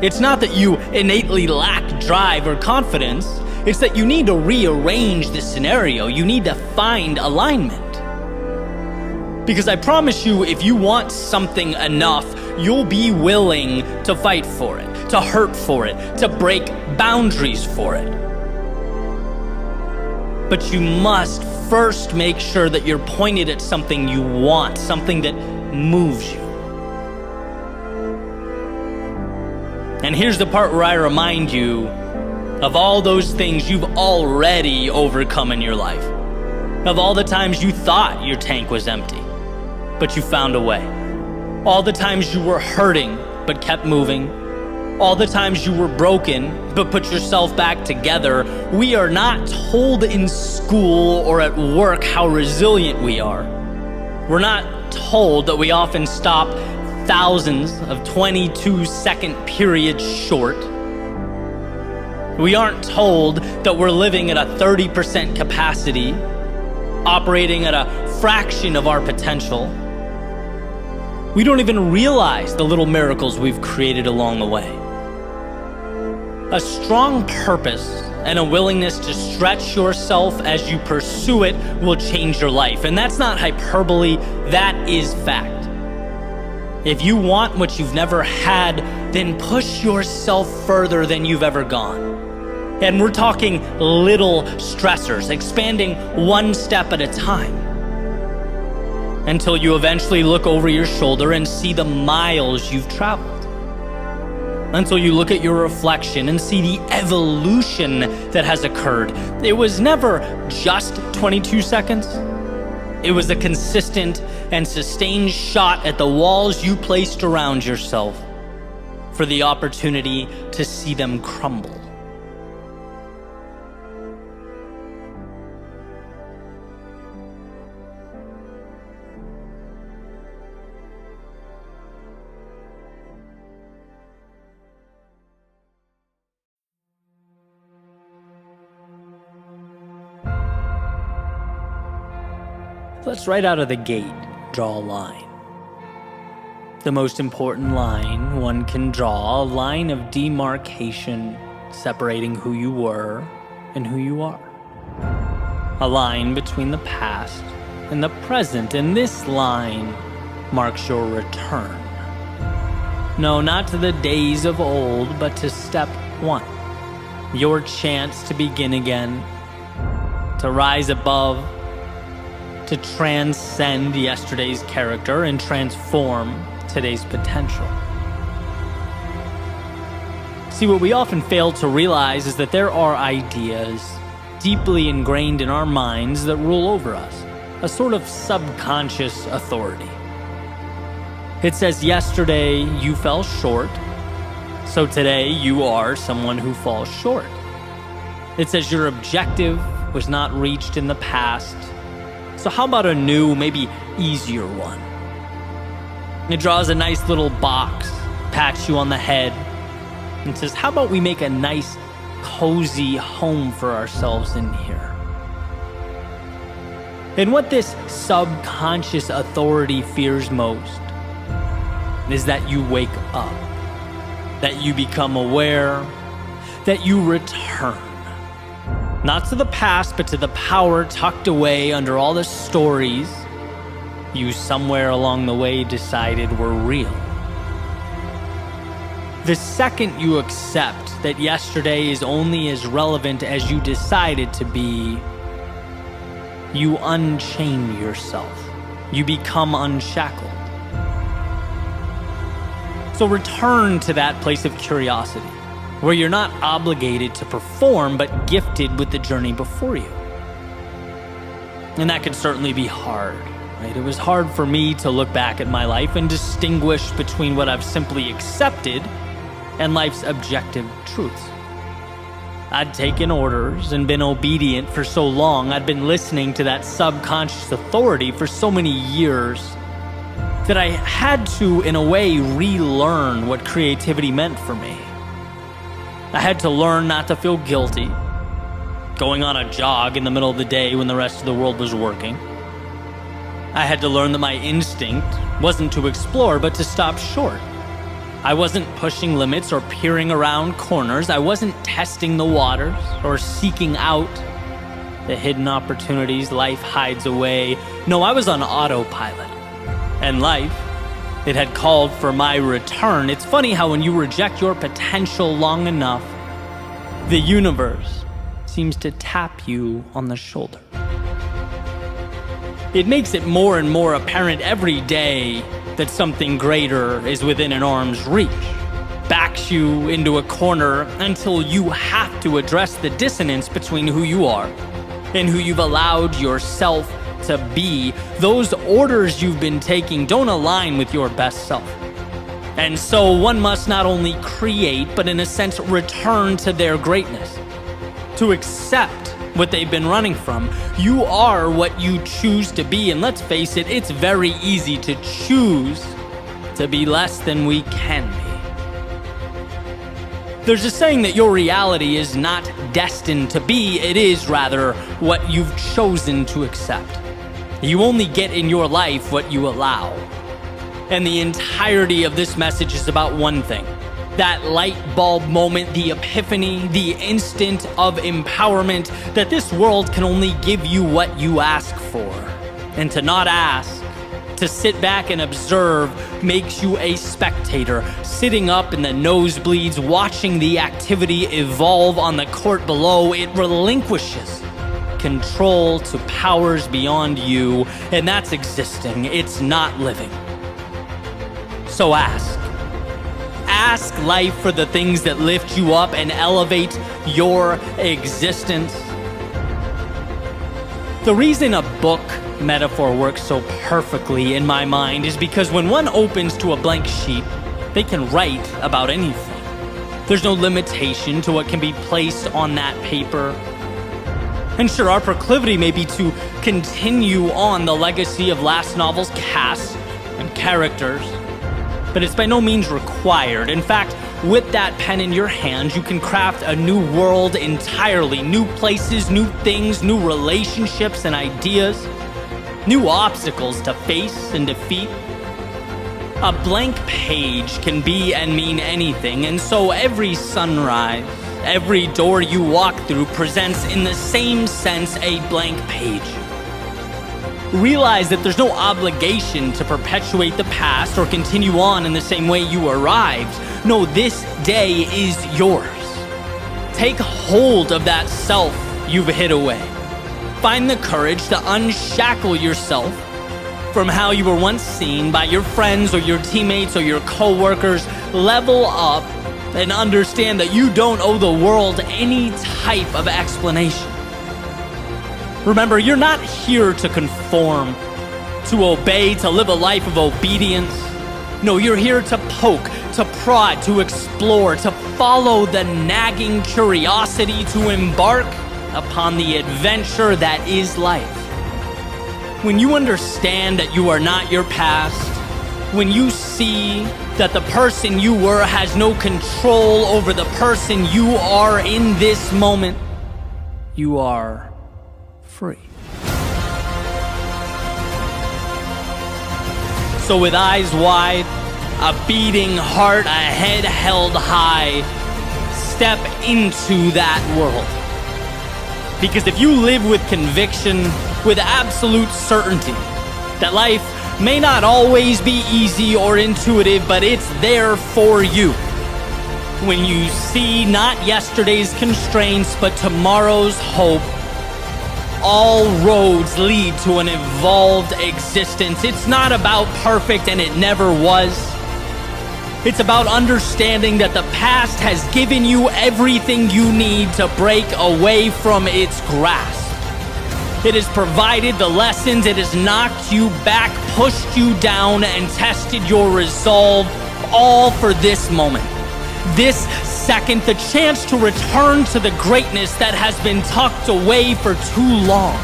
S1: it's not that you innately lack drive or confidence, it's that you need to rearrange the scenario. You need to find alignment. Because I promise you, if you want something enough, you'll be willing to fight for it, to hurt for it, to break boundaries for it. But you must first make sure that you're pointed at something you want, something that moves you. And here's the part where I remind you of all those things you've already overcome in your life. Of all the times you thought your tank was empty, but you found a way. All the times you were hurting, but kept moving. All the times you were broken, but put yourself back together. We are not told in school or at work how resilient we are. We're not told that we often stop thousands of 22-second periods short. We aren't told that we're living at a 30% capacity, operating at a fraction of our potential. We don't even realize the little miracles we've created along the way. A strong purpose and a willingness to stretch yourself as you pursue it will change your life. And that's not hyperbole, that is fact. If you want what you've never had, then push yourself further than you've ever gone. And we're talking little stressors, expanding one step at a time, until you eventually look over your shoulder and see the miles you've traveled. Until you look at your reflection and see the evolution that has occurred. It was never just 22 seconds. It was a consistent and sustained shot at the walls you placed around yourself for the opportunity to see them crumble. Let's right out of the gate draw a line. The most important line one can draw, a line of demarcation separating who you were and who you are. A line between the past and the present, and this line marks your return. No, not to the days of old, but to step one. Your chance to begin again, to rise above, to transcend yesterday's character and transform today's potential. See, what we often fail to realize is that there are ideas deeply ingrained in our minds that rule over us, a sort of subconscious authority. It says yesterday you fell short, so today you are someone who falls short. It says your objective was not reached in the past, so how about a new, maybe easier one? It draws a nice little box, pats you on the head, and says, how about we make a nice, cozy home for ourselves in here? And what this subconscious authority fears most is that you wake up, that you become aware, that you return. Not to the past, but to the power tucked away under all the stories you somewhere along the way decided were real. The second you accept that yesterday is only as relevant as you decide it to be, you unchain yourself. You become unshackled. So return to that place of curiosity, where you're not obligated to perform, but gifted with the journey before you. And that can certainly be hard, right? It was hard for me to look back at my life and distinguish between what I've simply accepted and life's objective truths. I'd taken orders and been obedient for so long. I'd been listening to that subconscious authority for so many years that I had to, in a way, relearn what creativity meant for me. I had to learn not to feel guilty, going on a jog in the middle of the day when the rest of the world was working. I had to learn that my instinct wasn't to explore, but to stop short. I wasn't pushing limits or peering around corners. I wasn't testing the waters or seeking out the hidden opportunities life hides away. No, I was on autopilot. And life, it had called for my return. It's funny how when you reject your potential long enough, the universe seems to tap you on the shoulder. It makes it more and more apparent every day that something greater is within an arm's reach. Backs you into a corner until you have to address the dissonance between who you are and who you've allowed yourself to be. Those orders you've been taking don't align with your best self. And so one must not only create, but in a sense return to their greatness, to accept what they've been running from. You are what you choose to be, and let's face it, it's very easy to choose to be less than we can be. There's a saying that your reality is not destined to be, it is rather what you've chosen to accept. You only get in your life what you allow. And the entirety of this message is about one thing. That light bulb moment, the epiphany, the instant of empowerment that this world can only give you what you ask for. And to not ask, to sit back and observe, makes you a spectator, sitting up in the nosebleeds, watching the activity evolve on the court below. It relinquishes control to powers beyond you, and that's existing. It's not living. So ask. Ask life for the things that lift you up and elevate your existence. The reason a book metaphor works so perfectly in my mind is because when one opens to a blank sheet, they can write about anything. There's no limitation to what can be placed on that paper. And sure, our proclivity may be to continue on the legacy of last novel's cast and characters, but it's by no means required. In fact, with that pen in your hand, you can craft a new world entirely. New places, new things, new relationships and ideas, new obstacles to face and defeat. A blank page can be and mean anything, and so every sunrise, every door you walk through presents in the same sense a blank page. Realize that there's no obligation to perpetuate the past or continue on in the same way you arrived. No, this day is yours. Take hold of that self you've hid away. Find the courage to unshackle yourself from how you were once seen by your friends or your teammates or your co-workers. Level up and understand that you don't owe the world any type of explanation. Remember, you're not here to conform, to obey, to live a life of obedience. No, you're here to poke, to prod, to explore, to follow the nagging curiosity, to embark upon the adventure that is life. When you understand that you are not your past, when you see that the person you were has no control over the person you are in this moment, you are free. So with eyes wide, a beating heart, a head held high, step into that world. Because if you live with conviction, with absolute certainty, that life may not always be easy or intuitive, but it's there for you. When you see not yesterday's constraints, but tomorrow's hope, all roads lead to an evolved existence. It's not about perfect, and it never was. It's about understanding that the past has given you everything you need to break away from its grasp. It has provided the lessons, it has knocked you back, pushed you down, and tested your resolve, all for this moment. This second, the chance to return to the greatness that has been tucked away for too long.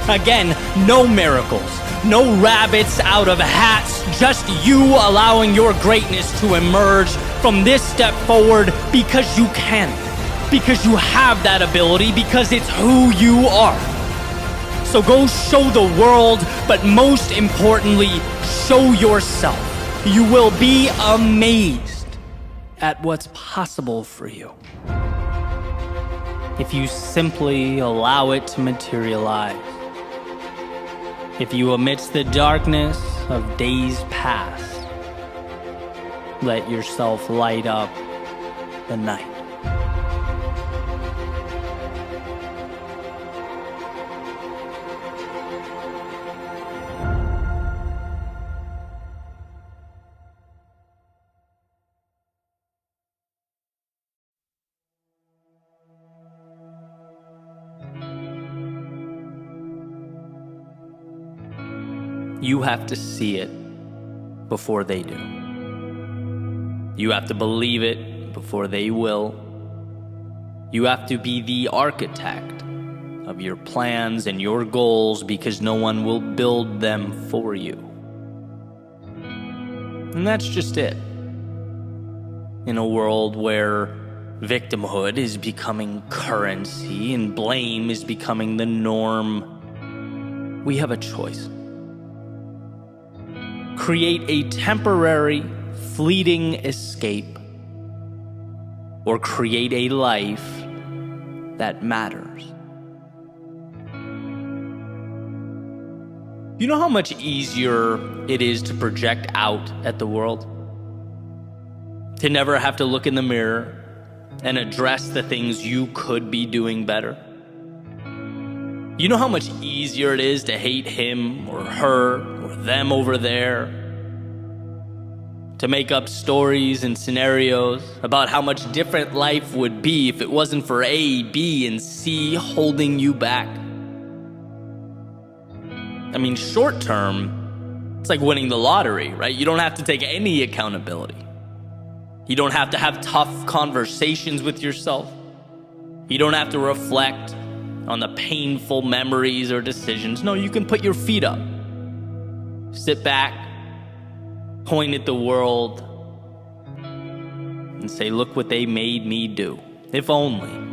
S1: Again, no miracles, no rabbits out of hats, just you allowing your greatness to emerge from this step forward because you can, because you have that ability, because it's who you are. So go show the world, but most importantly, show yourself. You will be amazed at what's possible for you if you simply allow it to materialize. If you, amidst the darkness of days past, let yourself light up the night. You have to see it before they do. You have to believe it before they will. You have to be the architect of your plans and your goals, because no one will build them for you. And that's just it. In a world where victimhood is becoming currency and blame is becoming the norm, we have a choice. Create a temporary, fleeting escape, or create a life that matters. You know how much easier it is to project out at the world? To never have to look in the mirror and address the things you could be doing better? You know how much easier it is to hate him or her or them over there? To make up stories and scenarios about how much different life would be if it wasn't for A, B, and C holding you back? I mean, short term, it's like winning the lottery, right? You don't have to take any accountability. You don't have to have tough conversations with yourself. You don't have to reflect on the painful memories or decisions. No, you can put your feet up, sit back, point at the world, and say, look what they made me do. If only.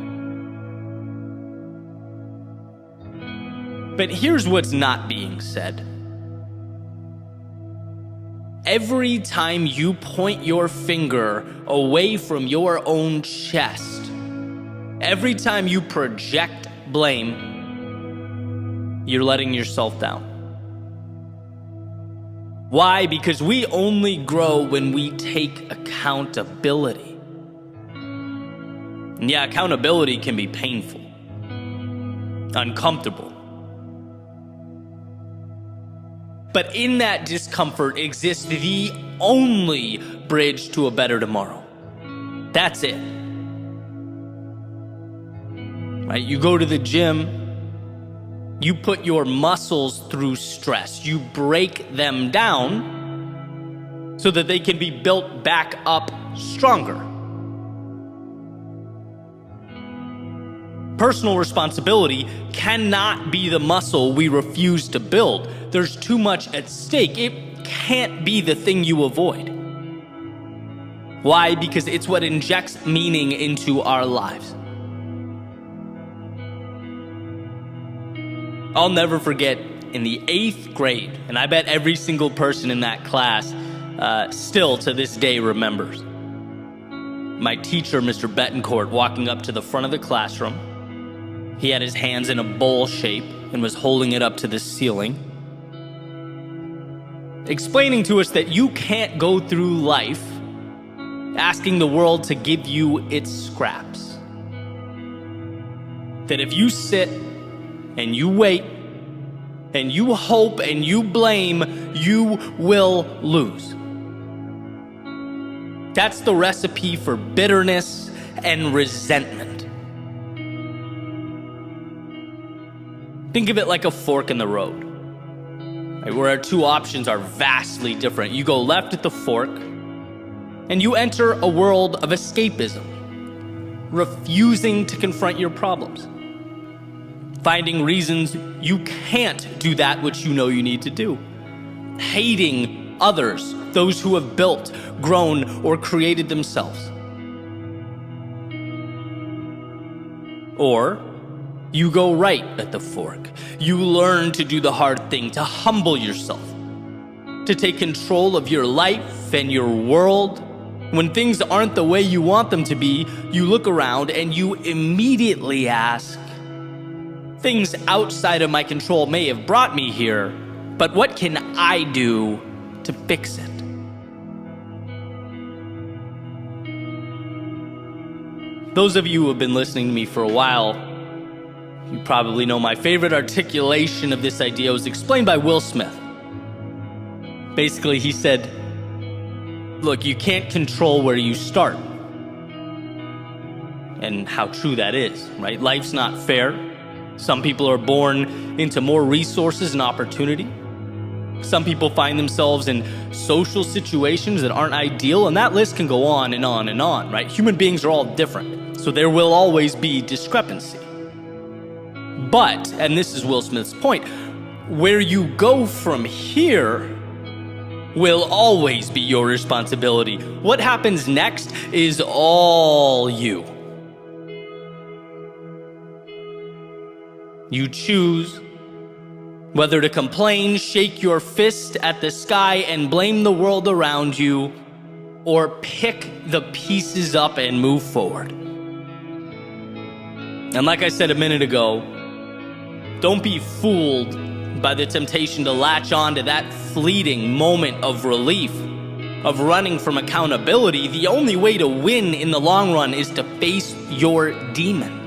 S1: But here's what's not being said. Every time you point your finger away from your own chest, every time you project blame, you're letting yourself down. Why? Because we only grow when we take accountability. And yeah, accountability can be painful, uncomfortable. But in that discomfort exists the only bridge to a better tomorrow. That's it. Right? You go to the gym, you put your muscles through stress. You break them down so that they can be built back up stronger. Personal responsibility cannot be the muscle we refuse to build. There's too much at stake. It can't be the thing you avoid. Why? Because it's what injects meaning into our lives. I'll never forget, in the 8th grade, and I bet every single person in that class still to this day remembers, my teacher, Mr. Betancourt, walking up to the front of the classroom. He had his hands in a bowl shape and was holding it up to the ceiling. explaining to us that you can't go through life asking the world to give you its scraps. That if you sit and you wait and you hope and you blame, you will lose. That's the recipe for bitterness and resentment. Think of it like a fork in the road, right, where our two options are vastly different. You go left at the fork, and you enter a world of escapism, refusing to confront your problems, finding reasons you can't do that which you know you need to do, hating others, those who have built, grown, or created themselves. Or you go right at the fork. You learn to do the hard thing, to humble yourself, to take control of your life and your world. When things aren't the way you want them to be, you look around and you immediately ask, things outside of my control may have brought me here, but what can I do to fix it? Those of you who have been listening to me for a while, you probably know my favorite articulation of this idea was explained by Will Smith. Basically, he said, look, you can't control where you start. And how true that is, right? Life's not fair. Some people are born into more resources and opportunity. Some people find themselves in social situations that aren't ideal, and that list can go on and on and on, right? Human beings are all different, so there will always be discrepancy. But, and this is Will Smith's point, where you go from here will always be your responsibility. What happens next is all you. You choose whether to complain, shake your fist at the sky, and blame the world around you, or pick the pieces up and move forward. And like I said a minute ago, don't be fooled by the temptation to latch on to that fleeting moment of relief, of running from accountability. The only way to win in the long run is to face your demons.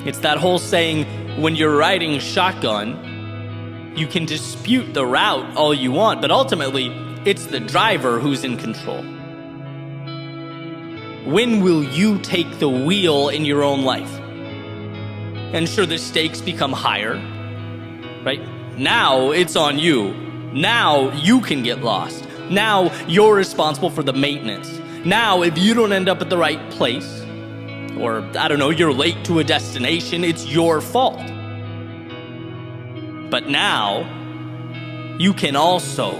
S1: It's that whole saying, when you're riding shotgun, you can dispute the route all you want, but ultimately, it's the driver who's in control. When will you take the wheel in your own life? And sure, the stakes become higher, right? Now it's on you. Now you can get lost. Now you're responsible for the maintenance. Now if you don't end up at the right place, or I don't know, you're late to a destination, it's your fault. But now you can also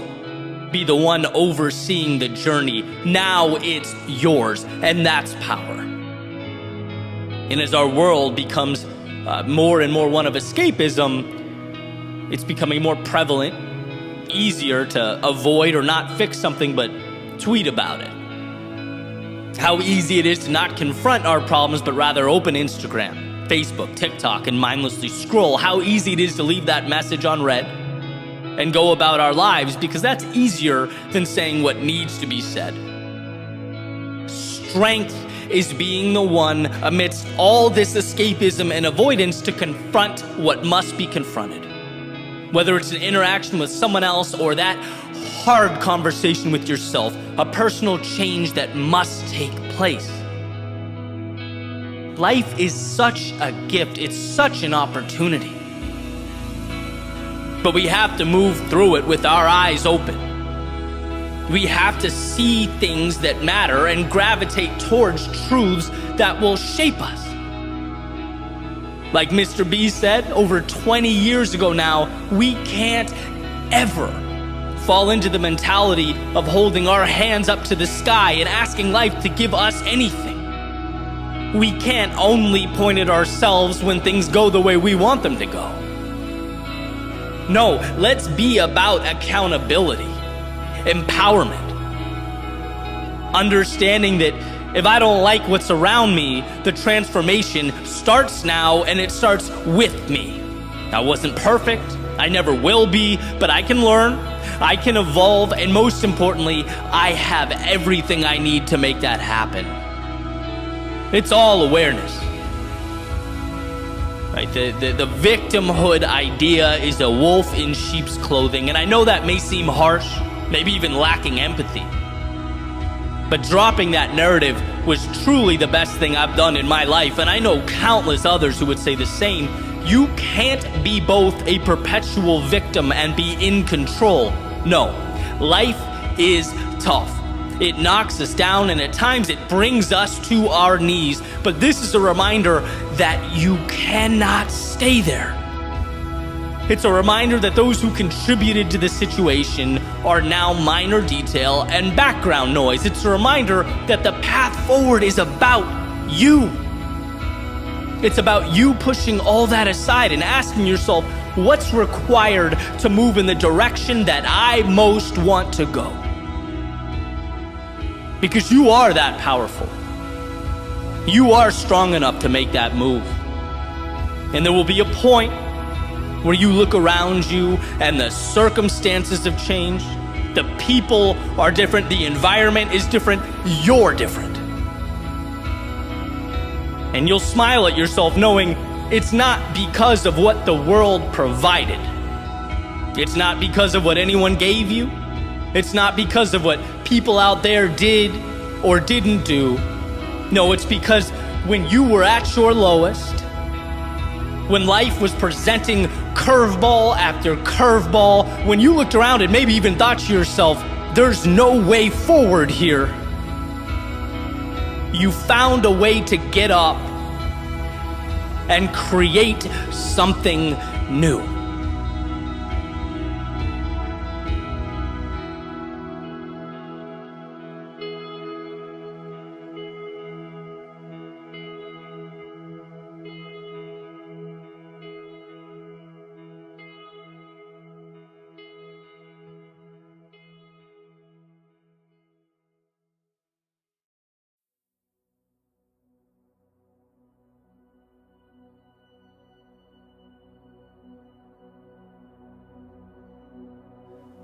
S1: be the one overseeing the journey. Now it's yours, and that's power. And as our world becomes more and more one of escapism, it's becoming more prevalent, easier to avoid or not fix something but tweet about it. How easy it is to not confront our problems but rather open Instagram, Facebook, TikTok, and mindlessly scroll. How easy it is to leave that message unread and go about our lives, because that's easier than saying what needs to be said. Strength is being the one amidst all this escapism and avoidance to confront what must be confronted. Whether it's an interaction with someone else or that hard conversation with yourself, a personal change that must take place. Life is such a gift, it's such an opportunity. But we have to move through it with our eyes open. We have to see things that matter and gravitate towards truths that will shape us. Like Mr. B said over 20 years ago now, we can't ever fall into the mentality of holding our hands up to the sky and asking life to give us anything. We can't only point at ourselves when things go the way we want them to go. No, let's be about accountability, empowerment, understanding that if I don't like what's around me, the transformation starts now, and it starts with me. I wasn't perfect, I never will be, but I can learn. I can evolve, and most importantly, I have everything I need to make that happen. It's all awareness. Right? The victimhood idea is a wolf in sheep's clothing, and I know that may seem harsh, maybe even lacking empathy. But dropping that narrative was truly the best thing I've done in my life, and I know countless others who would say the same. You can't be both a perpetual victim and be in control. No, life is tough. It knocks us down, and at times it brings us to our knees. But this is a reminder that you cannot stay there. It's a reminder that those who contributed to the situation are now minor detail and background noise. It's a reminder that the path forward is about you. It's about you pushing all that aside and asking yourself, what's required to move in the direction that I most want to go? Because you are that powerful. You are strong enough to make that move. And there will be a point where you look around you and the circumstances have changed. The people are different. The environment is different. You're different. And you'll smile at yourself knowing it's not because of what the world provided. It's not because of what anyone gave you. It's not because of what people out there did or didn't do. No, it's because when you were at your lowest, when life was presenting curveball after curveball, when you looked around and maybe even thought to yourself, there's no way forward here, you found a way to get up and create something new.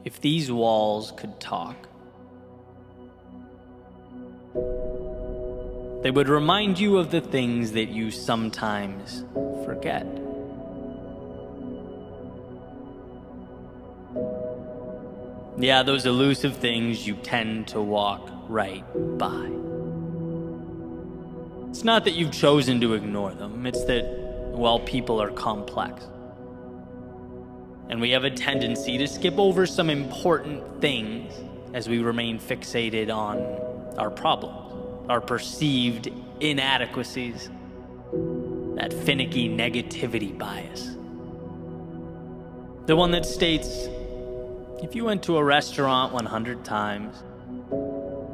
S1: If these walls could talk, they would remind you of the things that you sometimes forget. Yeah, those elusive things you tend to walk right by. It's not that you've chosen to ignore them, it's that, well, people are complex. And we have a tendency to skip over some important things as we remain fixated on our problems, our perceived inadequacies, that finicky negativity bias. The one that states, if you went to a restaurant 100 times,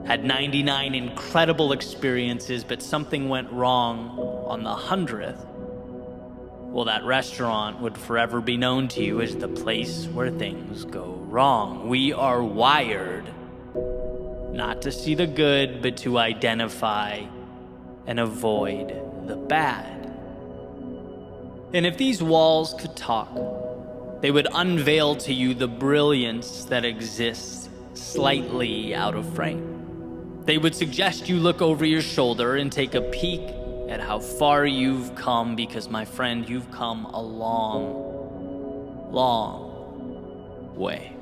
S1: had 99 incredible experiences, but something went wrong on the 100th, well, that restaurant would forever be known to you as the place where things go wrong. We are wired not to see the good, but to identify and avoid the bad. And if these walls could talk, they would unveil to you the brilliance that exists slightly out of frame. They would suggest you look over your shoulder and take a peek at how far you've come, because, my friend, you've come a long, long way.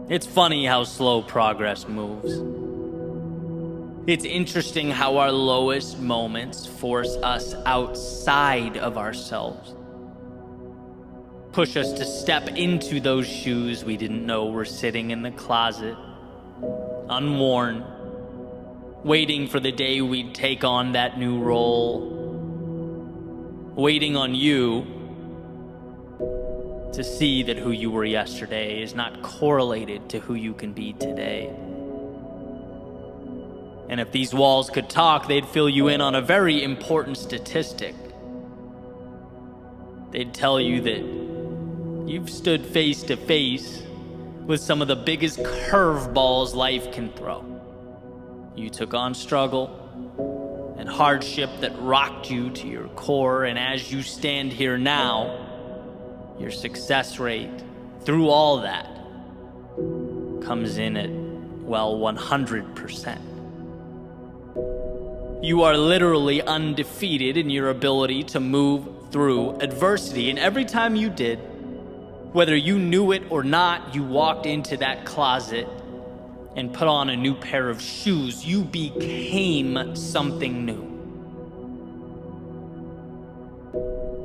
S1: It's funny how slow progress moves. It's interesting how our lowest moments force us outside of ourselves, push us to step into those shoes we didn't know were sitting in the closet, unworn, waiting for the day we'd take on that new role, waiting on you to see that who you were yesterday is not correlated to who you can be today. And if these walls could talk, they'd fill you in on a very important statistic. They'd tell you that you've stood face to face with some of the biggest curveballs life can throw. You took on struggle and hardship that rocked you to your core, and as you stand here now, your success rate through all that comes in at, well, 100%. You are literally undefeated in your ability to move through adversity. And every time you did, whether you knew it or not, you walked into that closet and put on a new pair of shoes. You became something new.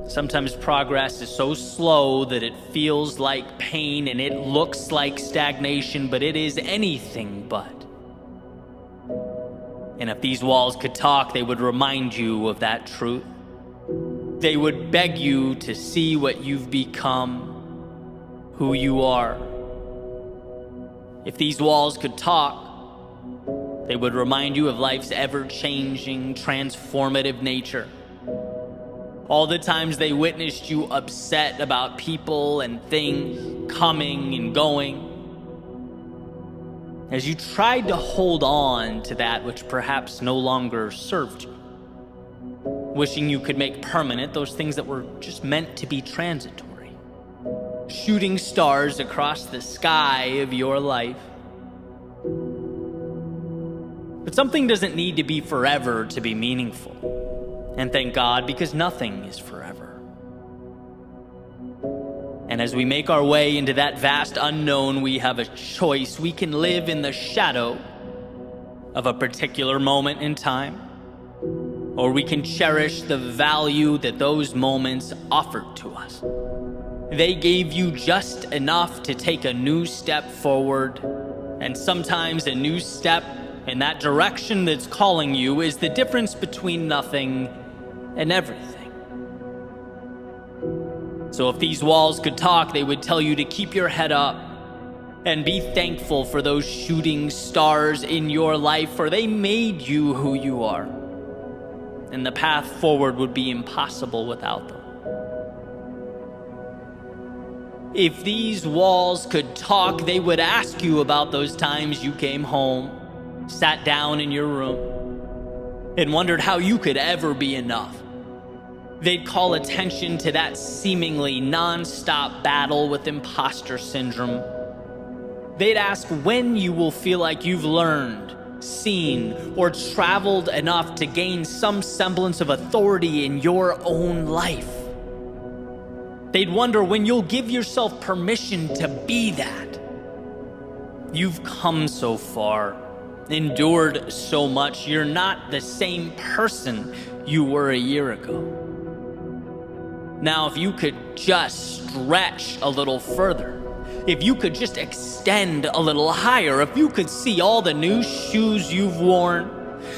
S1: Sometimes progress is so slow that it feels like pain and it looks like stagnation, but it is anything but. And if these walls could talk, they would remind you of that truth. They would beg you to see what you've become, who you are. If these walls could talk, they would remind you of life's ever-changing, transformative nature. All the times they witnessed you upset about people and things coming and going, as you tried to hold on to that which perhaps no longer served you, wishing you could make permanent those things that were just meant to be transitory, shooting stars across the sky of your life. But something doesn't need to be forever to be meaningful. And thank God, because nothing is forever. And as we make our way into that vast unknown, we have a choice. We can live in the shadow of a particular moment in time, or we can cherish the value that those moments offered to us. They gave you just enough to take a new step forward, and sometimes a new step in that direction that's calling you is the difference between nothing and everything. So if these walls could talk, they would tell you to keep your head up and be thankful for those shooting stars in your life, for they made you who you are. And the path forward would be impossible without them. If these walls could talk, they would ask you about those times you came home, sat down in your room, and wondered how you could ever be enough. They'd call attention to that seemingly non-stop battle with imposter syndrome. They'd ask when you will feel like you've learned, seen, or traveled enough to gain some semblance of authority in your own life. They'd wonder when you'll give yourself permission to be that. You've come so far, endured so much. You're not the same person you were a year ago. Now, if you could just stretch a little further, if you could just extend a little higher, if you could see all the new shoes you've worn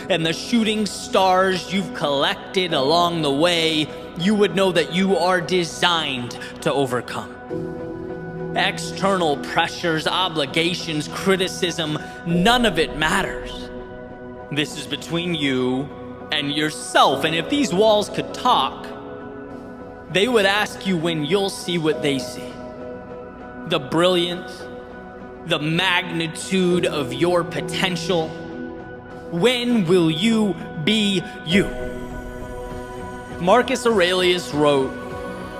S1: and the shooting stars you've collected along the way, you would know that you are designed to overcome. External pressures, obligations, criticism, none of it matters. This is between you and yourself, and if these walls could talk, they would ask you when you'll see what they see. The brilliance, the magnitude of your potential. When will you be you? Marcus Aurelius wrote,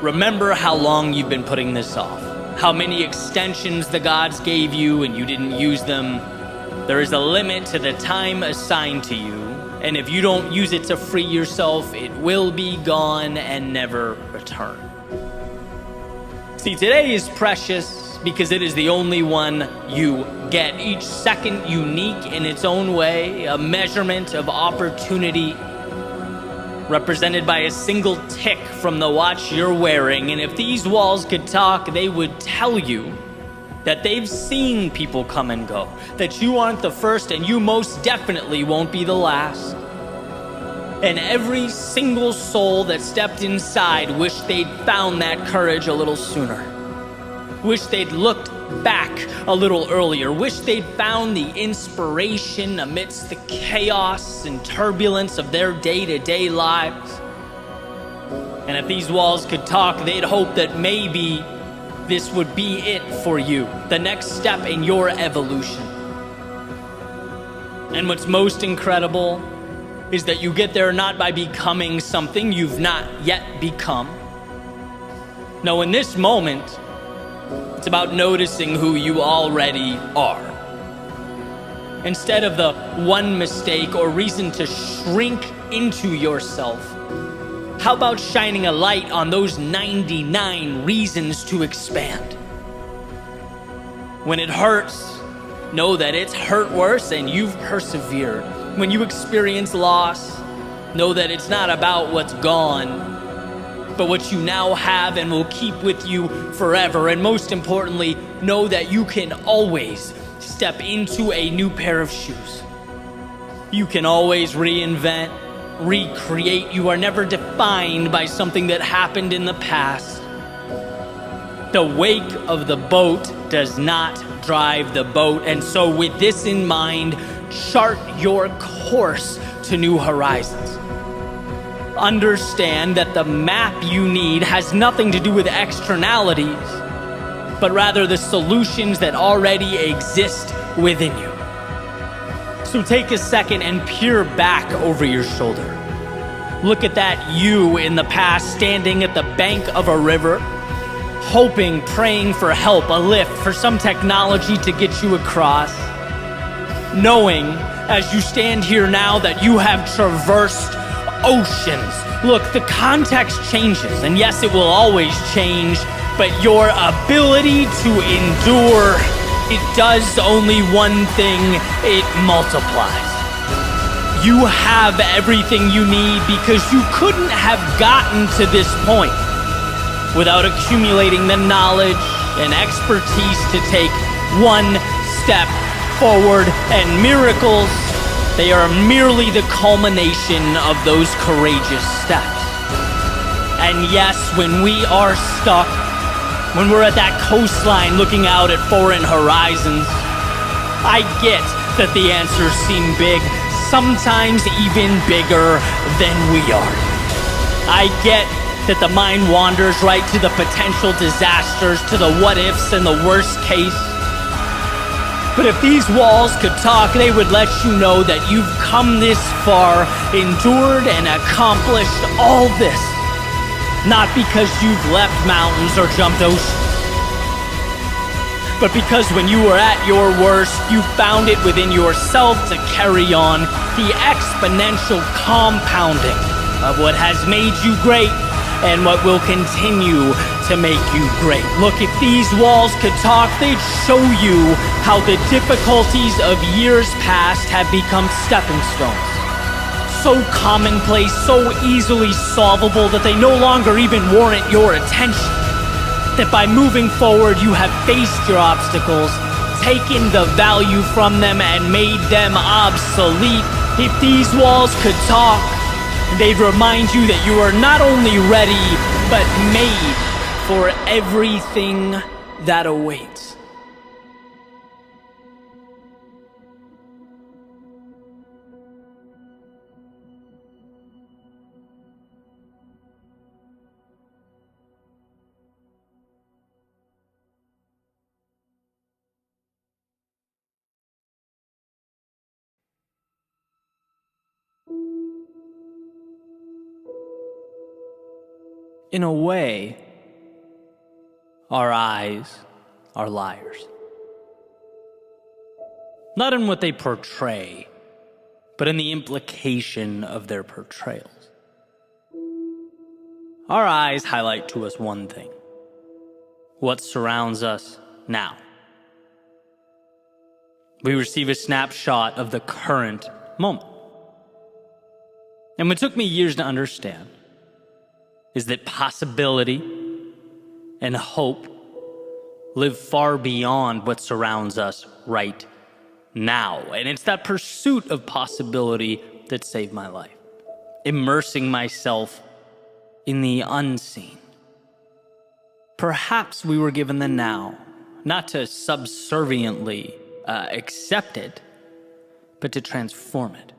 S1: "Remember how long you've been putting this off, how many extensions the gods gave you and you didn't use them. There is a limit to the time assigned to you, and if you don't use it to free yourself, it will be gone and never return." See, today is precious because it is the only one you get. Each second unique in its own way, a measurement of opportunity represented by a single tick from the watch you're wearing. And if these walls could talk, they would tell you that they've seen people come and go, that you aren't the first and you most definitely won't be the last. And every single soul that stepped inside wished they'd found that courage a little sooner. Wished they'd looked back a little earlier. Wished they'd found the inspiration amidst the chaos and turbulence of their day-to-day lives. And if these walls could talk, they'd hope that maybe this would be it for you, the next step in your evolution. And what's most incredible is that you get there not by becoming something you've not yet become, No, in this moment, it's about noticing who you already are. Instead of the one mistake or reason to shrink into yourself, how about shining a light on those 99 reasons to expand? When it hurts, know that it's hurt worse and you've persevered. When you experience loss, know that it's not about what's gone, but what you now have and will keep with you forever. And most importantly, know that you can always step into a new pair of shoes. You can always reinvent, recreate. You are never defined by something that happened in the past. The wake of the boat does not drive the boat. And so with this in mind, chart your course to new horizons. Understand that the map you need has nothing to do with externalities, but rather the solutions that already exist within you. So take a second and peer back over your shoulder. Look at that you in the past standing at the bank of a river, hoping, praying for help, a lift, for some technology to get you across. Knowing, as you stand here now, that you have traversed oceans. Look, the context changes, and yes, it will always change, but your ability to endure, it does only one thing: it multiplies. You have everything you need because you couldn't have gotten to this point without accumulating the knowledge and expertise to take one step forward. And miracles, they are merely the culmination of those courageous steps. And yes, when we are stuck, when we're at that coastline looking out at foreign horizons, I get that the answers seem big, sometimes even bigger than we are. I get that the mind wanders right to the potential disasters, to the what-ifs and the worst case. But if these walls could talk, they would let you know that you've come this far, endured and accomplished all this, not because you've left mountains or jumped oceans, but because when you were at your worst, you found it within yourself to carry on the exponential compounding of what has made you great and what will continue to make you great. Look, if these walls could talk, they'd show you how the difficulties of years past have become stepping stones. So commonplace, so easily solvable that they no longer even warrant your attention. That by moving forward, you have faced your obstacles, taken the value from them, and made them obsolete. If these walls could talk, they'd remind you that you are not only ready, but made for everything that awaits. In a way, our eyes are liars. Not in what they portray, but in the implication of their portrayals. Our eyes highlight to us one thing: what surrounds us now. We receive a snapshot of the current moment. And what took me years to understand is that possibility and hope live far beyond what surrounds us right now. And it's that pursuit of possibility that saved my life. Immersing myself in the unseen. Perhaps we were given the now, not to subserviently accept it, but to transform it.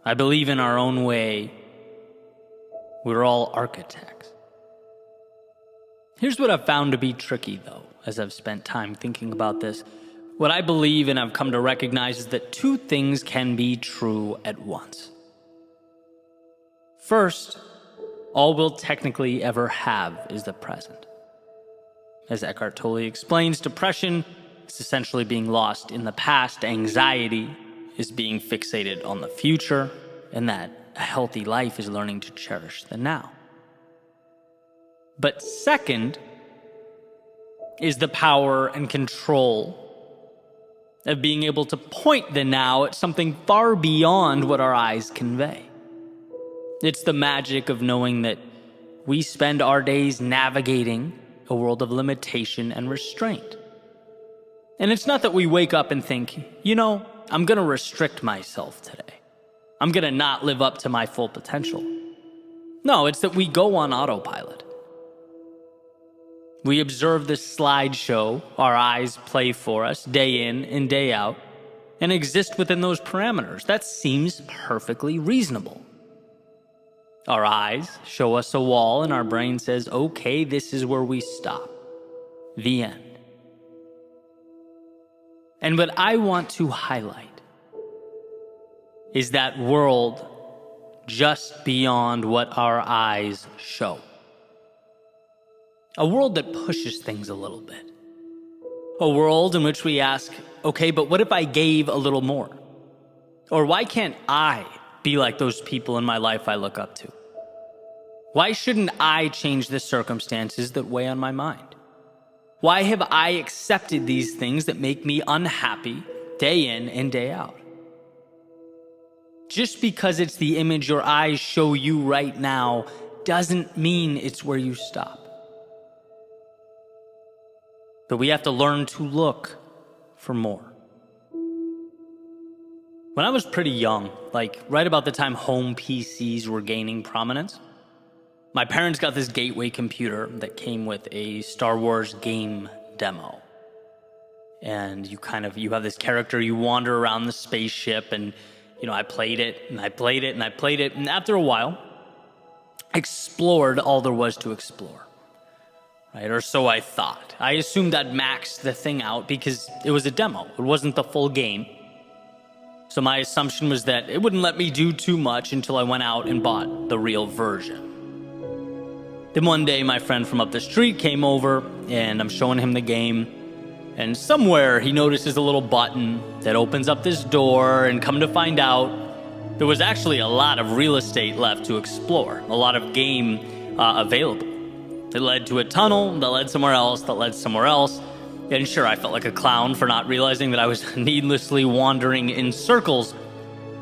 S1: I believe in our own way, we're all architects. Here's what I've found to be tricky, though, as I've spent time thinking about this. What I believe and I've come to recognize is that two things can be true at once. First, All we'll technically ever have is the present. As Eckhart Tolle explains, depression is essentially being lost in the past, anxiety is being fixated on the future, and that a healthy life is learning to cherish the now. But second is the power and control of being able to point the now at something far beyond what our eyes convey. It's the magic of knowing that we spend our days navigating a world of limitation and restraint. And it's not that we wake up and think, I'm going to restrict myself today. I'm going to not live up to my full potential. No, it's that we go on autopilot. We observe the slideshow our eyes play for us day in and day out and exist within those parameters. That seems perfectly reasonable. Our eyes show us a wall and our brain says, okay, this is where we stop. The end. And what I want to highlight is that world just beyond what our eyes show. A world that pushes things a little bit. A world in which we ask, okay, but what if I gave a little more? Or why can't I be like those people in my life I look up to? Why shouldn't I change the circumstances that weigh on my mind? Why have I accepted these things that make me unhappy day in and day out? Just because it's the image your eyes show you right now doesn't mean it's where you stop. But we have to learn to look for more. When I was pretty young, like right about the time home PCs were gaining prominence, my parents got this gateway computer that came with a Star Wars game demo. And you have this character, you wander around the spaceship, and I played it, and I played it, and I played it, and after a while, explored all there was to explore. Right? Or so I thought. I assumed I'd maxed the thing out because it was a demo. It wasn't the full game. So my assumption was that it wouldn't let me do too much until I went out and bought the real version. Then one day my friend from up the street came over and I'm showing him the game. And somewhere he notices a little button that opens up this door, and come to find out, there was actually a lot of real estate left to explore. A lot of game available. It led to a tunnel that led somewhere else, that led somewhere else. And sure, I felt like a clown for not realizing that I was needlessly wandering in circles,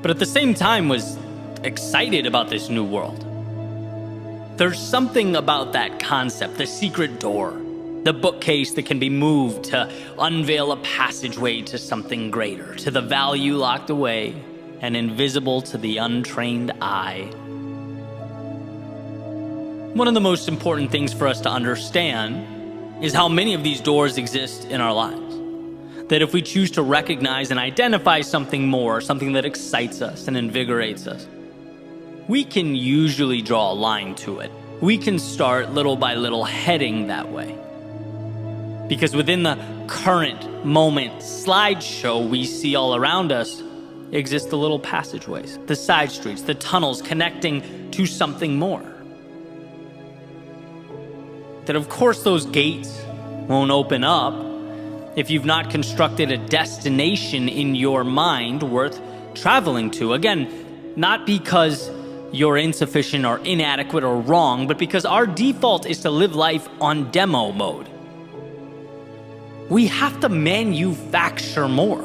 S1: but at the same time was excited about this new world. There's something about that concept, the secret door, the bookcase that can be moved to unveil a passageway to something greater, to the value locked away and invisible to the untrained eye. One of the most important things for us to understand is how many of these doors exist in our lives. That if we choose to recognize and identify something more, something that excites us and invigorates us, we can usually draw a line to it. We can start little by little heading that way. Because within the current moment slideshow we see all around us exist the little passageways, the side streets, the tunnels connecting to something more. That of course those gates won't open up if you've not constructed a destination in your mind worth traveling to. Again, not because you're insufficient or inadequate or wrong, but because our default is to live life on demo mode. We have to manufacture more.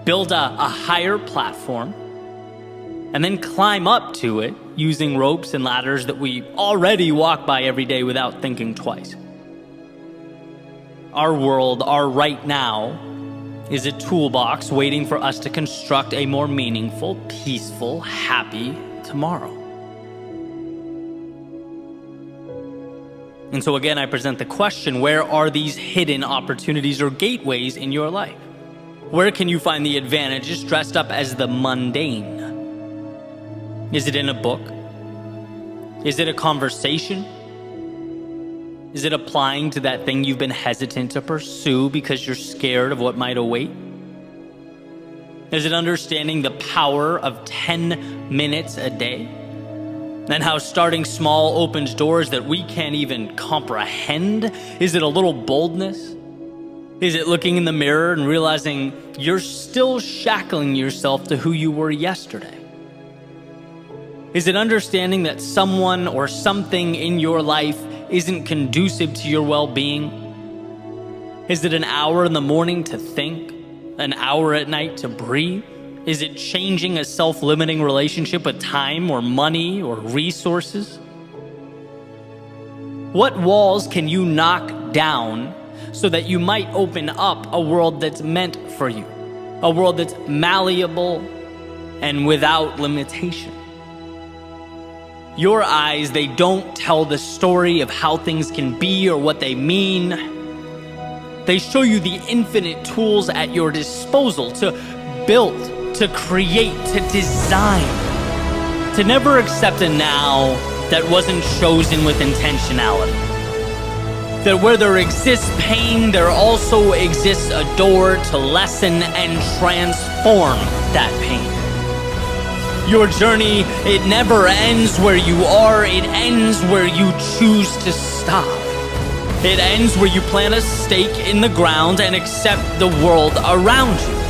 S1: Build a higher platform, and then climb up to it using ropes and ladders that we already walk by every day without thinking twice. Our world, our right now, is a toolbox waiting for us to construct a more meaningful, peaceful, happy tomorrow. And so again, I present the question, where are these hidden opportunities or gateways in your life? Where can you find the advantages dressed up as the mundane? Is it in a book? Is it a conversation? Is it applying to that thing you've been hesitant to pursue because you're scared of what might await? Is it understanding the power of 10 minutes a day? And how starting small opens doors that we can't even comprehend? Is it a little boldness? Is it looking in the mirror and realizing you're still shackling yourself to who you were yesterday? Is it understanding that someone or something in your life isn't conducive to your well-being? Is it an hour in the morning to think? An hour at night to breathe? Is it changing a self-limiting relationship with time or money or resources? What walls can you knock down so that you might open up a world that's meant for you? A world that's malleable and without limitation. Your eyes, they don't tell the story of how things can be or what they mean. They show you the infinite tools at your disposal to build, to create, to design, to never accept a now that wasn't chosen with intentionality. That where there exists pain, there also exists a door to lessen and transform that pain. Your journey, it never ends where you are, it ends where you choose to stop. It ends where you plant a stake in the ground and accept the world around you.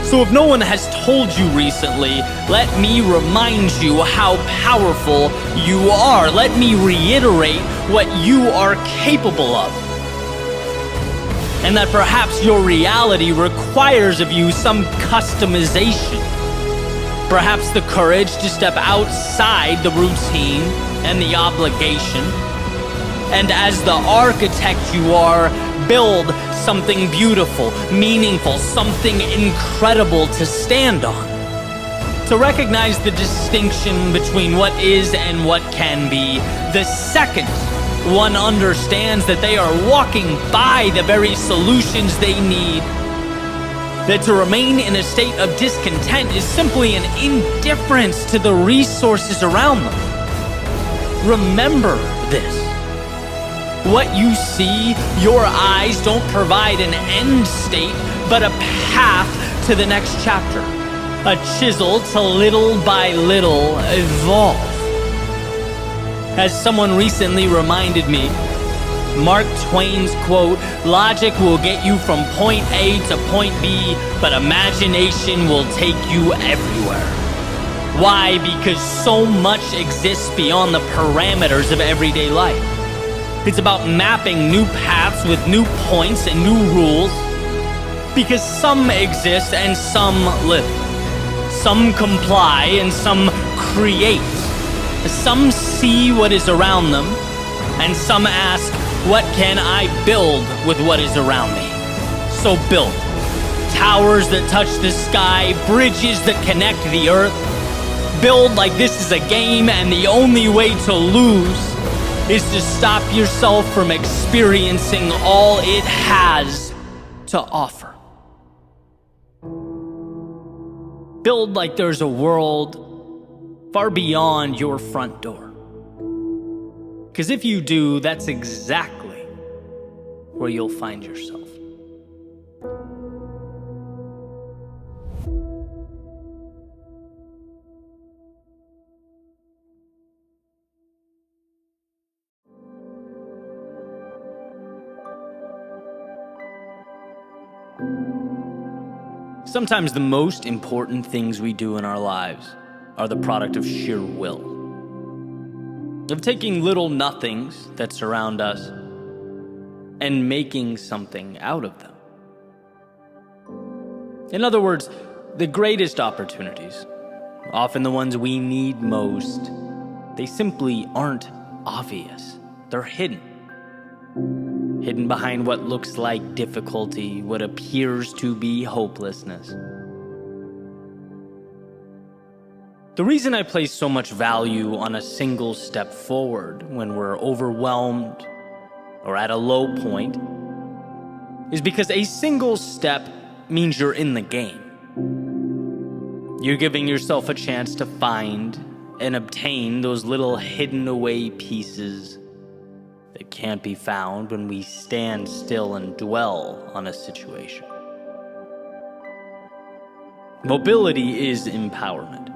S1: So if no one has told you recently, let me remind you how powerful you are. Let me reiterate what you are capable of. And that perhaps your reality requires of you some customization. Perhaps the courage to step outside the routine and the obligation. And as the architect you are, build something beautiful, meaningful, something incredible to stand on. To recognize the distinction between what is and what can be, the second one understands that they are walking by the very solutions they need. That to remain in a state of discontent is simply an indifference to the resources around them. Remember this. What you see, your eyes don't provide an end state, but a path to the next chapter. A chisel to little by little evolve. As someone recently reminded me, Mark Twain's quote, "Logic will get you from point A to point B, but imagination will take you everywhere." Why? Because so much exists beyond the parameters of everyday life. It's about mapping new paths with new points and new rules. Because some exist and some live. Some comply and some create. Some see what is around them, and some ask, what can I build with what is around me? So build. Towers that touch the sky, bridges that connect the earth. Build like this is a game, and the only way to lose is to stop yourself from experiencing all it has to offer. Build like there's a world far beyond your front door. Because if you do, that's exactly where you'll find yourself. Sometimes the most important things we do in our lives are the product of sheer will. Of taking little nothings that surround us and making something out of them. In other words, the greatest opportunities, often the ones we need most, they simply aren't obvious. They're hidden. Hidden behind what looks like difficulty, what appears to be hopelessness. The reason I place so much value on a single step forward when we're overwhelmed or at a low point is because a single step means you're in the game. You're giving yourself a chance to find and obtain those little hidden away pieces that can't be found when we stand still and dwell on a situation. Mobility is empowerment.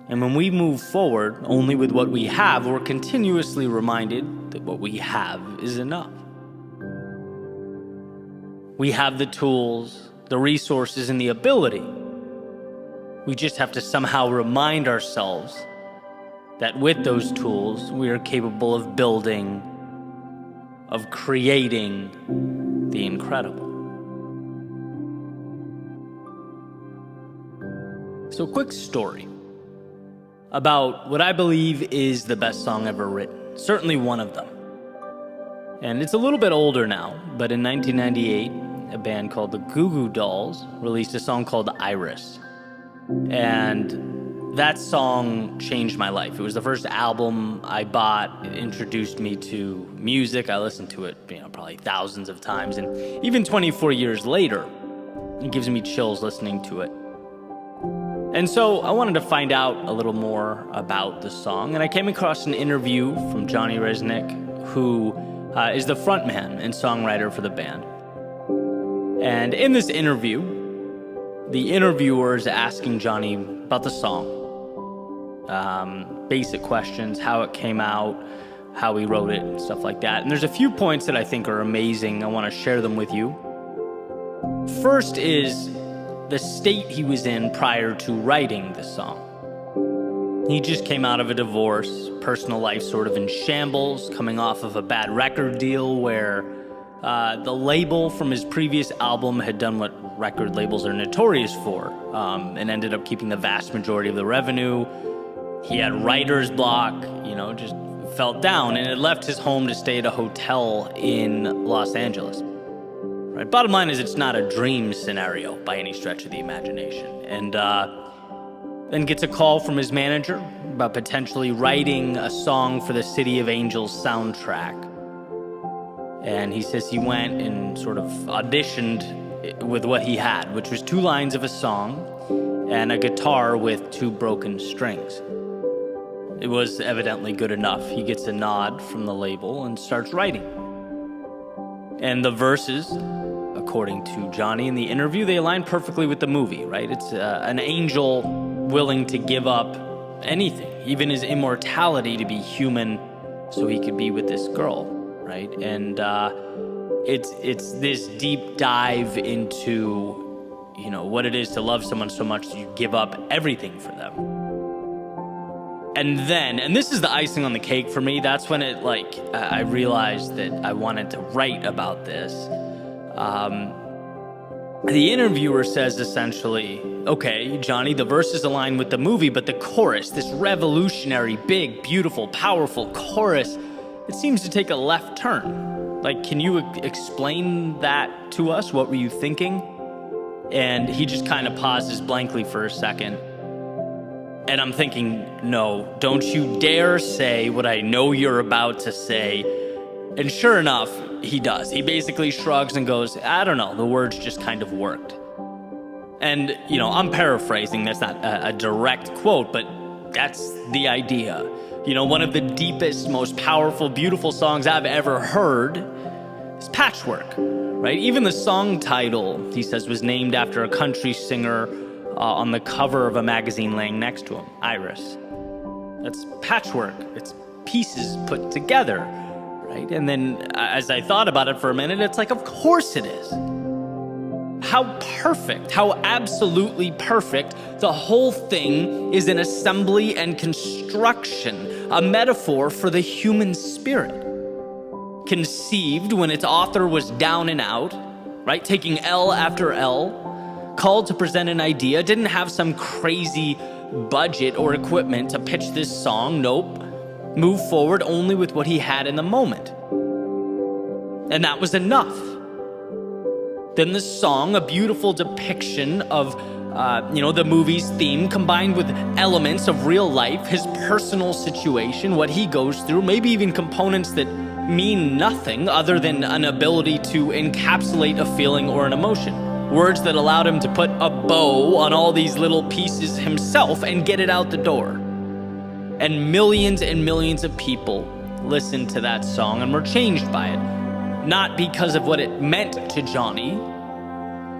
S1: And when we move forward only with what we have, we're continuously reminded that what we have is enough. We have the tools, the resources, and the ability. We just have to somehow remind ourselves that with those tools, we are capable of building, of creating the incredible. So, quick story about what I believe is the best song ever written. Certainly one of them. And it's a little bit older now, but in 1998, a band called the Goo Goo Dolls released a song called Iris. And that song changed my life. It was the first album I bought. It introduced me to music. I listened to it, probably thousands of times. And even 24 years later, it gives me chills listening to it. And so I wanted to find out a little more about the song, and I came across an interview from Johnny Rzeznik, who is the frontman and songwriter for the band. And in this interview, the interviewer is asking Johnny about the song, basic questions, how it came out, how he wrote it, and stuff like that. And there's a few points that I think are amazing. I want to share them with you. First is the state he was in prior to writing the song. He just came out of a divorce, personal life sort of in shambles, coming off of a bad record deal where the label from his previous album had done what record labels are notorious for, and ended up keeping the vast majority of the revenue. He had writer's block, just felt down, and had left his home to stay at a hotel in Los Angeles. Right. Bottom line is, it's not a dream scenario by any stretch of the imagination. And then gets a call from his manager about potentially writing a song for the City of Angels soundtrack. And he says he went and sort of auditioned with what he had, which was 2 lines of a song and a guitar with 2 broken strings. It was evidently good enough. He gets a nod from the label and starts writing. And the verses, according to Johnny in the interview, they align perfectly with the movie, right? It's an angel willing to give up anything, even his immortality, to be human so he could be with this girl, right? And it's this deep dive into, what it is to love someone so much that you give up everything for them. And this is the icing on the cake for me. That's when I realized that I wanted to write about this. The interviewer says essentially, okay, Johnny, the verses align with the movie, but the chorus, this revolutionary, big, beautiful, powerful chorus, it seems to take a left turn. Can you explain that to us? What were you thinking? And he just kind of pauses blankly for a second. And I'm thinking, no, don't you dare say what I know you're about to say. And sure enough, he does. He basically shrugs and goes, I don't know, the words just kind of worked. And, I'm paraphrasing. That's not a direct quote, but that's the idea. One of the deepest, most powerful, beautiful songs I've ever heard is Patchwork, right? Even the song title, he says, was named after a country singer on the cover of a magazine laying next to him, Iris. That's patchwork. It's pieces put together, right? And then as I thought about it for a minute, it's of course it is. How perfect, how absolutely perfect. The whole thing is an assembly and construction, a metaphor for the human spirit. Conceived when its author was down and out, right? Taking L after L, called to present an idea, didn't have some crazy budget or equipment to pitch this song. Nope. Moved forward only with what he had in the moment. And that was enough. Then the song, a beautiful depiction of, the movie's theme, combined with elements of real life, his personal situation, what he goes through, maybe even components that mean nothing other than an ability to encapsulate a feeling or an emotion. Words that allowed him to put a bow on all these little pieces himself and get it out the door. And millions of people listened to that song and were changed by it. Not because of what it meant to Johnny,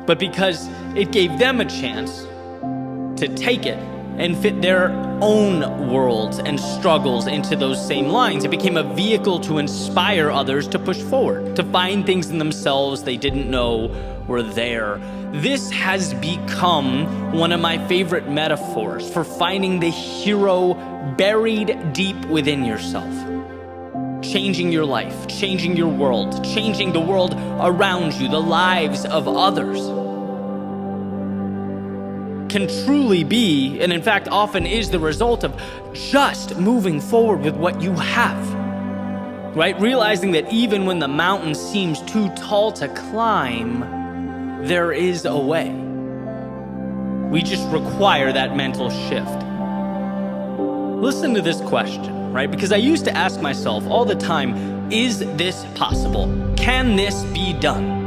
S1: but because it gave them a chance to take it and fit their own worlds and struggles into those same lines. It became a vehicle to inspire others to push forward, to find things in themselves they didn't know were there. This has become one of my favorite metaphors for finding the hero buried deep within yourself. Changing your life, changing your world, changing the world around you, the lives of others, can truly be, and in fact often is, the result of just moving forward with what you have, right? Realizing that even when the mountain seems too tall to climb, there is a way. We just require that mental shift. Listen to this question, right? Because I used to ask myself all the time, is this possible? Can this be done?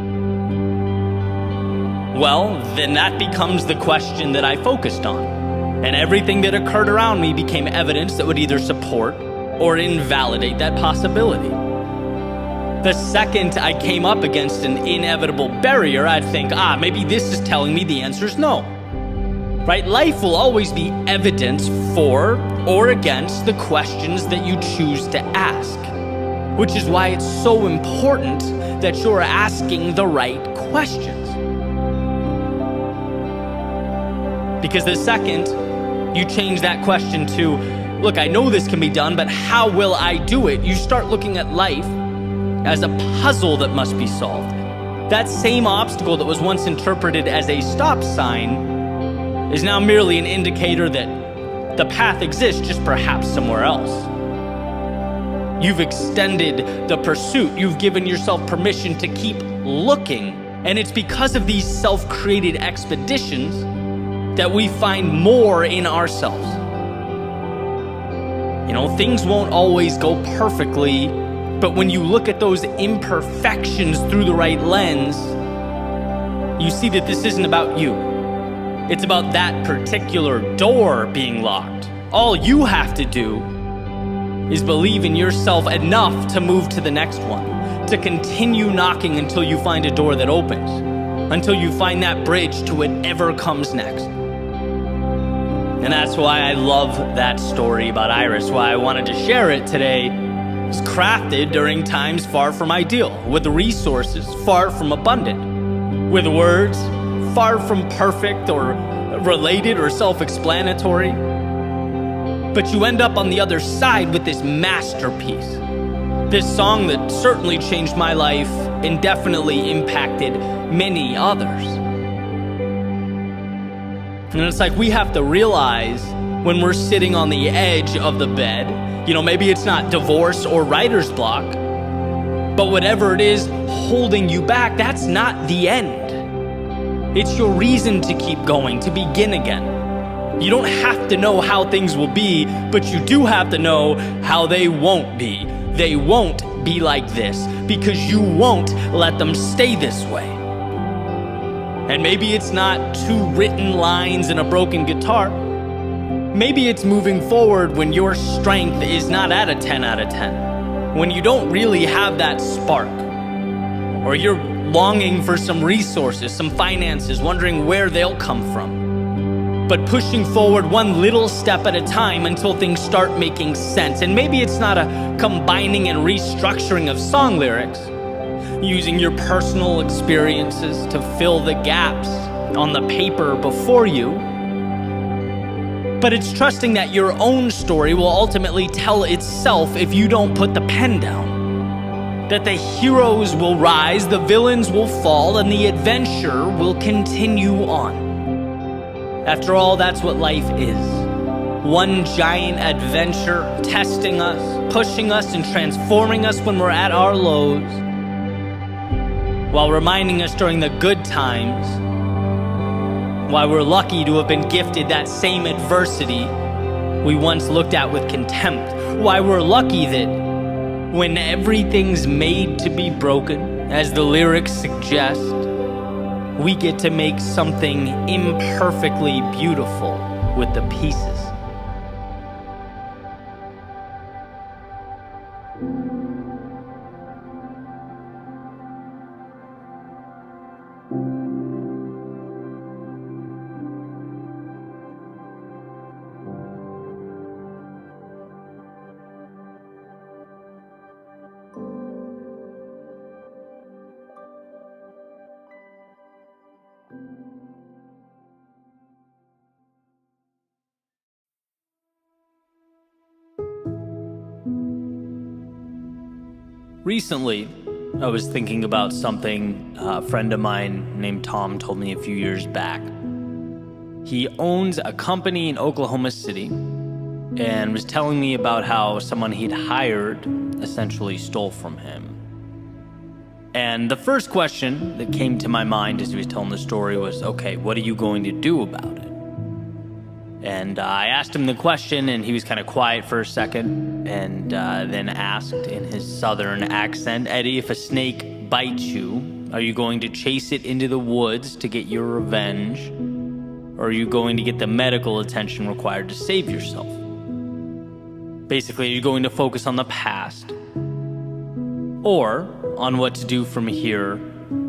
S1: Well, then that becomes the question that I focused on. And everything that occurred around me became evidence that would either support or invalidate that possibility. The second I came up against an inevitable barrier, I'd think, maybe this is telling me the answer is no. Right? Life will always be evidence for or against the questions that you choose to ask, which is why it's so important that you're asking the right questions. Because the second you change that question to, look, I know this can be done, but how will I do it? You start looking at life as a puzzle that must be solved. That same obstacle that was once interpreted as a stop sign is now merely an indicator that the path exists, just perhaps somewhere else. You've extended the pursuit. You've given yourself permission to keep looking. And it's because of these self-created expeditions that we find more in ourselves. You know, things won't always go perfectly, but when you look at those imperfections through the right lens, you see that this isn't about you. It's about that particular door being locked. All you have to do is believe in yourself enough to move to the next one, to continue knocking until you find a door that opens, until you find that bridge to whatever comes next. And that's why I love that story about Iris, why I wanted to share it today. It's crafted during times far from ideal, with resources far from abundant, with words far from perfect or related or self-explanatory. But you end up on the other side with this masterpiece, this song that certainly changed my life and definitely impacted many others. And it's like we have to realize when we're sitting on the edge of the bed, you know, maybe it's not divorce or writer's block, but whatever it is holding you back, that's not the end. It's your reason to keep going, to begin again. You don't have to know how things will be, but you do have to know how they won't be. They won't be like this because you won't let them stay this way. And maybe it's not 2 written lines and a broken guitar. Maybe it's moving forward when your strength is not at a 10 out of 10. When you don't really have that spark. Or you're longing for some resources, some finances, wondering where they'll come from. But pushing forward one little step at a time until things start making sense. And maybe it's not a combining and restructuring of song lyrics, using your personal experiences to fill the gaps on the paper before you. But it's trusting that your own story will ultimately tell itself if you don't put the pen down. That the heroes will rise, the villains will fall, and the adventure will continue on. After all, that's what life is. One giant adventure, testing us, pushing us, and transforming us when we're at our lows, while reminding us during the good times why we're lucky to have been gifted that same adversity we once looked at with contempt. Why we're lucky that when everything's made to be broken, as the lyrics suggest, we get to make something imperfectly beautiful with the pieces. Recently, I was thinking about something a friend of mine named Tom told me a few years back. He owns a company in Oklahoma City and was telling me about how someone he'd hired essentially stole from him. And the first question that came to my mind as he was telling the story was, okay, what are you going to do about it? And I asked him the question, and he was kind of quiet for a second, and then asked in his southern accent, Eddie, if a snake bites you, are you going to chase it into the woods to get your revenge? Or are you going to get the medical attention required to save yourself? Basically, are you going to focus on the past? Or on what to do from here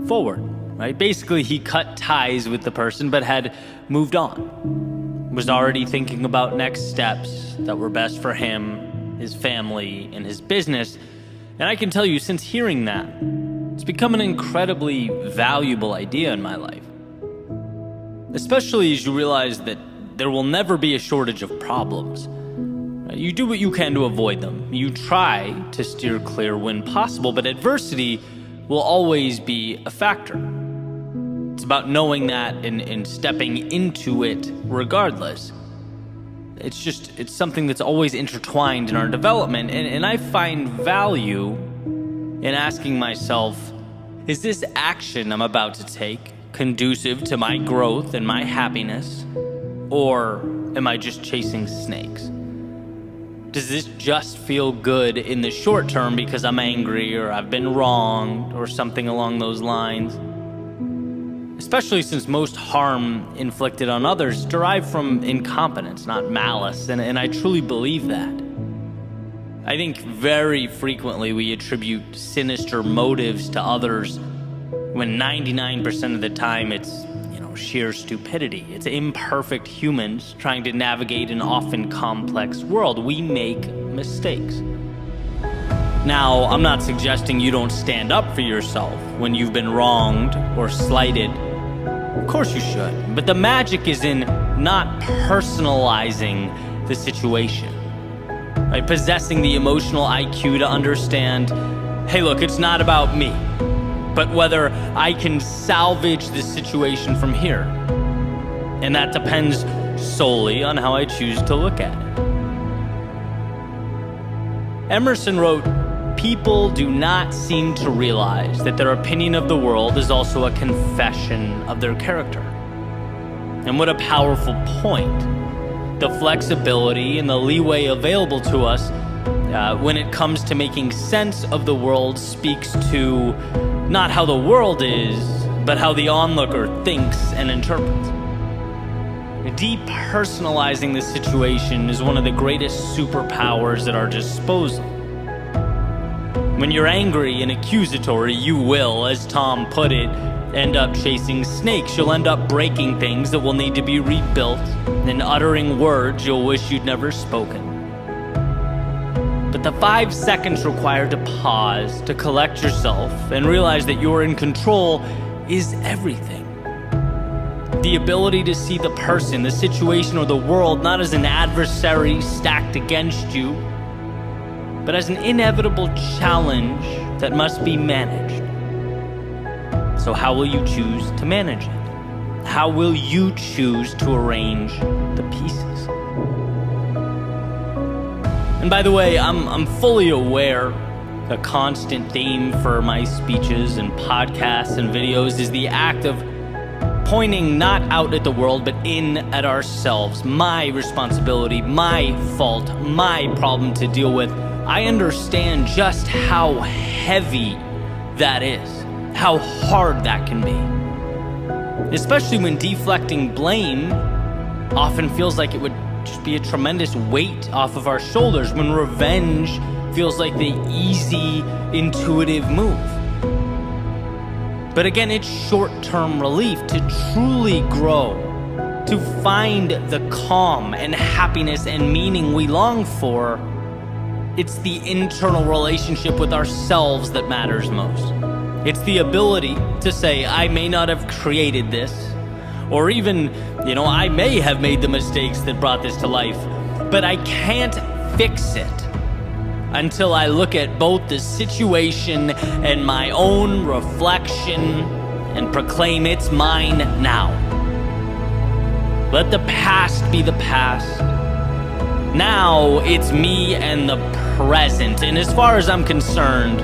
S1: forward, right? Basically, he cut ties with the person, but had moved on. Was already thinking about next steps that were best for him, his family, and his business. And I can tell you, since hearing that, it's become an incredibly valuable idea in my life. Especially as you realize that there will never be a shortage of problems. You do what you can to avoid them. You try to steer clear when possible, but adversity will always be a factor. It's about knowing that and stepping into it regardless. It's something that's always intertwined in our development, and I find value in asking myself, is this action I'm about to take conducive to my growth and my happiness, or am I just chasing snakes? Does this just feel good in the short term because I'm angry or I've been wronged or something along those lines? Especially since most harm inflicted on others derive from incompetence, not malice, and I truly believe that. I think very frequently we attribute sinister motives to others when 99% of the time it's, sheer stupidity. It's imperfect humans trying to navigate an often complex world. We make mistakes. Now, I'm not suggesting you don't stand up for yourself when you've been wronged or slighted. Of course you should. But the magic is in not personalizing the situation. Right? Possessing the emotional IQ to understand, hey, look, it's not about me, but whether I can salvage the situation from here. And that depends solely on how I choose to look at it. Emerson wrote, people do not seem to realize that their opinion of the world is also a confession of their character. And what a powerful point. The flexibility and the leeway available to us when it comes to making sense of the world speaks to not how the world is, but how the onlooker thinks and interprets. Depersonalizing the situation is one of the greatest superpowers at our disposal. When you're angry and accusatory, you will, as Tom put it, end up chasing snakes. You'll end up breaking things that will need to be rebuilt and uttering words you'll wish you'd never spoken. But the 5 seconds required to pause, to collect yourself, and realize that you're in control is everything. The ability to see the person, the situation, or the world not as an adversary stacked against you, but as an inevitable challenge that must be managed. So how will you choose to manage it? How will you choose to arrange the pieces? And by the way, I'm fully aware a constant theme for my speeches and podcasts and videos is the act of pointing not out at the world, but in at ourselves. My responsibility, my fault, my problem to deal with. I understand just how heavy that is, how hard that can be. Especially when deflecting blame often feels like it would just be a tremendous weight off of our shoulders, when revenge feels like the easy, intuitive move. But again, it's short-term relief. To truly grow, to find the calm and happiness and meaning we long for, it's the internal relationship with ourselves that matters most. It's the ability to say, I may not have created this, Or even, I may have made the mistakes that brought this to life, but I can't fix it until I look at both the situation and my own reflection and proclaim it's mine now. Let the past be the past. Now it's me and the present. And as far as I'm concerned,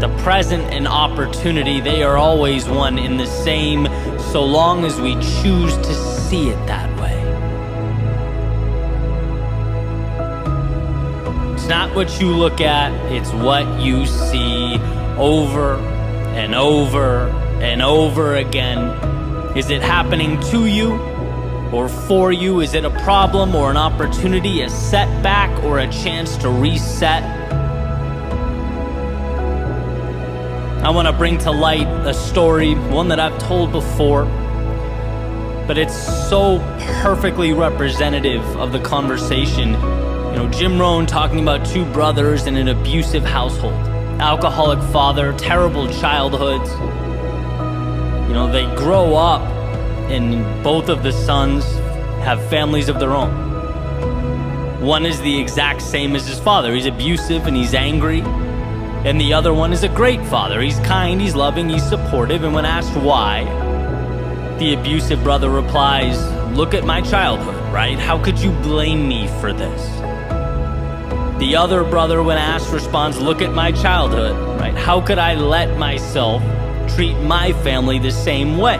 S1: the present and opportunity, they are always one in the same, so long as we choose to see it that way. It's not what you look at, it's what you see over and over and over again. Is it happening to you or for you? Is it a problem or an opportunity, a setback or a chance to reset? I want to bring to light a story, one that I've told before, but it's so perfectly representative of the conversation. Jim Rohn talking about two brothers in an abusive household, alcoholic father, terrible childhoods. They grow up and both of the sons have families of their own. One is the exact same as his father. He's abusive and he's angry. And the other one is a great father. He's kind, he's loving, he's supportive. And when asked why, the abusive brother replies, "Look at my childhood, right? How could you blame me for this?" The other brother, when asked, responds, "Look at my childhood, right? How could I let myself treat my family the same way?"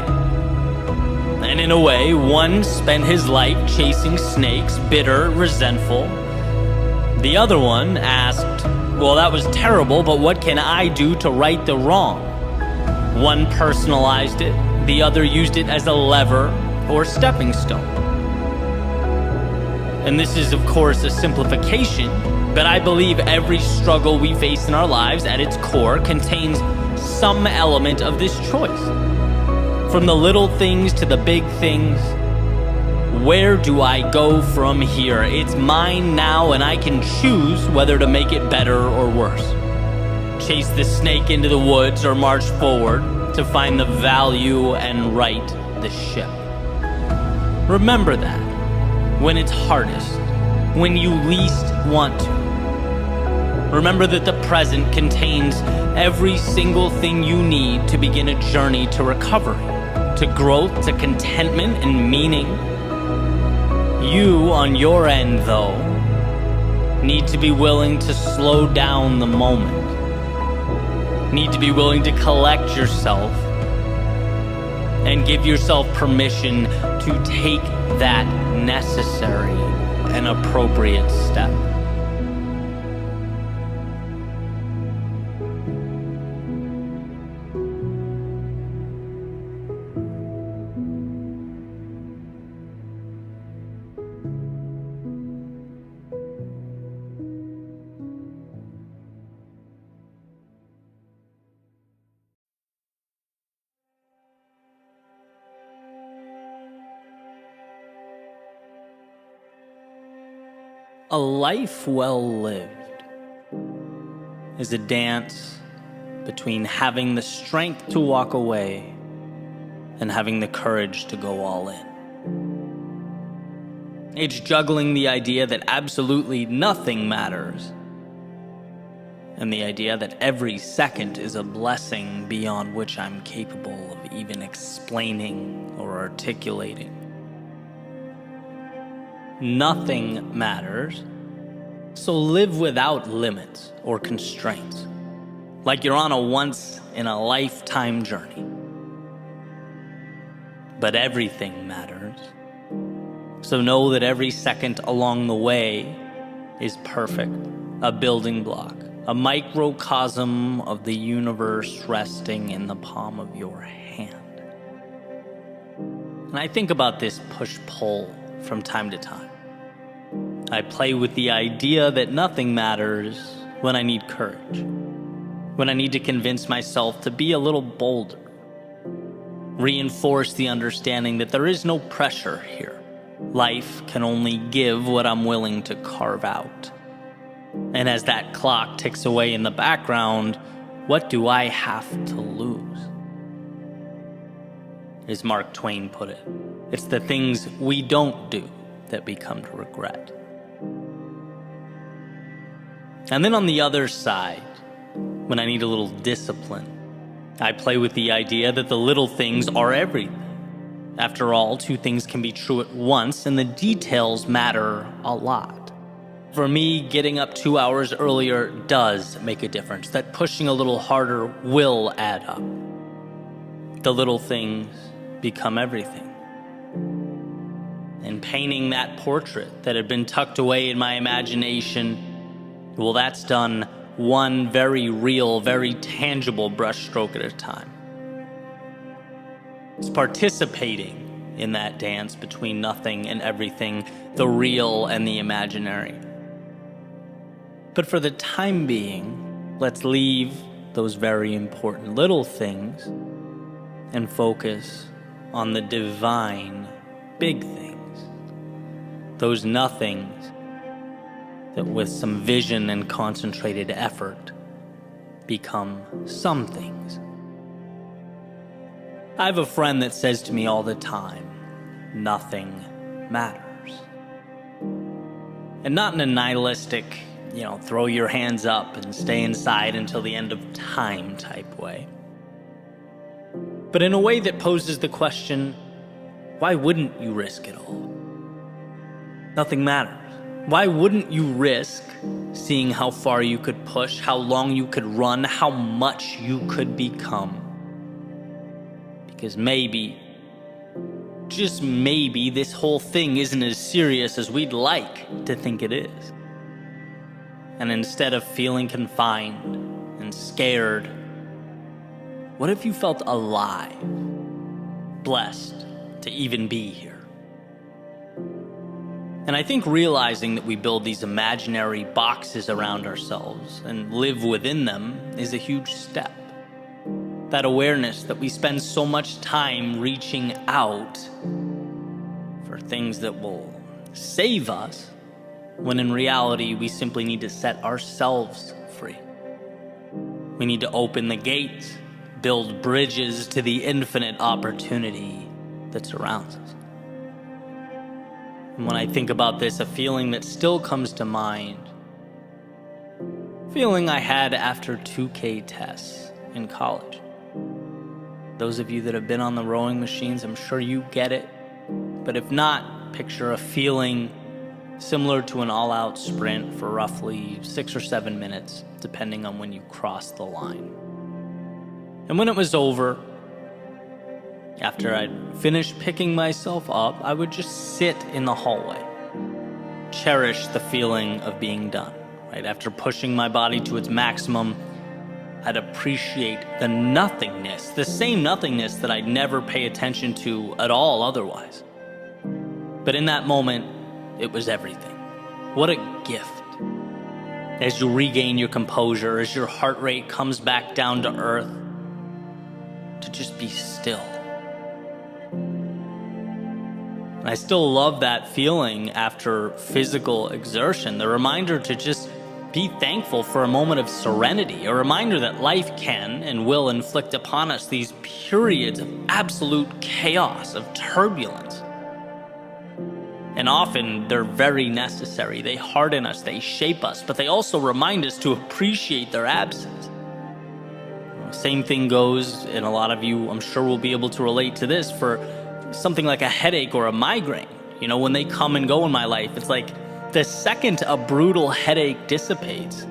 S1: And in a way, one spent his life chasing snakes, bitter, resentful. The other one asked, "Well, that was terrible, but what can I do to right the wrong?" One personalized it, the other used it as a lever or stepping stone. And this is, of course, a simplification, but I believe every struggle we face in our lives at its core contains some element of this choice. From the little things to the big things, where do I go from here? It's mine now, and I can choose whether to make it better or worse. Chase the snake into the woods or march forward to find the value and right the ship. Remember that when it's hardest, when you least want to. Remember that the present contains every single thing you need to begin a journey to recovery, to growth, to contentment and meaning. You, on your end, though, need to be willing to slow down the moment. Need to be willing to collect yourself and give yourself permission to take that necessary and appropriate step. A life well lived is a dance between having the strength to walk away and having the courage to go all in. It's juggling the idea that absolutely nothing matters and the idea that every second is a blessing beyond which I'm capable of even explaining or articulating. Nothing matters, so live without limits or constraints, like you're on a once-in-a-lifetime journey. But everything matters, so know that every second along the way is perfect, a building block, a microcosm of the universe resting in the palm of your hand. And I think about this push-pull from time to time. I play with the idea that nothing matters when I need courage, when I need to convince myself to be a little bolder, reinforce the understanding that there is no pressure here. Life can only give what I'm willing to carve out. And as that clock ticks away in the background, what do I have to lose? as Mark Twain put it. It's the things we don't do that we come to regret. And then on the other side, when I need a little discipline, I play with the idea that the little things are everything. After all, two things can be true at once, and the details matter a lot. For me, getting up 2 hours earlier does make a difference. That pushing a little harder will add up. The little things become everything. And painting that portrait that had been tucked away in my imagination, well, that's done one very real, very tangible brushstroke at a time. It's participating in that dance between nothing and everything, the real and the imaginary. But for the time being, let's leave those very important little things and focus on the divine big things. Those nothings that with some vision and concentrated effort become some things. I have a friend that says to me all the time, nothing matters. And not in a nihilistic, throw your hands up and stay inside until the end of time type way. But in a way that poses the question, why wouldn't you risk it all? Nothing matters. Why wouldn't you risk seeing how far you could push, how long you could run, how much you could become? Because maybe, just maybe, this whole thing isn't as serious as we'd like to think it is. And instead of feeling confined and scared, what if you felt alive, blessed to even be here? And I think realizing that we build these imaginary boxes around ourselves and live within them is a huge step. That awareness that we spend so much time reaching out for things that will save us, when in reality we simply need to set ourselves free. We need to open the gates, build bridges to the infinite opportunity that surrounds us. And when I think about this, a feeling that still comes to mind, feeling I had after 2K tests in college. Those of you that have been on the rowing machines, I'm sure you get it. But if not, picture a feeling similar to an all-out sprint for roughly 6 or 7 minutes, depending on when you cross the line. And when it was over, after I'd finished picking myself up, I would just sit in the hallway, cherish the feeling of being done. Right after pushing my body to its maximum, I'd appreciate the nothingness, the same nothingness that I'd never pay attention to at all otherwise. But in that moment, it was everything. What a gift. As you regain your composure, as your heart rate comes back down to earth, to just be still. And I still love that feeling after physical exertion, the reminder to just be thankful for a moment of serenity, a reminder that life can and will inflict upon us these periods of absolute chaos, of turbulence. And often they're very necessary. They harden us, they shape us, but they also remind us to appreciate their absence. Same thing goes, and a lot of you, I'm sure, will be able to relate to this, for something like a headache or a migraine. When they come and go in my life, it's like the second a brutal headache dissipates,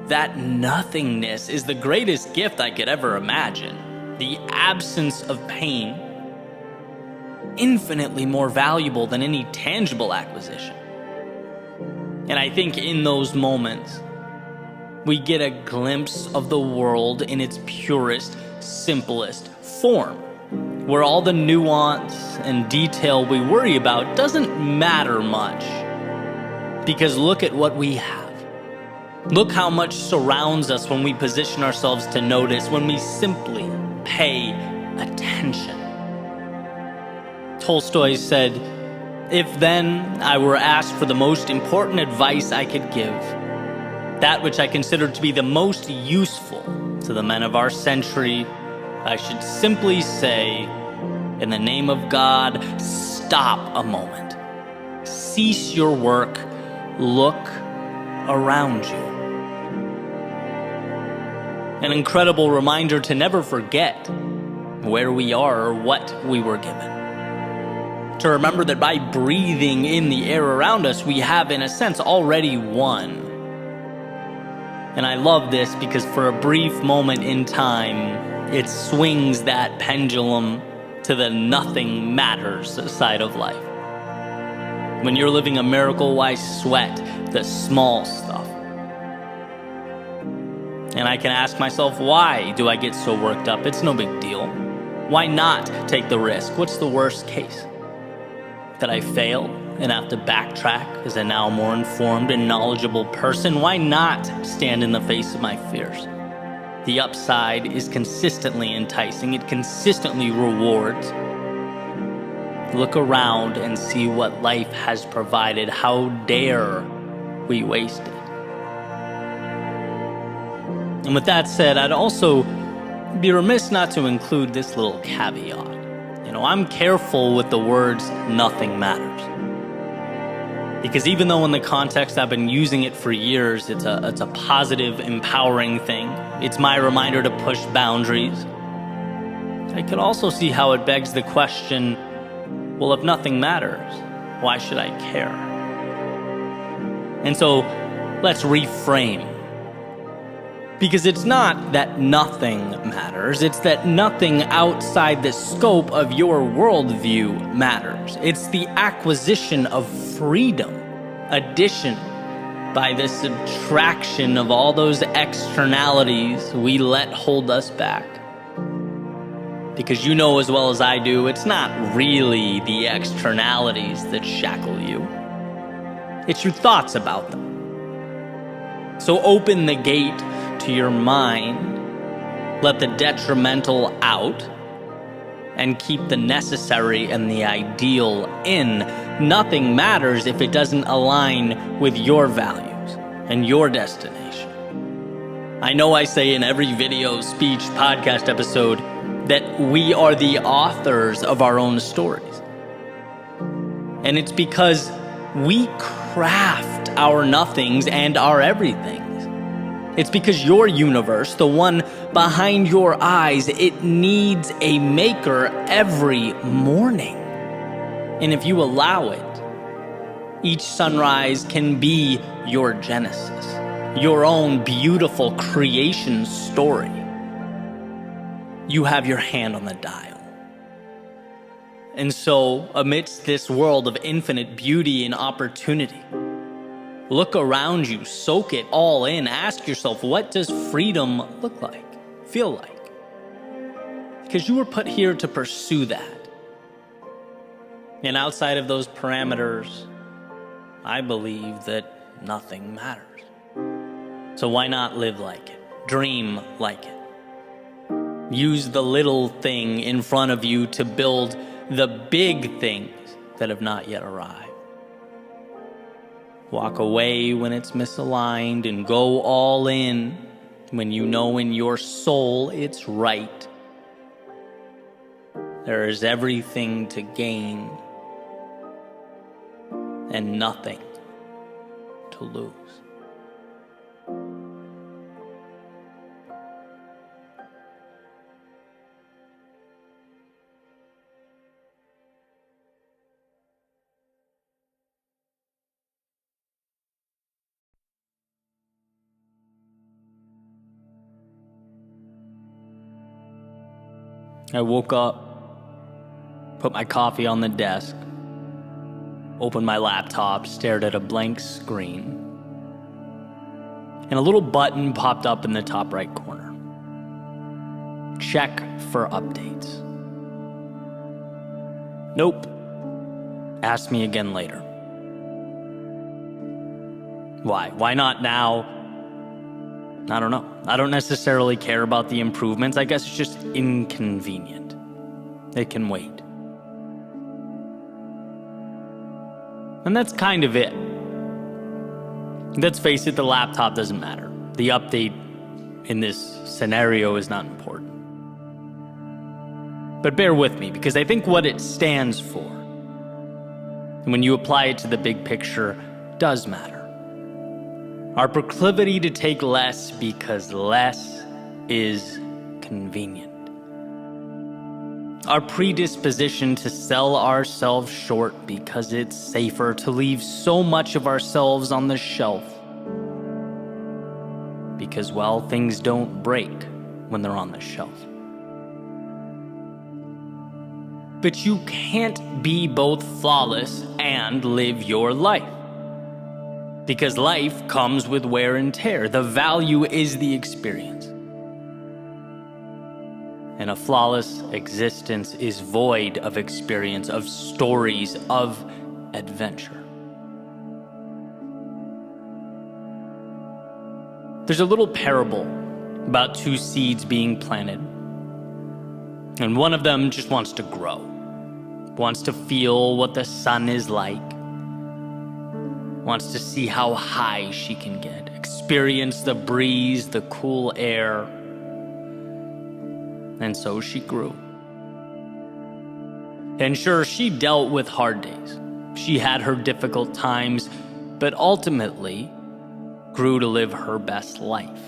S1: that nothingness is the greatest gift I could ever imagine. The absence of pain, infinitely more valuable than any tangible acquisition. And I think in those moments, we get a glimpse of the world in its purest, simplest form, where all the nuance and detail we worry about doesn't matter much. Because look at what we have. Look how much surrounds us when we position ourselves to notice, when we simply pay attention. Tolstoy said, "If then I were asked for the most important advice I could give, that which I consider to be the most useful to the men of our century, I should simply say, In the name of God, stop a moment. Cease your work. Look around you. An incredible reminder to never forget where we are or what we were given. To remember that by breathing in the air around us, we have, in a sense, already won. And I love this because for a brief moment in time, it swings that pendulum to the nothing matters side of life. When you're living a miracle, why sweat the small stuff? And I can ask myself, why do I get so worked up? It's no big deal. Why not take the risk? What's the worst case? That I fail and have to backtrack as a now more informed and knowledgeable person? Why not stand in the face of my fears? The upside is consistently enticing. It consistently rewards. Look around and see what life has provided. How dare we waste it? And with that said, I'd also be remiss not to include this little caveat. I'm careful with the words "nothing matters." Because even though in the context I've been using it for years, it's a positive, empowering thing. It's my reminder to push boundaries. I could also see how it begs the question, well, if nothing matters, why should I care? And so let's reframe. Because it's not that nothing matters, it's that nothing outside the scope of your worldview matters. It's the acquisition of freedom, addition by the subtraction of all those externalities we let hold us back. Because you know as well as I do, it's not really the externalities that shackle you. It's your thoughts about them. So open the gate to your mind, let the detrimental out, and keep the necessary and the ideal in. Nothing matters if it doesn't align with your values and your destination. I know I say in every video, speech, podcast episode that we are the authors of our own stories. And it's because we craft our nothings and our everythings. It's because your universe, the one behind your eyes, it needs a maker every morning. And if you allow it, each sunrise can be your genesis, your own beautiful creation story. You have your hand on the dial. And so, amidst this world of infinite beauty and opportunity, look around you, soak it all in, ask yourself, what does freedom look like, feel like? Because you were put here to pursue that. And outside of those parameters, I believe that nothing matters. So why not live like it? Dream like it. Use the little thing in front of you to build the big things that have not yet arrived. Walk away when it's misaligned and go all in when you know in your soul it's right. There is everything to gain and nothing to lose. I woke up, put my coffee on the desk, opened my laptop, stared at a blank screen, and a little button popped up in the top right corner. Check for updates. Nope. Ask me again later. Why? Why not now? I don't know. I don't necessarily care about the improvements. I guess it's just inconvenient. It can wait. And that's kind of it. Let's face it, the laptop doesn't matter. The update in this scenario is not important. But bear with me, because I think what it stands for, and when you apply it to the big picture, does matter. Our proclivity to take less because less is convenient. Our predisposition to sell ourselves short because it's safer to leave so much of ourselves on the shelf. Because, well, things don't break when they're on the shelf. But you can't be both flawless and live your life. Because life comes with wear and tear. The value is the experience. And a flawless existence is void of experience, of stories, of adventure. There's a little parable about two seeds being planted. And one of them just wants to grow, wants to feel what the sun is like, wants to see how high she can get, experience the breeze, the cool air. And so she grew. And sure, she dealt with hard days. She had her difficult times, but ultimately grew to live her best life.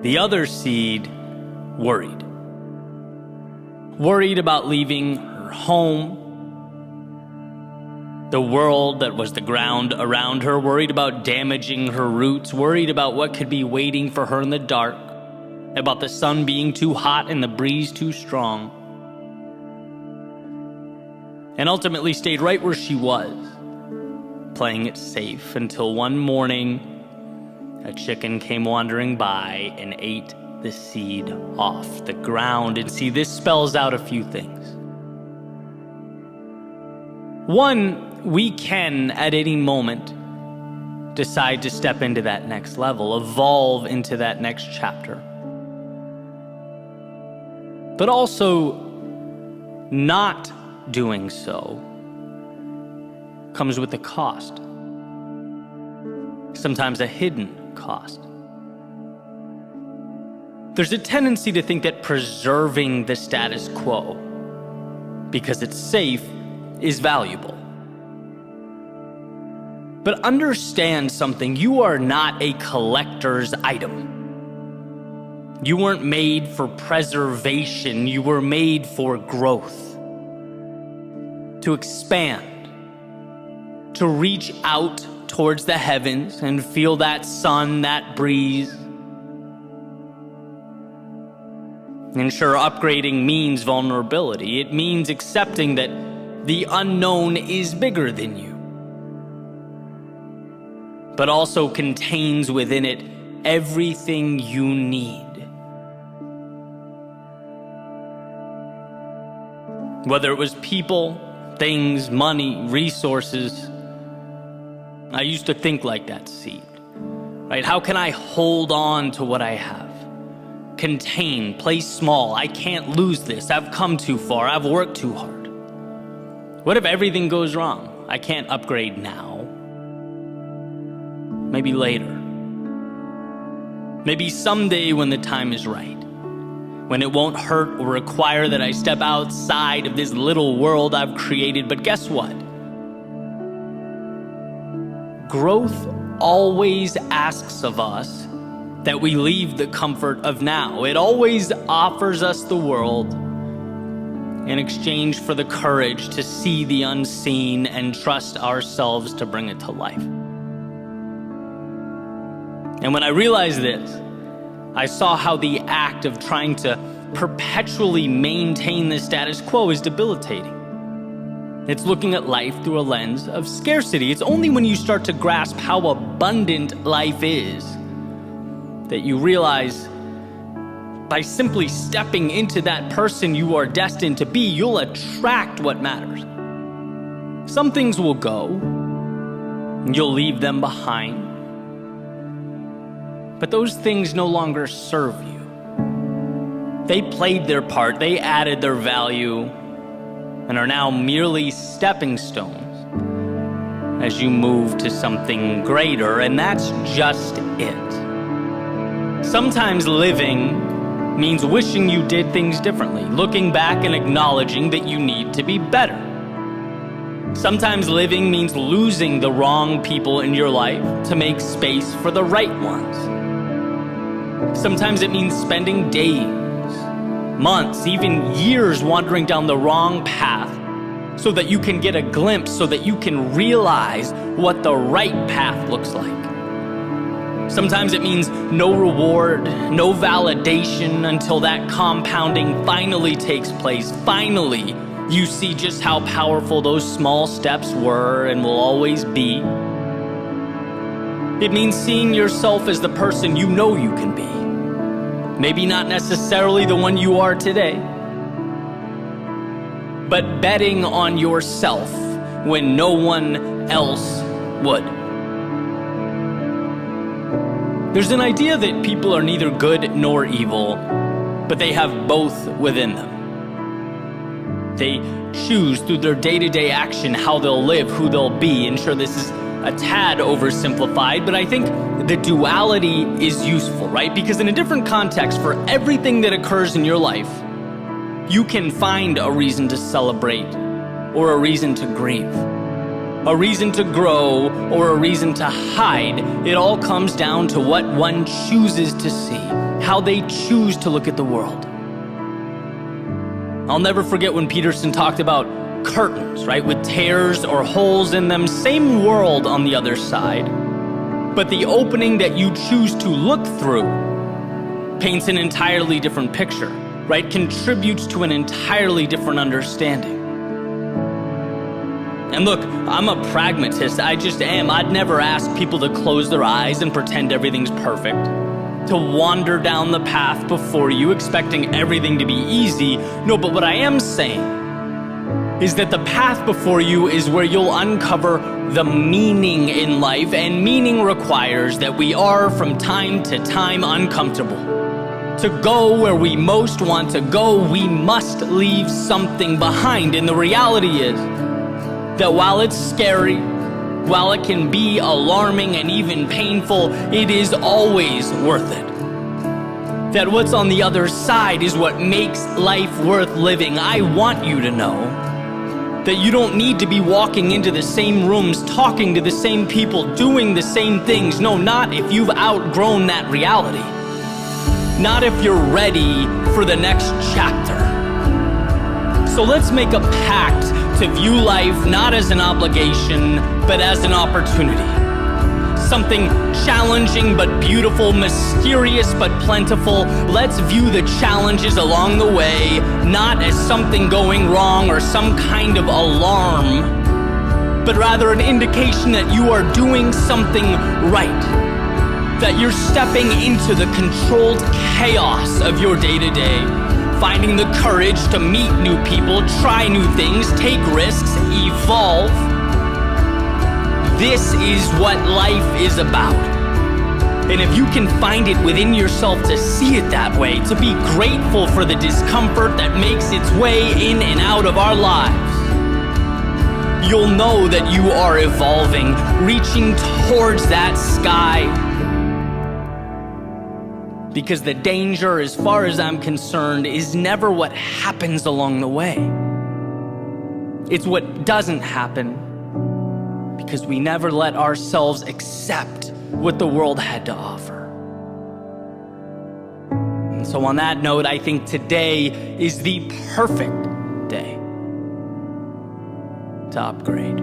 S1: The other seed worried. Worried about leaving her home, the world that was the ground around her, worried about damaging her roots, worried about what could be waiting for her in the dark, about the sun being too hot and the breeze too strong, and ultimately stayed right where she was, playing it safe until one morning a chicken came wandering by and ate the seed off the ground. And see, this spells out a few things. One, we can at any moment decide to step into that next level, evolve into that next chapter. But also, not doing so comes with a cost. Sometimes a hidden cost. There's a tendency to think that preserving the status quo, because it's safe, is valuable. But understand something, you are not a collector's item. You weren't made for preservation, you were made for growth. To expand, to reach out towards the heavens and feel that sun, that breeze. And sure, upgrading means vulnerability. It means accepting that the unknown is bigger than you, but also contains within it everything you need. Whether it was people, things, money, resources, I used to think like that seed, right? How can I hold on to what I have? Contain, play small. I can't lose this. I've come too far. I've worked too hard. What if everything goes wrong? I can't upgrade now. Maybe later. Maybe someday when the time is right. When it won't hurt or require that I step outside of this little world I've created. But guess what? Growth always asks of us that we leave the comfort of now. It always offers us the world in exchange for the courage to see the unseen and trust ourselves to bring it to life. And when I realized this, I saw how the act of trying to perpetually maintain the status quo is debilitating. It's looking at life through a lens of scarcity. It's only when you start to grasp how abundant life is that you realize by simply stepping into that person you are destined to be, you'll attract what matters. Some things will go, and you'll leave them behind. But those things no longer serve you. They played their part, they added their value, and are now merely stepping stones as you move to something greater, and that's just it. Sometimes living means wishing you did things differently, looking back and acknowledging that you need to be better. Sometimes living means losing the wrong people in your life to make space for the right ones. Sometimes it means spending days, months, even years wandering down the wrong path so that you can get a glimpse, so that you can realize what the right path looks like. Sometimes it means no reward, no validation until that compounding finally takes place. Finally, you see just how powerful those small steps were and will always be. It means seeing yourself as the person you know you can be. Maybe not necessarily the one you are today, but betting on yourself when no one else would. There's an idea that people are neither good nor evil, but they have both within them. They choose through their day-to-day action how they'll live, who they'll be. And sure, this is a tad oversimplified, but I think the duality is useful, right? Because in a different context, for everything that occurs in your life, you can find a reason to celebrate or a reason to grieve, a reason to grow or a reason to hide. It all comes down to what one chooses to see, how they choose to look at the world. I'll never forget when Peterson talked about curtains, right? With tears or holes in them, same world on the other side. But the opening that you choose to look through paints an entirely different picture, right? Contributes to an entirely different understanding. And look, I'm a pragmatist, I just am. I'd never ask people to close their eyes and pretend everything's perfect, to wander down the path before you expecting everything to be easy. No, but what I am saying is that the path before you is where you'll uncover the meaning in life, and meaning requires that we are from time to time uncomfortable. To go where we most want to go, we must leave something behind. And the reality is that while it's scary, while it can be alarming and even painful, it is always worth it. That what's on the other side is what makes life worth living. I want you to know that you don't need to be walking into the same rooms, talking to the same people, doing the same things. No, not if you've outgrown that reality. Not if you're ready for the next chapter. So let's make a pact to view life not as an obligation, but as an opportunity. Something challenging but beautiful, mysterious but plentiful. Let's view the challenges along the way not as something going wrong or some kind of alarm, but rather an indication that you are doing something right. That you're stepping into the controlled chaos of your day-to-day, finding the courage to meet new people, try new things, take risks, evolve. This is what life is about. And if you can find it within yourself to see it that way, to be grateful for the discomfort that makes its way in and out of our lives, you'll know that you are evolving, reaching towards that sky. Because the danger, as far as I'm concerned, is never what happens along the way. It's what doesn't happen, because we never let ourselves accept what the world had to offer. And so on that note, I think today is the perfect day to upgrade.